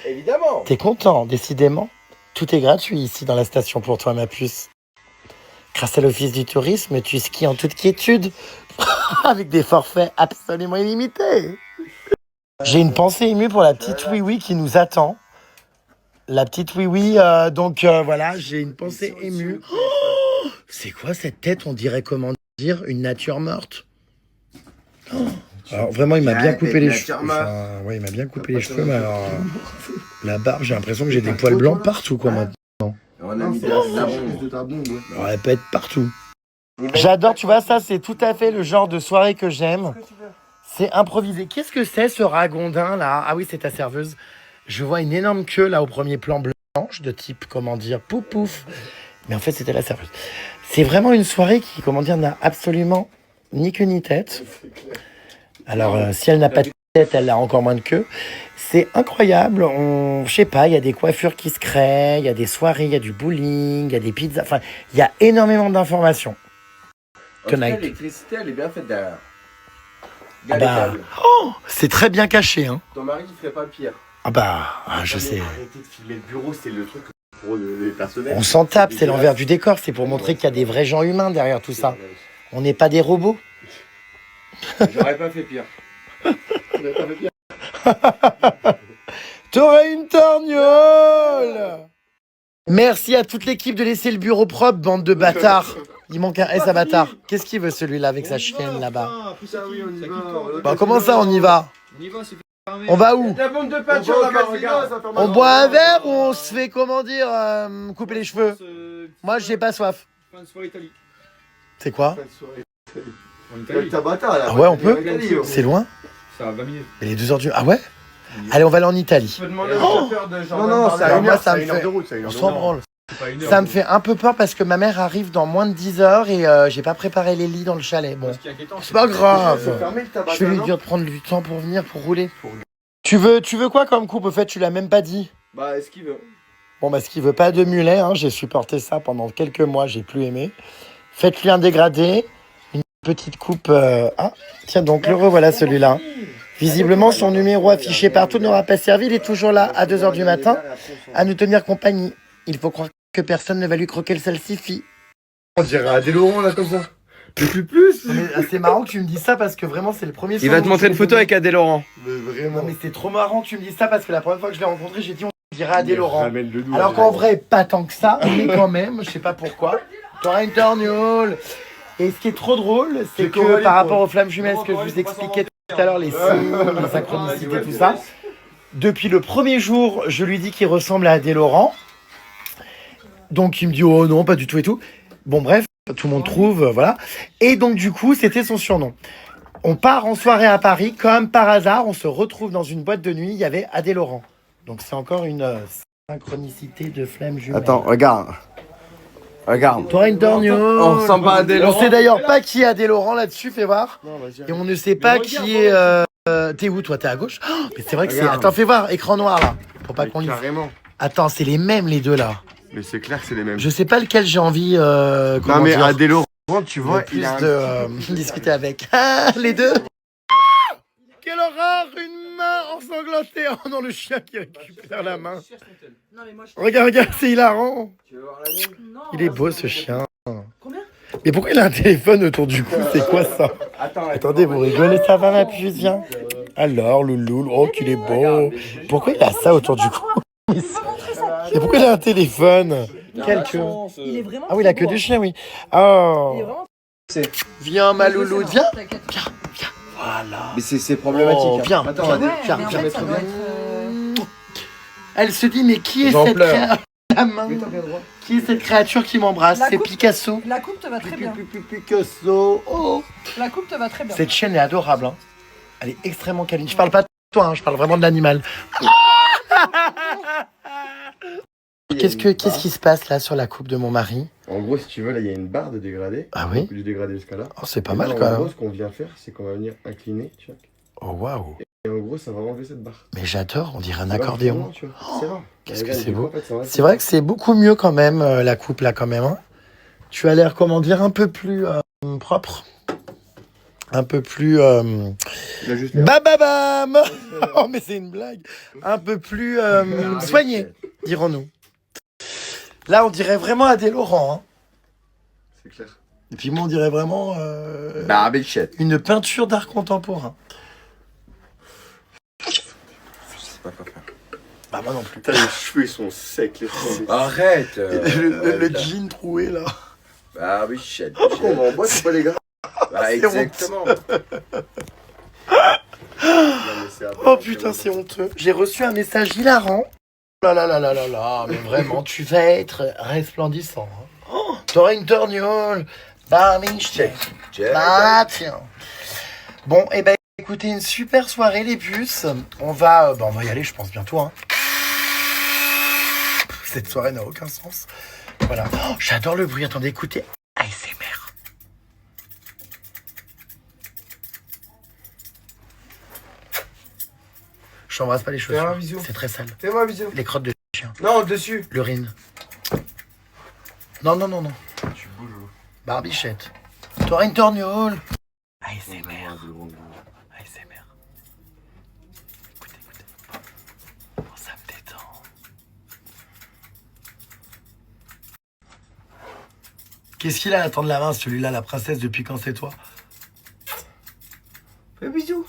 Évidemment. T'es content, décidément. Tout est gratuit ici dans la station pour toi, ma puce. Grâce à l'Office du tourisme, tu skis en toute quiétude, avec des forfaits absolument illimités. J'ai une pensée émue pour la petite Oui-Oui qui nous attend. La petite Oui-Oui, donc voilà, j'ai une pensée émue. Oh, c'est quoi cette tête? On dirait, comment dire, une nature morte. Oh. Alors vraiment, il m'a bien coupé les cheveux. Enfin, ouais, il m'a bien coupé les cheveux, mais alors la barbe, j'ai l'impression que j'ai des poils blancs partout, quoi, maintenant. On a mis de de ta bombe, ouais. Alors, elle peut être partout. J'adore, tu vois, ça, c'est tout à fait le genre de soirée que j'aime. C'est improvisé. Qu'est-ce que c'est, ce ragondin, là? Ah oui, c'est ta serveuse. Je vois une énorme queue, là, au premier plan blanche, de type, comment dire, pouf pouf. Mais en fait, c'était la serveuse. C'est vraiment une soirée qui, comment dire, n'a absolument ni queue ni tête. Alors, si elle n'a pas de tête, elle a encore moins de queue. C'est incroyable. Je sais pas, il y a des coiffures qui se créent, il y a des soirées, il y a du bowling, il y a des pizzas. Enfin, il y a énormément d'informations. Tonight. L'électricité, elle est bien faite derrière. Ah Regarde les bah, câbles. oh, c'est très bien caché, hein. Ton mari, il ferait pas pire. Ah bah, je sais. Arrêtez de filmer le bureau, c'est le truc pour les personnels. On s'en tape, c'est l'envers du décor. C'est pour montrer qu'il y a des vrais gens humains derrière tout ça. On n'est pas des robots. J'aurais pas fait pire. T'aurais une torgnole. Merci à toute l'équipe de laisser le bureau propre, bande de bâtards. Il manque un S à bâtard. Qu'est-ce qu'il veut celui-là avec sa chienne là-bas? Putain, oui, on y va. Bah comment ça on y va? On y va, c'est fermé. On va où? La bombe de peinture là-bas, regarde. On boit un verre ou on se fait comment dire couper les cheveux? Moi j'ai pas soif. Fin de soirée Italie. C'est quoi? En Italie. Tabata là. Ah ouais on peut? Italie, C'est loin? Ça va minutes. Mais les 2h du... Ah ouais? Allez on va aller en Italie. Je peux demander au chauffeur de genre. Non, c'est à Alors une moi, heure, ça c'est me à une heure fait- de route. C'est à une On heure de s'en route. branle. C'est pas une heure. Ça me fait un peu peur parce que ma mère arrive dans moins de 10 heures et j'ai pas préparé les lits dans le chalet. Bon, Ce qui est inquiétant, c'est pas C'est grave. fermé le Tabata. Je vais lui non dire de prendre du temps pour venir, pour rouler. Tu veux quoi comme coupe? Au fait, tu l'as même pas dit. Bah, est-ce qu'il veut? Bon, bah, ce qui veut pas de mulet, hein, j'ai supporté ça pendant quelques mois, j'ai plus aimé. Faites-lui un dégradé, une petite coupe. Ah, tiens, donc le revoilà celui-là. Visiblement, son numéro affiché partout n'aura pas servi. Il est toujours là à 2h du matin à nous tenir compagnie. Il faut croire que personne ne va lui croquer le salsifis. On dirait à des Laurent là comme ça. Mais plus. C'est marrant que tu me dis ça parce que vraiment, c'est le premier. Il va te montrer une photo avec Adé Laurent. Mais Non, vraiment. mais c'est trop marrant que tu me dis ça parce que la première fois que je l'ai rencontré, j'ai dit on dirait Adé Laurent. Ramène le doigt. Alors qu'en vrai, pas tant que ça, mais quand même, je sais pas pourquoi. T'auras une torgnole. Et ce qui est trop drôle, c'est C'est que Coralie, par quoi. rapport aux flammes jumelles, ce que je vous expliquais tout à l'heure, les signes, les synchronicités, tout ça, depuis le premier jour, je lui dis qu'il ressemble à Adé Laurent. Donc il me dit oh non, pas du tout et tout. Bon bref, tout le monde trouve, voilà. Et donc du coup, c'était son surnom. On part en soirée à Paris, comme par hasard, on se retrouve dans une boîte de nuit, il y avait Adé Laurent. Donc c'est encore une synchronicité de flammes jumelles. Attends, regarde. Regarde. Toi une torgnole. On ressemble pas à Adé On Laurent. sait d'ailleurs pas qui est Adé Laurent là-dessus, fais voir. Non, vas-y. Et on ne sait pas qui est... T'es où toi? T'es à gauche? Oh, mais c'est vrai que c'est... Regarde. Attends, fais voir, écran noir là. Pour pas qu'on lise. Carrément. Attends, c'est les mêmes les deux là. Mais c'est clair que c'est les mêmes. Je sais pas lequel j'ai envie... Non, comment mais dire, Adé Laurent, tu le vois, plus il a de discuter avec. Ah, les deux. Quelle horreur, une main ensanglantée. Oh non, le chien qui récupère la main. Non, mais moi, je... Regarde, c'est hilarant. Tu veux voir la mienne? Non, Il est beau ce chien. Combien? Mais pourquoi il a un téléphone autour du cou? C'est quoi ça? Attends, Attendez, vous rigolez, ça va ma puce, viens. Alors, loulou, oh qu'il est beau. Pourquoi il a ça autour du cou? Et pourquoi il a un téléphone? Quel queue. Il est vraiment. Ah oui, il a trop que beau, du hein. chien, oui. Il est Oh. vraiment. Viens, ma loulou, viens. T'inquiète. Voilà. Mais c'est problématique. Oh, viens, Attends, viens, Adé. Ouais, viens, mais en viens. fait, ça doit être. Elle se dit, mais qui est J'en cette pleure. créature? La main. Qui est cette créature qui m'embrasse? La C'est coupe. Picasso. La coupe te va très bien. Picasso. Oh. La coupe te va très bien. Cette chienne est adorable. Hein. Elle est extrêmement câline. Je parle pas de toi, hein, je parle vraiment de l'animal. Qu'est-ce qui se passe là sur la coupe de mon mari? En gros, si tu veux, là, il y a une barre de dégradé. Ah oui? Donc, du dégradé jusqu'à là. Oh, c'est pas Et mal là, quand En gros, même. ce qu'on vient faire, c'est qu'on va venir incliner, tu vois. Oh waouh. Et en gros, ça va enlever cette barre. Mais j'adore, on dirait un Ça va accordéon. vraiment, tu vois. C'est rare. qu'est-ce que Regarde, c'est du coup, beau. en fait, ça va C'est vrai que c'est beaucoup mieux quand même, la coupe là quand même. Hein. Tu as l'air, comment dire, un peu plus propre. Un peu plus... Il a juste l'air- Bababam. Oh mais c'est une blague. Un peu plus soigné, dirons-nous. Là on dirait vraiment Adé Laurent. Hein. C'est clair. Et puis moi on dirait vraiment Barbichette. une peinture d'art contemporain. Je sais pas quoi faire. Bah moi non plus. Putain, les cheveux, ils sont secs, les cheveux. Arrête. Le jean troué là. Barbichette. Pourquoi on va en boîte, c'est pas les gars? Bah, C'est exactement. Non, mais c'est Oh putain, c'est honteux. J'ai reçu un message hilarant. Oh là là là là là là, mais vraiment, tu vas être resplendissant. Hein. Oh, t'auras une torgnole. Barbichette. Bah tiens. Bon, et ben écoutez, une super soirée les puces. On va y aller, je pense bientôt. Hein. Cette soirée n'a aucun sens. Voilà. Oh, j'adore le bruit. Attendez, écoutez. ASMR. Je t'embrasse pas les Fais un chaussures. bisou. C'est très sale. Fais-moi un bisou. Les crottes de chien. Non, dessus. L'urine. Non, non, non, non. Tu bouges. Barbichette. T'auras une torgnole. ASMR. ASMR. Écoutez, écoutez. Oh, ça me détend. Qu'est-ce qu'il a à tendre la main, celui-là, la princesse, depuis quand c'est toi? Fais un bisou.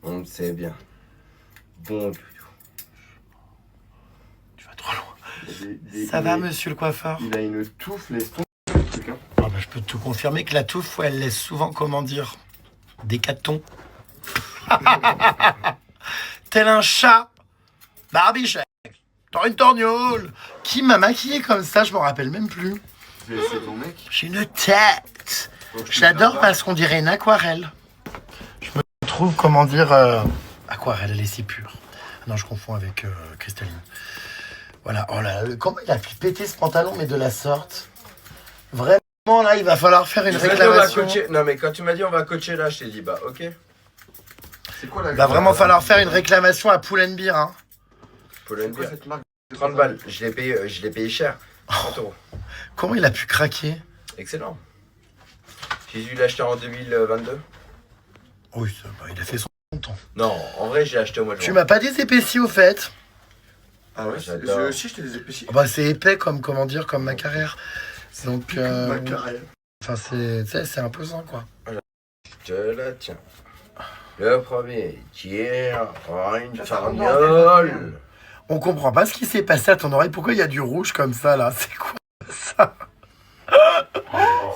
On le sait bien. Bon. Tu vas trop loin. Ça va, monsieur le coiffeur? Il a une touffe, laisse tomber. Ah bah, je peux te confirmer que la touffe, elle laisse souvent, comment dire, des catons. Tel un chat. Barbichette. T'as une torgnole. Qui m'a maquillée comme ça? Je m'en rappelle même plus. C'est ton mec. J'ai une tête. J'adore parce qu'on dirait une aquarelle. Je me trouve, comment dire, aquarelle, elle est si pure. Non, je confonds avec cristalline. Voilà. Oh là là, comment il a pu péter ce pantalon, mais de la sorte? Vraiment, là, il va falloir faire une réclamation. Non, mais quand tu m'as dit on va coacher là, je t'ai dit bah ok. C'est quoi la Il va vraiment falloir faire une réclamation à Pull&Bear, hein. Paul quoi cette marque? 30 balles, je l'ai payé cher. 30 euros. Comment il a pu craquer? Excellent. J'ai dû l'acheter en 2022. Oui, il a fait son temps. Non, en vrai, j'ai acheté au mois de Tu juin. m'as pas des épaissis au fait? Ah ouais, j'adore. si je t'ai des épaissies. Bah, c'est épais comme, comment dire, comme ma carrière. Donc, Ma carrière. enfin, c'est imposant, quoi. Je la tiens. Le premier tir, une farniole. On comprend pas ce qui s'est passé à ton oreille. Pourquoi il y a du rouge comme ça, là? C'est quoi ça?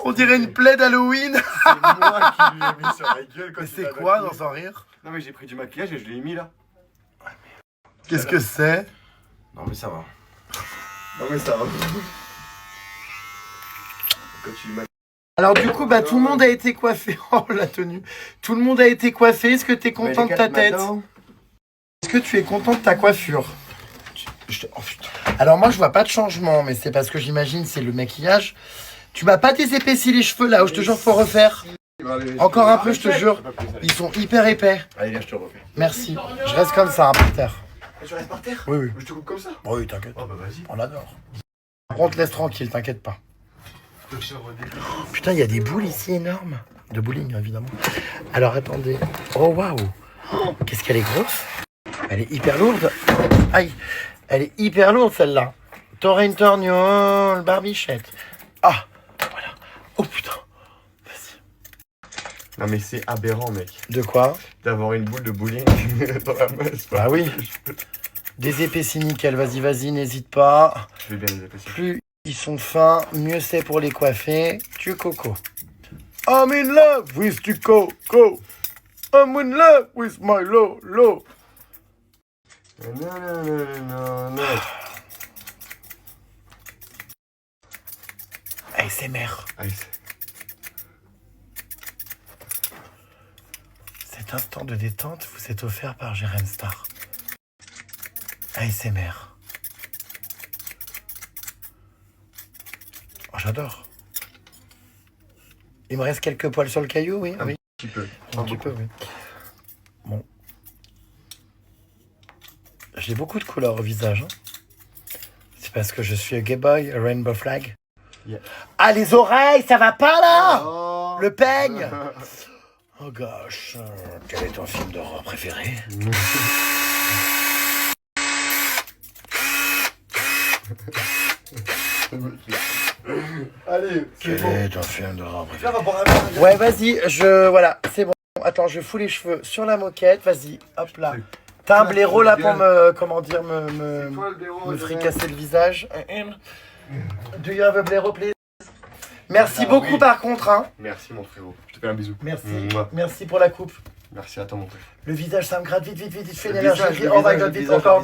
On dirait une plaie d'Halloween. C'est moi qui lui ai mis sur la gueule quand Mais il c'est a quoi maquillé. dans son rire? Non mais j'ai pris du maquillage et je l'ai mis là. Qu'est-ce que c'est? Non, mais ça va. Non mais ça va. Quand tu le maquilles. Alors du coup, bah tout le monde a été coiffé. Oh, la tenue. Tout le monde a été coiffé. Est-ce que t'es content de ta tête? Est-ce que tu es content de ta coiffure? Oh, putain. Alors moi, je vois pas de changement, mais c'est parce que j'imagine c'est le maquillage. Tu m'as pas désépaissi les cheveux là, où je te jure faut refaire. Encore un peu, je te jure. Ils sont hyper épais. Allez, là je te refais. Merci. Je reste comme ça, hein, par terre. Tu restes par terre? Oui, oui. Je te coupe comme ça? Oui, t'inquiète. Oh bah vas-y. On adore. On te laisse tranquille, t'inquiète pas. Putain, il y a des boules ici énormes. De bowling, évidemment. Alors, attendez. Oh, waouh. Oh, qu'est-ce qu'elle est grosse. Elle est hyper lourde. Aïe. Elle est hyper lourde, celle-là. T'aurais une torgnole, barbichette. Ah, voilà. Oh, putain. Vas-y. Non mais c'est aberrant mec. De quoi? D'avoir une boule de bowling dans la main. Bah oui. Des épaissis nickel. Vas-y, vas-y, n'hésite pas. Je vais bien les épaissir. Plus ils sont fins, mieux c'est pour les coiffer. Tu coco. I'm in love with you coco. I'm in love with my lo. Non. ASMR. Allez, Cet instant de détente vous est offert par Jérém Star. ASMR. Oh, j'adore. Il me reste quelques poils sur le caillou, oui. Oui. petit peu. Un petit peu, oui. Bon. J'ai beaucoup de couleurs au visage. Hein. C'est parce que je suis un gay boy, a rainbow flag. Yeah. Ah, les oreilles, ça va pas là? Oh. Le peigne. Oh gosh. Quel est ton film d'horreur préféré? Allez, Quel c'est bon. est ton film d'horreur préféré? Là, on va boire un verre. Ouais, vas-y, voilà, c'est bon. Attends, je fous les cheveux sur la moquette, vas-y, hop là. T'as un blaireau là pour me, comment dire, me fricasser le visage. Do you have a blaireau, please? Merci beaucoup oui. par contre, hein. Merci mon frérot. Je te fais un bisou. Merci, Mouah. merci pour la coupe. Merci à toi mon frère. Le visage, ça me gratte vite, vite, fais Le l'énergie. visage, le Oh my visage, god, le vite, visage, encore.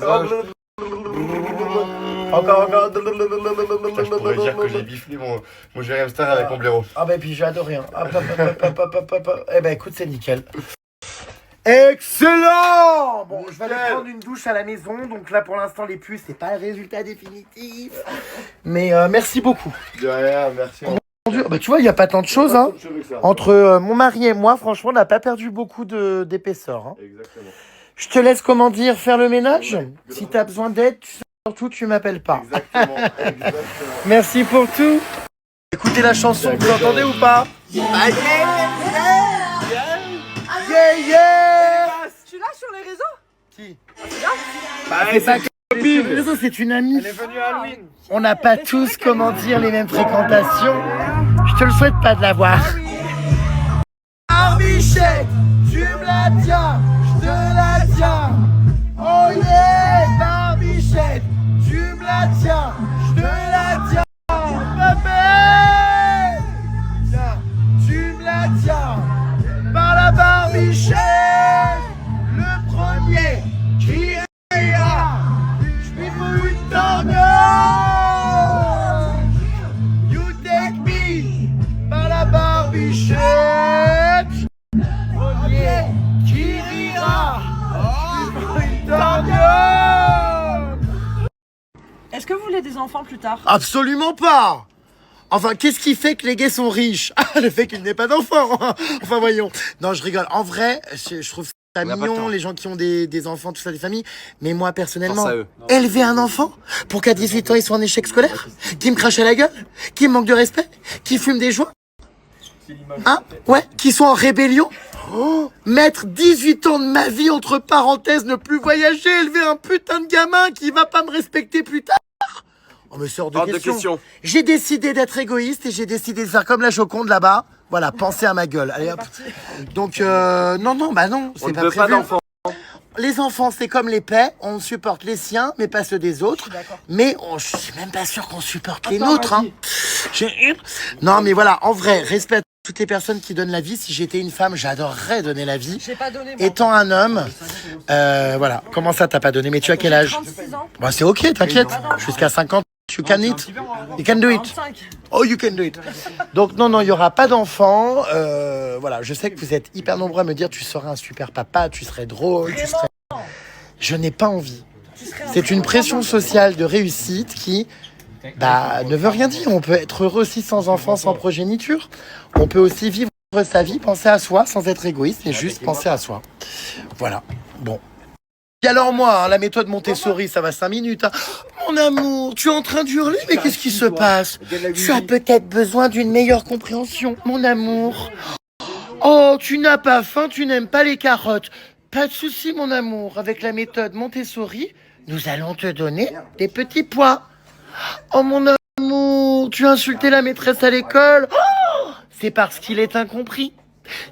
Putain, je pourrais dire que j'ai biflé mon Jérém Star avec mon blaireau. Ah bah et puis j'ai adoré. Hein. Hop. Eh ben écoute, c'est nickel. Excellent. Bon, je vais aller prendre une douche à la maison. Donc là, pour l'instant, les puces, c'est pas le résultat définitif. Mais merci beaucoup. De rien, merci. Bah, tu vois, il n'y a pas tant de choses. Hein. Entre mon mari et moi, franchement, on n'a pas perdu beaucoup d'épaisseur. Hein. Exactement. Je te laisse, comment dire, faire le ménage. Ouais, Si tu as besoin d'aide, surtout, tu m'appelles pas. Exactement. Merci pour tout. Écoutez la chanson, vous l'entendez ou pas? Yeah. Tu l'as sur les réseaux? Qui? C'est C'est pas copine. C'est une amie. Elle est venue à Halloween. On n'a pas tous, comment dire, les mêmes fréquentations. Je te le souhaite pas de l'avoir. Barbichette, tu me la tiens, je te la tiens. Oh ait des enfants plus tard? Absolument pas. Enfin, qu'est-ce qui fait que les gays sont riches? Le fait qu'ils n'aient pas d'enfants. Enfin, voyons. Non, je rigole. En vrai, je trouve ça mignon, les gens qui ont des enfants, tout ça, des familles. Mais moi, personnellement, Pense à eux. élever un enfant pour qu'à 18 ans, il soit en échec scolaire, qui me crache à la gueule, qui me manque de respect, qui fume des joints, hein? Ouais, qui soit en rébellion. Oh, mettre 18 ans de ma vie entre parenthèses, ne plus voyager, élever un putain de gamin qui va pas me respecter plus tard. On me sort de Hors de question. question. J'ai décidé d'être égoïste et j'ai décidé de faire comme la Joconde là-bas. Voilà, penser à ma gueule. Allez hop. Donc, non, bah non, On c'est ne pas veut prévu. pas d'enfants. Les enfants, c'est comme les paix, on supporte les siens, mais pas ceux des autres. d'accord. Mais je suis même pas sûr qu'on supporte les nôtres. Hein. Non, mais voilà, en vrai, respect à toutes les personnes qui donnent la vie. Si j'étais une femme, j'adorerais donner la vie. J'ai pas donné. Moi. Étant un homme, voilà. Comment ça, t'as pas donné? Mais tu as quel âge? 36 ans. Bah, c'est ok, t'inquiète. Jusqu'à 50, you can it. You can do it. 45. Oh, you can do it. Donc, non, il n'y aura pas d'enfants. Voilà, je sais que vous êtes hyper nombreux à me dire tu serais un super papa, tu serais drôle, tu serais... Je n'ai pas envie. C'est une pression sociale de réussite qui ne veut rien dire. On peut être heureux aussi sans enfants, sans progéniture. On peut aussi vivre sa vie, penser à soi sans être égoïste et juste penser à soi. Voilà. Bon. Et alors moi, hein, la méthode Montessori, ça va 5 minutes. Hein. Mon amour, tu es en train de hurler, mais qu'est-ce qui se passe? Tu as peut-être besoin d'une meilleure compréhension, mon amour. Oh, tu n'as pas faim, tu n'aimes pas les carottes. Pas de souci, mon amour. Avec la méthode Montessori, nous allons te donner des petits pois. Oh, mon amour, tu as insulté la maîtresse à l'école. Oh, c'est parce qu'il est incompris.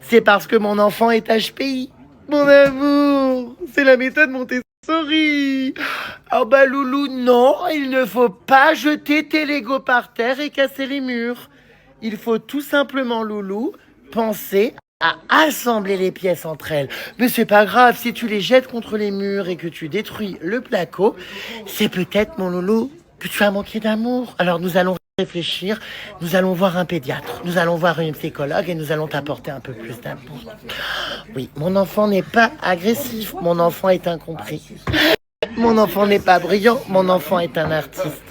C'est parce que mon enfant est HPI. Mon amour, c'est la méthode Montessori. Oh bah loulou, non, il ne faut pas jeter tes Legos par terre et casser les murs. Il faut tout simplement, loulou, penser à assembler les pièces entre elles. Mais c'est pas grave, si tu les jettes contre les murs et que tu détruis le placo, c'est peut-être, mon loulou, que tu as manqué d'amour. Alors nous allons réfléchir, nous allons voir un pédiatre, nous allons voir une psychologue et nous allons t'apporter un peu plus d'amour. Oui, mon enfant n'est pas agressif, mon enfant est incompris. Mon enfant n'est pas brillant, mon enfant est un artiste.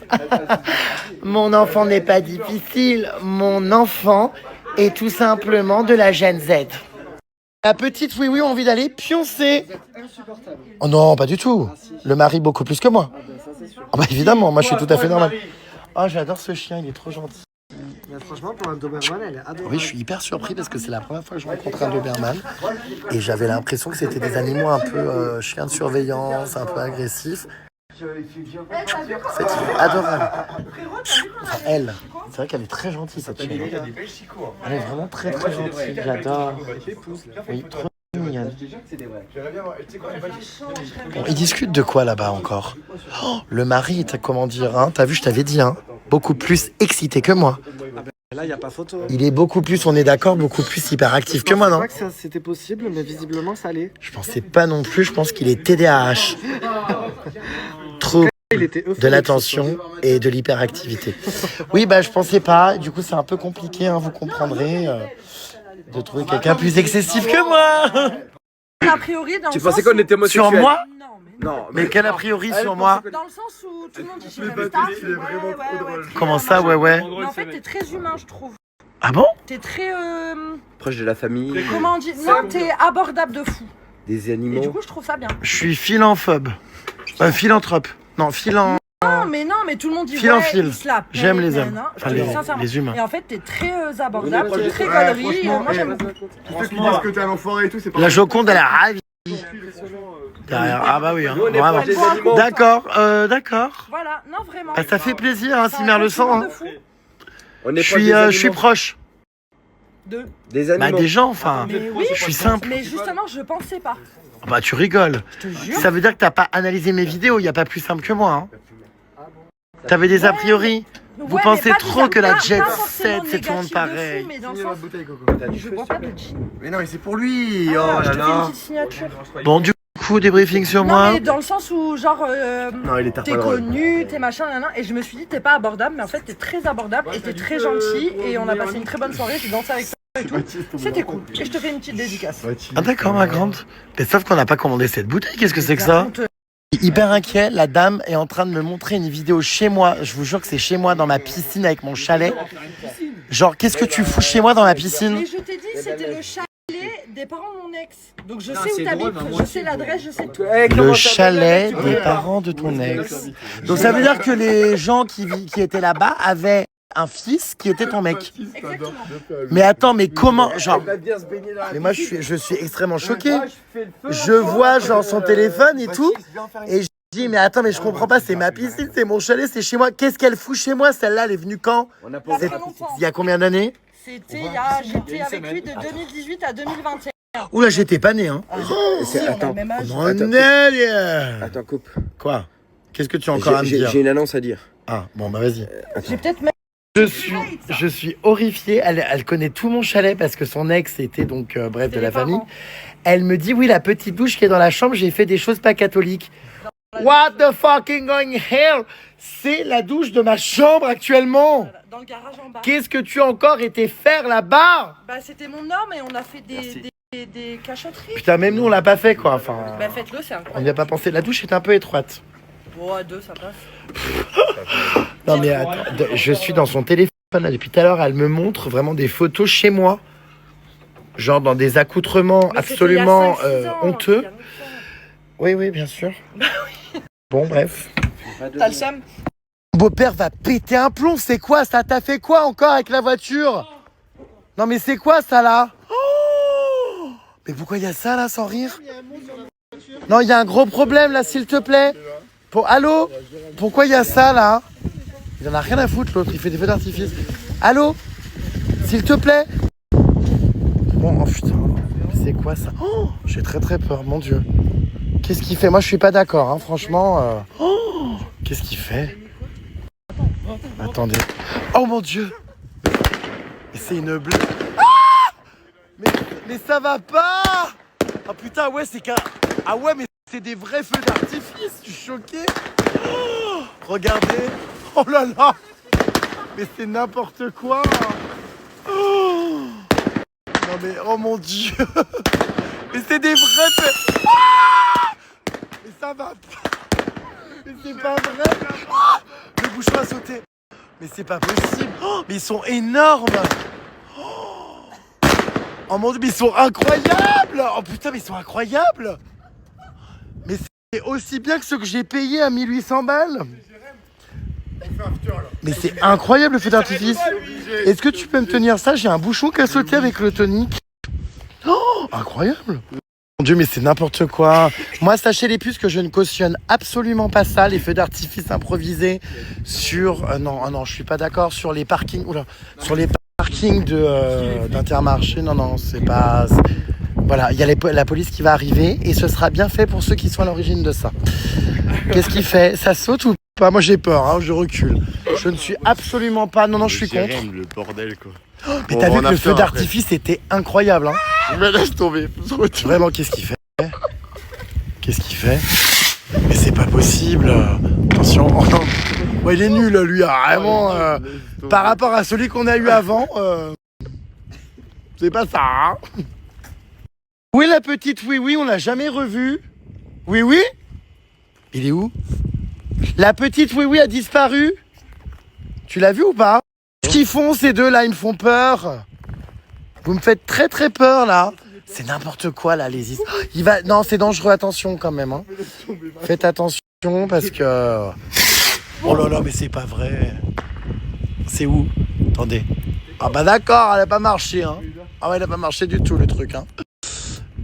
Mon enfant n'est pas difficile, mon enfant est tout simplement de la Gen Z. La petite oui a envie d'aller pioncer. Oh non, pas du tout. Le mari beaucoup plus que moi. Ah bah évidemment, moi je suis tout à fait normal. Oh, j'adore ce chien, il est trop gentil. Franchement, pour un Doberman, elle est adorable. Oui, je suis hyper surpris parce que c'est la première fois que je rencontre un Doberman et j'avais l'impression que c'était des animaux un peu chiens de surveillance, un peu agressifs. En fait, il est adorable. Enfin, elle, c'est vrai qu'elle est très gentille cette chienne. Elle est vraiment très très gentille, j'adore. Oui, trop mignonne. Bon, ils discutent de quoi là-bas encore? Oh, le mari est, comment dire, hein, t'as vu, je t'avais dit, hein, beaucoup plus excité que moi. Là, il n'y a pas photo. Il est beaucoup plus, on est d'accord, beaucoup plus hyperactif que moi, non? Je pensais pas que c'était possible, mais visiblement, ça allait. Je pensais pas non plus, je pense qu'il est TDAH. Trop de l'attention et de l'hyperactivité. Oui, bah je pensais pas, du coup c'est un peu compliqué, hein, vous comprendrez, de trouver quelqu'un plus excessif que moi. A priori, dans Tu le pensais sens qu'on était homosexuels? Sur moi? Non, mais Non, Mais quel a priori sur moi? dans le sens où tout le monde dit chez Star. Comment ça, ouais. Mais en fait, t'es très humain, je trouve. Ah bon? T'es très. proche de la famille, Comment on dit? Non, t'es abordable de fou. des Et animaux. du coup, je trouve ça bien. Je suis philanthrope. Philanthrope. Non, Non, mais tout le monde dit Philanphile. il se la pète, J'aime les hommes. nanana. Enfin, Je te dis sincèrement. les humains. Et en fait, t'es très abordable, t'es très galerie. Moi, j'aime beaucoup. Tous ceux qui disent que t'es un enfoiré et tout, c'est pas La Joconde, elle est ravie. Derrière. Ah bah oui, hein, Nous, on est vraiment. proche des animaux. D'accord. Voilà, non, vraiment. Bah, ça fait plaisir, hein, C'est si un mère le sent. compliment Hein. de fou. On est Je proche des animaux. suis proche. Des Bah animaux. des gens, enfin. Mais oui, Je suis simple. mais justement, je pensais pas. Bah tu rigoles. Je te jure. Ça veut dire que t'as pas analysé mes vidéos, y a pas plus simple que moi. Hein. T'avais des a priori. Vous Ouais, pensez mais pas trop que la pas jet forcément set, c'est tout le monde négatif de pareil. fou, mais dans le la sens, bouteille, Coco. je bois pas de gin. Mais non, mais c'est pour lui. Ah, Oh je là te fais une là. petite signature. Bon, du coup, débriefing sur Non, moi. mais dans le sens où, genre, Non, il est t'es pas drôle. connu, t'es machin, nanana, et je me suis dit, t'es pas abordable, mais en fait, t'es très abordable et t'es très gentil, et on a passé une très bonne soirée, j'ai dansé avec toi et tout. C'était cool. Et je te fais une petite dédicace. Ah d'accord, ma grande. Mais sauf qu'on n'a pas commandé cette bouteille, qu'est-ce que c'est que ça? Par contre, Hyper inquiet, la dame est en train de me montrer une vidéo chez moi. Je vous jure que c'est chez moi dans ma piscine avec mon chalet. Genre, qu'est-ce que tu fous chez moi dans ma piscine? Mais je t'ai dit, c'était le chalet des parents de mon ex. Donc je sais où t'habites, je sais l'adresse, je sais tout. Le chalet des parents de ton ex. Donc ça veut dire que les gens qui étaient là-bas avaient un fils qui était ton mec. Exactement. Mais attends, mais comment, genre... Mais moi, je suis extrêmement choqué. Je vois, genre, son téléphone et tout. Et je dis, mais attends, mais je comprends pas, c'est ma piscine, c'est mon chalet, c'est chez moi. Qu'est-ce qu'elle fout chez moi, celle-là? Elle est venue quand? C'est- Il y a combien d'années? J'étais avec lui de 2018 à 2021. Oula, j'étais pas né, hein. Si, on a attends. le même âge. Oh, Nelly. Attends, coupe. Quoi? Qu'est-ce que tu as encore à me dire? J'ai une annonce à dire. Ah, bon, bah vas-y. J'ai peut-être même... Je suis horrifiée. Elle connaît tout mon chalet parce que son ex était donc, bref, de la famille. Elle me dit, oui, la petite douche qui est dans la chambre, j'ai fait des choses pas catholiques. What the fucking going hell? C'est la douche de ma chambre actuellement. Dans le garage en bas. Qu'est-ce que tu as encore été faire là-bas? Bah c'était mon homme et on a fait des cachotteries. Putain, même nous, on l'a pas fait, quoi. Enfin, Bah faites-le, c'est on incroyable. n'y a pas pensé. La douche est un peu étroite. Bon, à deux, ça passe. Non, mais attends, je suis dans son téléphone là, depuis tout à l'heure. Elle me montre vraiment des photos chez moi. Genre dans des accoutrements Mais c'était absolument il y a 5-6 ans, honteux. il y a longtemps. Oui, oui, bien sûr. Bon, bref. T'as le seum? Mon beau-père va péter un plomb. C'est quoi ça? T'as fait quoi encore avec la voiture? Non, mais c'est quoi ça là? Oh, mais pourquoi il y a ça là sans rire? Non, il y a un gros problème là, s'il te plaît. Allô? Pourquoi il y a ça là? Il en a rien à foutre l'autre, il fait des feux d'artifice. Allô? S'il te plaît? Bon, oh putain, c'est quoi ça? Oh, j'ai très très peur, mon Dieu. Qu'est-ce qu'il fait? Moi je suis pas d'accord, hein, franchement. Oh, qu'est-ce qu'il fait? Attendez. Oh mon Dieu! Mais c'est une bleue. Ah! Mais ça va pas! Oh putain, ouais, c'est qu'un. Ah ouais, mais c'est des vrais feux d'artifice, je suis choqué. Oh, regardez. Oh là là! Mais c'est n'importe quoi! Oh, non mais, oh mon Dieu! Mais c'est des vrais feux. Ah! Mais ça va pas! Mais c'est pas vrai! Oh, le bouchon a sauté! Mais c'est pas possible! Oh, mais ils sont énormes! Oh mon Dieu, mais ils sont incroyables! Oh putain, mais ils sont incroyables! Mais c'est aussi bien que ceux que j'ai payés à 1800 balles! Mais c'est incroyable le feu d'artifice! Est-ce que tu peux me tenir ça? J'ai un bouchon qui a sauté avec le tonique. Oh, incroyable! Mon Dieu, mais c'est n'importe quoi! Moi, sachez les puces que je ne cautionne absolument pas ça, les feux d'artifice improvisés sur... non, je suis pas d'accord, sur les parkings... Oula, sur les parking d'Intermarché, non, c'est pas... Voilà, il y a la police qui va arriver et ce sera bien fait pour ceux qui sont à l'origine de ça. Qu'est-ce qu'il fait? Ça saute ou pas? Moi j'ai peur, hein, je recule. Je ne suis absolument pas... Non, je suis contre. Le bordel quoi. Mais t'as vu que le feu d'artifice était incroyable, hein? Mais laisse tomber. Vraiment, qu'est-ce qu'il fait? Qu'est-ce qu'il fait? Mais c'est pas possible. Attention. Ouais, il est nul, lui, vraiment. Par rapport à celui qu'on a eu avant, c'est pas ça. Hein. Où est la petite oui, on l'a jamais revue. Oui? Il est où? La petite oui a disparu. Tu l'as vu ou pas? Qu'est-ce qu'ils font ces deux là? Ils me font peur. Vous me faites très très peur là. C'est n'importe quoi là, les is. Non, c'est dangereux, attention quand même. Hein. Faites attention parce que... Oh là là, mais c'est pas vrai. C'est où? Attendez. Ah bah d'accord, elle a pas marché. Hein. Ah ouais, elle a pas marché du tout le truc. Hein.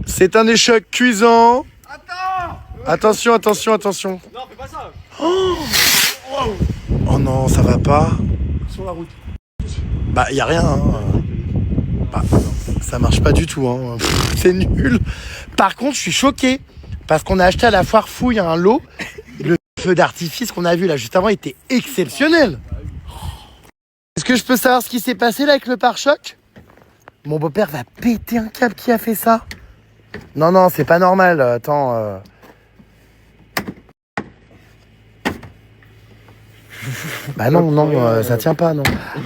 C'est un échec cuisant. Attention. Non, fais pas ça. Oh non, ça va pas. Sur la route. Bah, y a rien. Hein. Bah, ça marche pas du tout. Hein. C'est nul. Par contre, je suis choqué. Parce qu'on a acheté à la foire fouille un lot. Le feu d'artifice qu'on a vu là juste avant était exceptionnel. Est-ce que je peux savoir ce qui s'est passé là avec le pare-choc? Mon beau-père va péter un câble. Qui a fait ça? Non, c'est pas normal. Attends. Bah non, ça tient pas, non.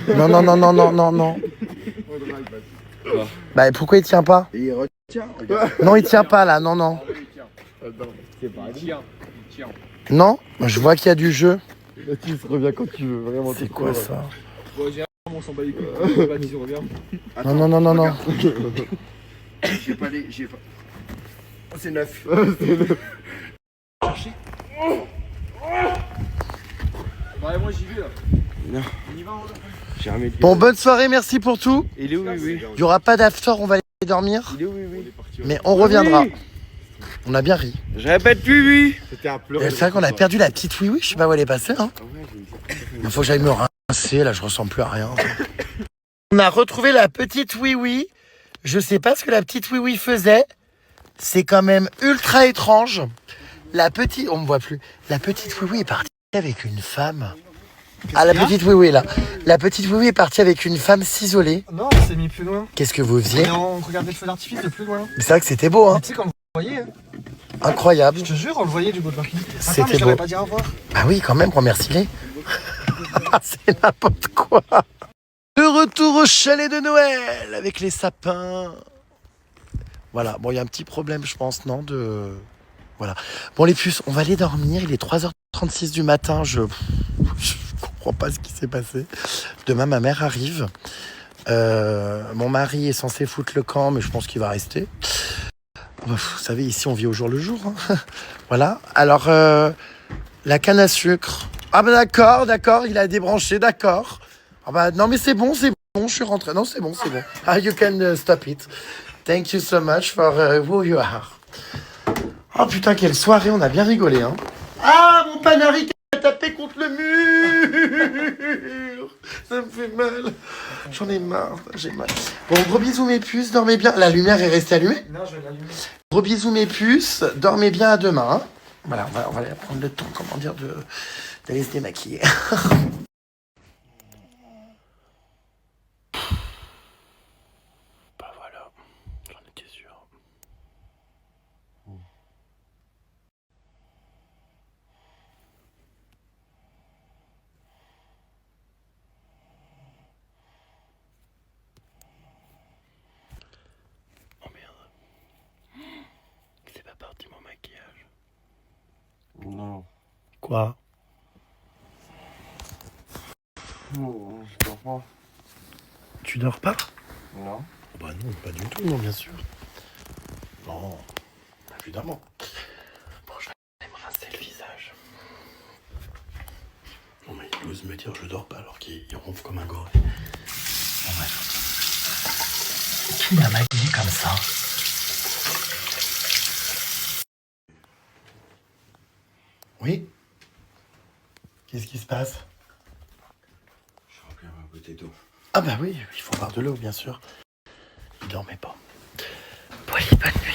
Non. Bah pourquoi il tient pas? Il retient, regarde. Non, il tient pas là, non. Non, je vois qu'il y a du jeu. Baptiste, reviens quand tu veux, vraiment. C'est quoi ça? On s'en bat les couilles. Baptiste, reviens. Non, non, non, non, non. J'ai pas les. J'ai pas. Oh, c'est neuf. Bah, moi j'y vais là. Non. On y va, J'ai un mec. Bon, bonne soirée, merci pour tout. Il est où, oui? Il n'y aura pas d'after, on va aller dormir. Il est où, oui? Mais on reviendra. On a bien ri. Je répète, oui. C'était un Et pleurer. c'est vrai qu'on a perdu la petite oui-oui, je sais pas où elle est passée. Hein. Il faut que j'aille me rincer, là je ressemble plus à rien. On a retrouvé la petite oui-oui. Je sais pas ce que la petite oui-oui faisait. C'est quand même ultra étrange. La petite, on me voit plus. La petite oui-oui est partie avec une femme. Ah, la petite oui-oui là. La petite oui-oui est partie avec une femme s'isoler. Non, on s'est mis plus loin. Qu'est-ce que vous faisiez? Et on regardait le feu d'artifice de plus loin. Mais c'est vrai que c'était beau, hein. Tu sais, quand vous voyez, hein, Incroyable. je te jure, on le voyait du bout de parking. C'était Attends, mais je beau. l'avais pas dit au revoir. Ah oui, quand même, remercie-les. C'est n'importe quoi. De retour au chalet de Noël avec les sapins. Voilà, bon, il y a un petit problème, je pense, non de... Voilà. Bon, les puces, on va aller dormir. Il est 3h36 du matin. Je comprends pas ce qui s'est passé. Demain, ma mère arrive. Mon mari est censé foutre le camp, mais je pense qu'il va rester. Vous savez, ici, on vit au jour le jour. Hein. Voilà. Alors, la canne à sucre. Ah ben d'accord, il a débranché, d'accord. Ah bah non, mais c'est bon, je suis rentré. Non, c'est bon. Ah, you can stop it. Thank you so much for who you are. Oh putain, quelle soirée, on a bien rigolé, hein. Ah, mon panari qui a tapé contre le mur. Ça me fait mal. J'en ai marre, j'ai mal. Bon, gros bisous mes puces, dormez bien. La lumière est restée allumée? Non, je vais l'allumer. Gros bisous mes puces, dormez bien, à demain. Hein. Voilà, on va aller prendre le temps, d'aller se démaquiller. Bah voilà, j'en étais sûr. Oh merde. C'est pas parti mon maquillage. Non. Quoi? Non, je dors pas. Tu dors pas? Non. Bah non, pas du tout, non, bien sûr. Non, évidemment. Bon, je vais aller me rincer le visage. Non, mais il ose me dire je dors pas alors qu'il ronfle comme un gorille. Bon, bref. Qui m'a maquillé comme ça? Oui? Qu'est-ce qui se passe? Je remplis un bouteille d'eau. Ah bah oui, il faut boire de l'eau, bien sûr. Il dormait pas. Bon, allez, bonne nuit.